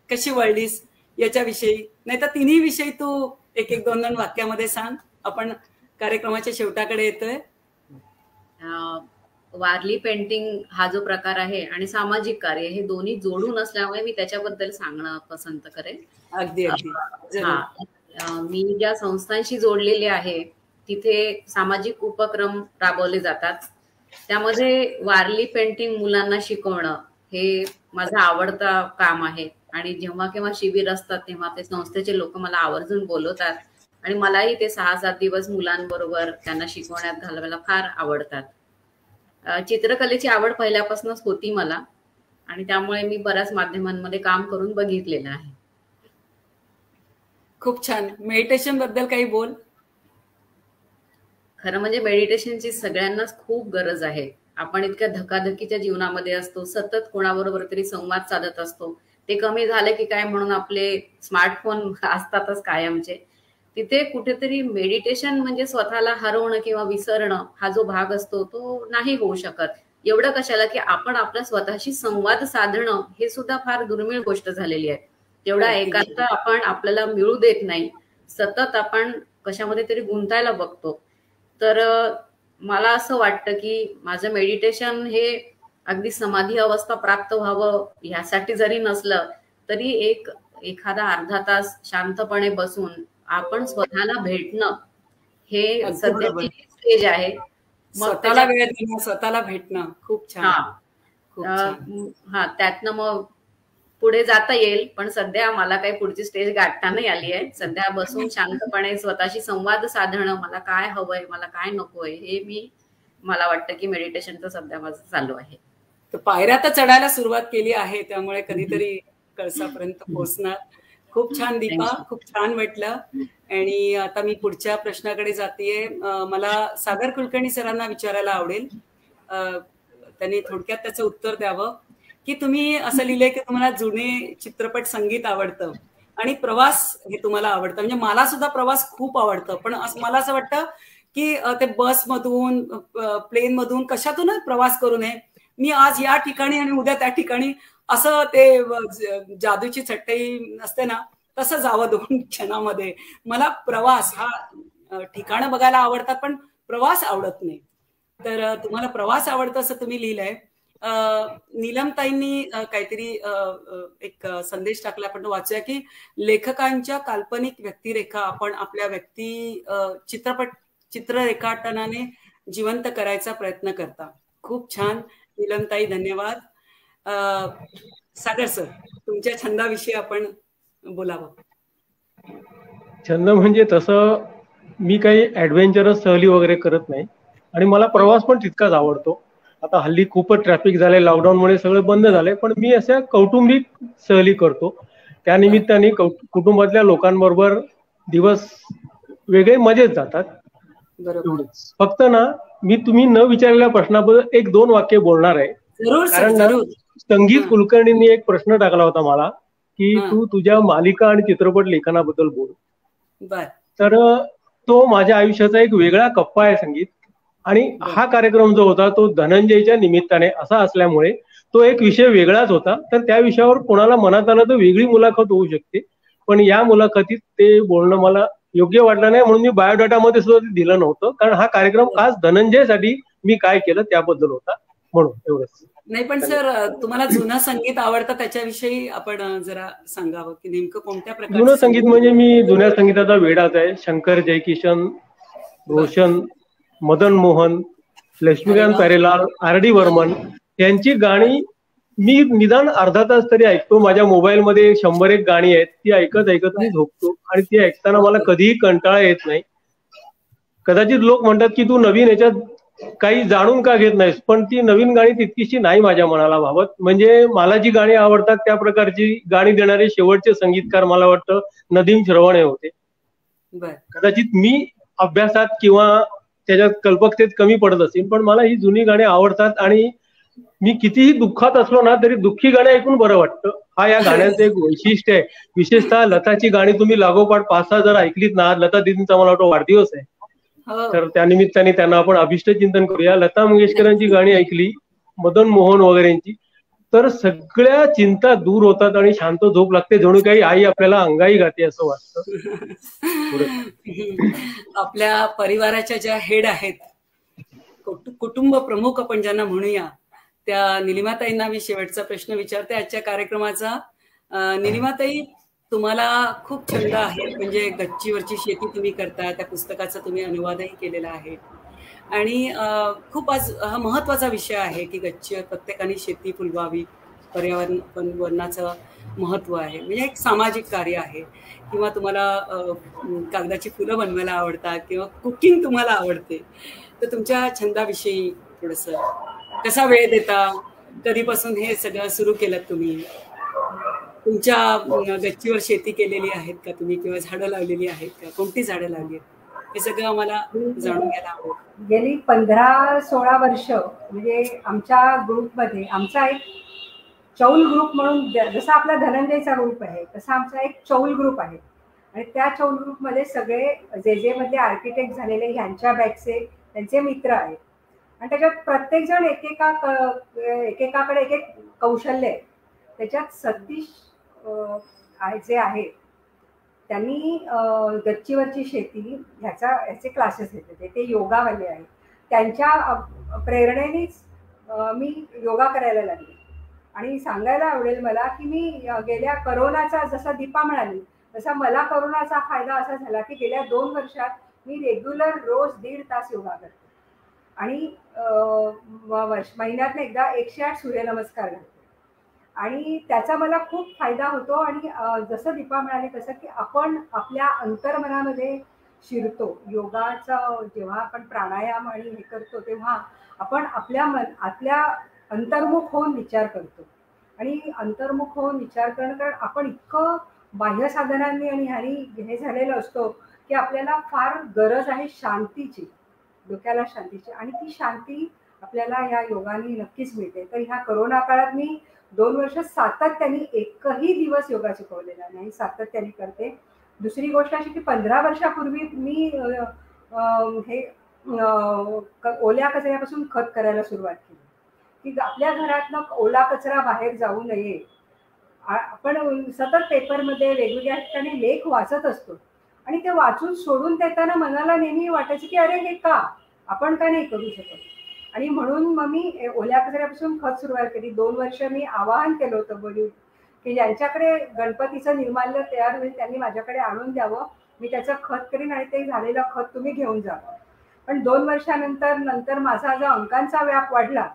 कशी वळलीस याच्याविषयी, नाही तर तिन्ही विषयी तू एक एक दोन दोन वाक्यामध्ये सांग. आपण कार्यक्रमाच्या शेवटाकडे येतोय. वारली पेंटिंग हा जो प्रकार आहे आणि सामाजिक कार्य हे दोन्ही जोडून असल्यामुळे मी त्याच्याबद्दल सांगणं पसंत करेन. अगदी अगदी. मी ज्या संस्थांशी जोडलेले आहे तिथे सामाजिक उपक्रम राबवले जातात. त्यामध्ये वारली पेंटिंग मुलांना शिकवणं हे माझं आवडता काम आहे. आणि जेव्हा केव्हा शिबिर असतात तेव्हा ते संस्थेचे लोक मला आवर्जून बोलवतात आणि मलाही ते 6-7 दिवस मुलांबरोबर त्यांना शिकवण्यात घालवायला फार आवडतात. चित्रकलेची आवड पहिल्यापासूनच होती मला आणि त्यामुळे मी बऱ्याच माध्यमांमध्ये काम करून बघितलेलं आहे. खूप छान. मेडिटेशन बद्दल काही बोल. खरं म्हणजे मेडिटेशनची सगळ्यांनाच खूप गरज आहे. आपण इतक्या धकाधकीच्या जीवनामध्ये असतो, सतत कोणाबरोबर तरी संवाद साधत असतो. ते कमी झाले की काय म्हणून आपले स्मार्टफोन असतातच कायमचे. तिथे कुठेतरी मेडिटेशन म्हणजे स्वतःला हरवणं किंवा विसरणं हा जो भाग असतो तो नाही होऊ शकत. एवढं कशाला की आपण आपल्या स्वतःशी संवाद साधणं हे सुद्धा फार दुर्मिळ गोष्ट झालेली आहे. तेवढा एकांत आपण आपल्याला मिळू देत नाही. सतत आपण कशामध्ये तरी गुंतायला बघतो. तर मला असं वाटतं की माझं मेडिटेशन हे अगदी समाधी अवस्था प्राप्त व्हावं यासाठी जरी नसलं तरी एखादा अर्धा तास शांतपणे बसून आपण स्वतःला भेटणं हे सध्याची स्टेज आहे. स्वतःला वेळ देणं, स्वतःला भेटणं खूप छान. हा त्यातनं मग पुढे जाता येईल. पण सध्या मला काही पुढची स्टेज गाठता नाही आली आहे. सध्या बसून शांतपणे स्वतःशी संवाद साधणं, मला काय हवंय, मला काय नकोय हे मला वाटतं की मेडिटेशनचं सध्या माझं चालू आहे. पायऱ्या तर चढायला सुरुवात केली आहे, त्यामुळे कधीतरी कळसापर्यंत पोहोचणार. खूप छान दीपा, खूप छान वाटलं. आणि आता मी पुढच्या प्रश्नाकडे जातीये. मला सागर कुलकर्णी सरांना विचारायला आवडेल, त्यांनी थोडक्यात त्याचं उत्तर द्यावं की तुम्ही असं लिहिलंय की तुम्हाला जुने चित्रपट संगीत आवडतं आणि प्रवास हे तुम्हाला आवडतं. म्हणजे मला सुद्धा प्रवास खूप आवडतं, पण मला असं वाटतं की ते बसमधून, प्लेन मधून, कशातूनच प्रवास करू नये. मी आज या ठिकाणी आणि उद्या त्या ठिकाणी असं ते जादूची चटई असते ना तसं जावं 2 क्षणामध्ये. मला प्रवास हा ठिकाणं बघायला आवडतात पण प्रवास आवडत नाही. तर तुम्हाला प्रवास आवडतं असं तुम्ही लिहिलंय. नीलमताईंनी काहीतरी एक संदेश टाकला, आपण वाचूया की लेखकांच्या काल्पनिक व्यक्तिरेखा आपण आपल्या चित्ररेखाटनाने जिवंत करायचा प्रयत्न करता. खूप छान नीलमताई, धन्यवाद. सागर सर, तुमच्या छंदाविषयी आपण बोलावं. छंद म्हणजे तसं मी काही ऍडव्हेंचरस सहली वगैरे करत नाही आणि मला प्रवास पण तितकाच आवडतो. आता हल्ली खूपच ट्रॅफिक झालंय, लॉकडाऊनमुळे सगळं बंद झालंय, पण मी अशा कौटुंबिक सहली करतो. त्यानिमित्ताने कुटुंबातल्या लोकांबरोबर दिवस वेगळे मजेत जातात. फक्त ना मी तुम्ही न विचारलेल्या प्रश्नाबद्दल 1-2 वाक्य बोलणार आहे. कारण संगीत कुलकर्णींनी एक प्रश्न टाकला होता मला की तू तुझ्या मालिका आणि चित्रपट लेखनाबद्दल बोल. बर. तर तो माझ्या आयुष्याचा एक वेगळा कप्पा आहे संगीत. आणि हा कार्यक्रम जो होता तो धनंजयच्या निमित्ताने असा असल्यामुळे तो एक विषय वेगळाच होता. तर त्या विषयावर कोणाला मनात आलं तर वेगळी मुलाखत होऊ शकते, पण या मुलाखतीत ते बोलणं मला योग्य वाटलं नाही, म्हणून मी बायोडाटामध्ये सुद्धा ते दिलं नव्हतं. कारण हा कार्यक्रम खास धनंजयसाठी मी काय केलं त्याबद्दल होता, म्हणून एवढंच. नाही पण सर, तुम्हाला जुनं संगीत आवडतं त्याच्याविषयी आपण जरा सांगावं की नेमकं कोणत्या प्रकारचं जुनं संगीत म्हणजे मी जुन्या संगीताचा वेडाच आहे. शंकर जयकिशन, रोशन, मदन मोहन, लक्ष्मीकांत प्यारेलाल, आर.डी. बर्मन यांची गाणी मी निदान अर्धा तास तरी ऐकतो. माझ्या मोबाईलमध्ये 101 गाणी आहेत, ती ऐकत ऐकत मी झोपतो आणि ती ऐकताना मला कधीही कंटाळा येत नाही. कदाचित लोक म्हणतात की तू नवीन याच्यात काही जाणून का घेत नाहीस, पण ती नवीन गाणी तितकीशी नाही माझ्या मनाला भावत. म्हणजे मला जी गाणी आवडतात त्या प्रकारची गाणी देणारे शेवटचे संगीतकार मला वाटतं नदीम श्रवणे होते. कदाचित मी अभ्यासात किंवा त्याच्यात कल्पकतेत कमी पडत असेल, पण मला ही जुनी गाणी आवडतात आणि मी कितीही दुःखात असलो ना तरी दुःखी गाणी ऐकून बरं वाटतं. हा या गाण्यांचं एक वैशिष्ट्य आहे. विशेषतः लताची गाणी तुम्ही लागोपाठ 5-6 जर ऐकलीत ना, लता दिदींचा मला वाटतं वाढदिवस आहे, तर त्यानिमित्ताने त्यांना आपण अभिष्ट चिंतन करूया. लता मंगेशकरांची गाणी ऐकली, मदन मोहन वगैरेंची, तर सगळ्या चिंता दूर होतात आणि शांत झोप लागते, जणू काही आई आपल्याला अंगाई गाते असं वाटतं. आपल्या परिवाराच्या ज्या हेड आहेत, कुटुंब प्रमुख आपण ज्यांना म्हणूया, त्या निलिमाताईंना मी शेवटचा प्रश्न विचारते आजच्या कार्यक्रमाचा. निलिमाताई, तुम्हाला खूप छंद आहे, म्हणजे गच्चीवरची शेती तुम्ही करता, त्या पुस्तकाचा तुम्ही अनुवादही केलेला आहे आणि खूप आज हा महत्वाचा विषय आहे की गच्चीवर प्रत्येकाने शेती फुलवावी, पर्यावरणाचं महत्व आहे, म्हणजे एक सामाजिक कार्य आहे. किंवा तुम्हाला कागदाची फुलं बनवायला आवडतात किंवा कुकिंग तुम्हाला आवडते, तर तुमच्या छंदाविषयी थोडस कसा वेळ देता, कधीपासून हे सगळं सुरू केलं तुम्ही, तुमच्या गच्चीवर शेती केलेली आहेत का तुम्ही किंवा झाडं लावलेली आहेत का, कोणती झाडं लावली आहेत, हे सगळं आम्हाला जाणून घ्यायला आवडेल. गेली 15-16 वर्ष म्हणजे आमच्या ग्रुपमध्ये, आमचा एक चौल ग्रुप म्हणून, जसा आपला धनंजयचा ग्रुप आहे तसा आमचा एक चौल ग्रुप आहे. आणि त्या चौल ग्रुपमध्ये सगळे जे मधले आर्किटेक्ट झालेले ह्यांच्या बॅचचे त्यांचे मित्र आहेत. आणि त्याच्यात प्रत्येक जण एकेकाकडे एक एक कौशल्य आहे. त्याच्यात सतीश जे आहेत त्यांनी गच्चीवरची शेती ह्याचे क्लासेस घेतले, ते योगावाले आहेत. त्यांच्या प्रेरणेनेच मी योगा करायला लागले. आणि सांगायला आवडेल मला की मी गेल्या करोनाचा, जसा दीपा म्हणाली तसा मला करोनाचा फायदा असा झाला की गेल्या 2 वर्षात मी रेग्युलर रोज 1.5 तास योगा करते आणि महिन्यातनं एकदा 108 सूर्यनमस्कार घालते आणि त्याचा मला खूप फायदा होतो. आणि जसं दीपा म्हणाली तसं की आपण आपल्या अंतर्मनामध्ये शिरतो. योगाचा जेव्हा आपण प्राणायाम आणि हे करतो तेव्हा आपण आपल्या अंतर्मुख होऊन विचार करतो. आणि अंतर्मुख होऊन विचार करणं, कारण आपण इतकं बाह्य साधनांनी आणि ह्यानी हे झालेलं असतो की आपल्याला फार गरज आहे शांतीची, डोक्याला शांतीची, आणि ती शांती आपल्याला ह्या योगाने नक्कीच मिळते. तर ह्या करोना काळात मी 2 वर्ष सातत्याने एकही दिवस योगा शिकवलेला नाही, सातत्याने करते. दुसरी गोष्ट अशी की 15 वर्षापूर्वी मी हे ओल्या कचऱ्यापासून खत करायला सुरुवात केली की आपल्या घरातनं ओला कचरा बाहेर जाऊ नये. आपण सतत पेपरमध्ये वेगवेगळ्या ठिकाणी लेख वाचत असतो आणि ते वाचून सोडून देताना मनाला नेहमी वाटायचं की अरे हे का आपण का नाही करू शकत. आणि म्हणून मग मी ओल्या कचऱ्यापासून खत सुरुवात केली. 2 वर्ष मी आवाहन केलं होतं बॉलिवूड की ज्यांच्याकडे गणपतीचं निर्माल्य तयार होईल त्यांनी माझ्याकडे आणून द्यावं, मी त्याचं खत करीन आणि ते झालेलं खत तुम्ही घेऊन जा. पण 2 वर्षानंतर माझा जो अंकांचा व्याप वाढला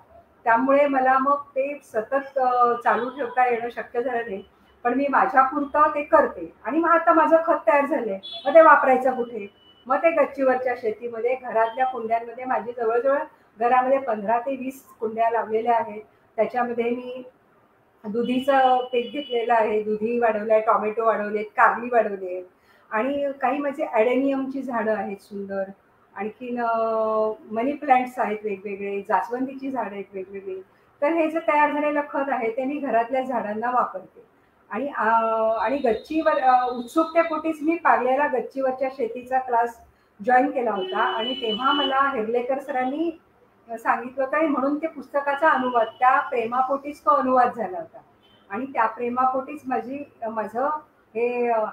त्यामुळे मला मग ते सतत चालू ठेवता येणं शक्य झालं नाही. पण मी माझ्यापुरतं ते करते आणि मग आता माझं खत तयार झालंय, मग ते वापरायचं कुठे. मग ते गच्चीवरच्या शेतीमध्ये, घरातल्या कुंड्यांमध्ये, माझी जवळजवळ घरामध्ये 15 ते 20 कुंड्या लावलेल्या आहेत. त्याच्यामध्ये मी दुधीचं पीक घेतलेलं आहे, दुधी वाढवलं आहे, टोमॅटो वाढवलेत, कारली वाढवली आहे आणि काही माझे ॲडेनियमची झाडं आहेत सुंदर. आणखीन मनी प्लांट्स आहेत वेगवेगळे, जास्वंदीची झाडं आहेत वेगवेगळी. तर हे जे तयार झालेलं खत आहे ते मी घरातल्या झाडांना वापरते. आणि गच्चीवर उत्सुकतेपोटीच मी पार्लेला गच्चीवरच्या शेतीचा क्लास जॉईन केला होता आणि तेव्हा मला हेर्लेकर सरांनी सांगितलं होतं, म्हणून ते पुस्तकाचा अनुवाद, त्या प्रेमापोटीच तो अनुवाद झाला होता आणि त्या प्रेमापोटीच माझं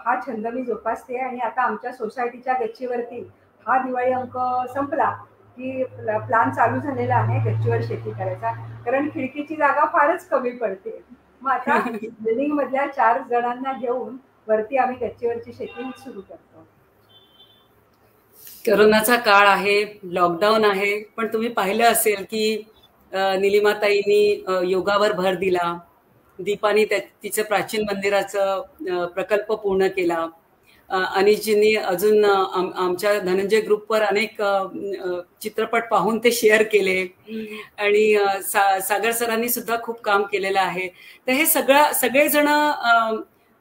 हा छंद मी जोपासते. आणि आता आमच्या सोसायटीच्या गच्चीवरती हा दिवाळी अंक संपला की प्लॅन चालू झालेला आहे गच्चीवर शेती करायचा, कारण खिडकीची जागा फारच कमी पडते. मग आता बिल्डिंग मधल्या 4 जणांना घेऊन वरती आम्ही गच्चीवरची शेती सुरू करतो. करोनाचा काळ आहे, लॉकडाऊन आहे, पण तुम्ही पाहिलं असेल की निलिमाताईंनी योगावर भर दिला, दीपानी तिचं प्राचीन मंदिराचं प्रकल्प पूर्ण केला, अनिशजींनी अजून आमच्या धनंजय ग्रुपवर अनेक चित्रपट पाहून ते शेअर केले आणि सागर सरांनी सुद्धा खूप काम केलेलं आहे. तर हे सगळेजण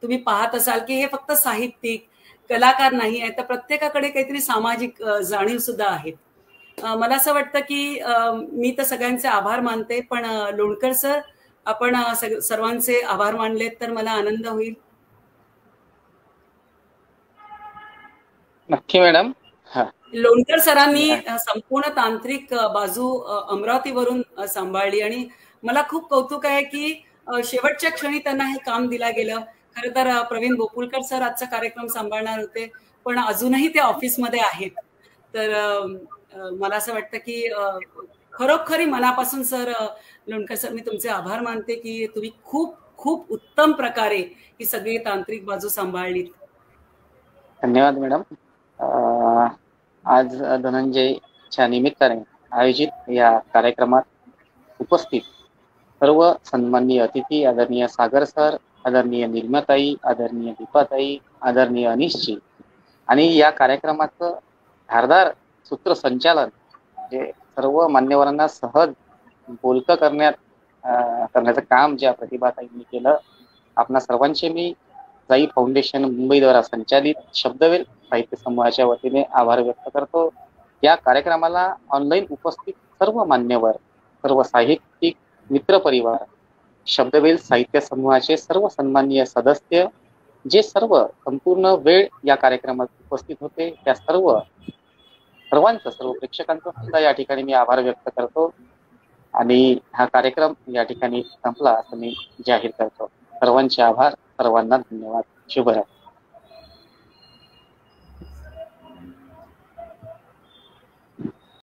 तुम्ही पाहत असाल की हे फक्त साहित्यिक कलाकार नाही आहे, तर प्रत्येकाकडे काहीतरी सामाजिक जाणीव सुद्धा आहेत. मला असं वाटतं की मी तर सगळ्यांचे आभार मानते, पण लोणकर सर आपण सर्वांचे आभार मानलेत तर मला आनंद होईल. नक्की मॅडम. लोणकर सरांनी संपूर्ण तांत्रिक बाजू अमरावतीवरून सांभाळली आणि मला खूप कौतुक आहे की शेवटच्या क्षणी त्यांना हे काम दिलं गेलं. खरं तर प्रवीण बोपुलकर सर आजचा कार्यक्रम सांभाळणार होते, पण अजूनही ते ऑफिसमध्ये आहेत. तर मला असं वाटतं की खरोखरी मनापासून सर, लोणकर सर, मी तुमचे आभार मानते की तुम्ही खूप खूप उत्तम प्रकारे ही सगळी तांत्रिक बाजू सांभाळलीत. धन्यवाद मॅडम. आज धनंजयच्या निमित्ताने आयोजित या कार्यक्रमात उपस्थित सर्व सन्माननीय अतिथी, आदरणीय सागर सर, आदरणीय निलिमाताई, आदरणीय दीपाताई, आदरणीय अनिशजी, आणि या कार्यक्रमाचं धारदार सूत्रसंचालन जे सर्व मान्यवरांना सहज बोलकं करण्याचं काम ज्या प्रतिभाताईंनी केलं, आपणा सर्वांचे मी जाई फाउंडेशन मुंबईद्वारा संचालित शब्दवेल साहित्य समूहाच्या वतीने आभार व्यक्त करतो. या कार्यक्रमाला ऑनलाईन उपस्थित सर्व मान्यवर, सर्व साहित्यिक मित्रपरिवार, शब्दवेल साहित्य समूहाचे सर्व सन्माननीय सदस्य, जे सर्व संपूर्ण वेळ या कार्यक्रमात उपस्थित होते, त्या सर्व प्रेक्षकांचा सुद्धा या ठिकाणी मी आभार व्यक्त करतो आणि हा कार्यक्रम या ठिकाणी संपला असं मी जाहीर करतो. सर्वांचे आभार, सर्वांना धन्यवाद. शुभरात्री.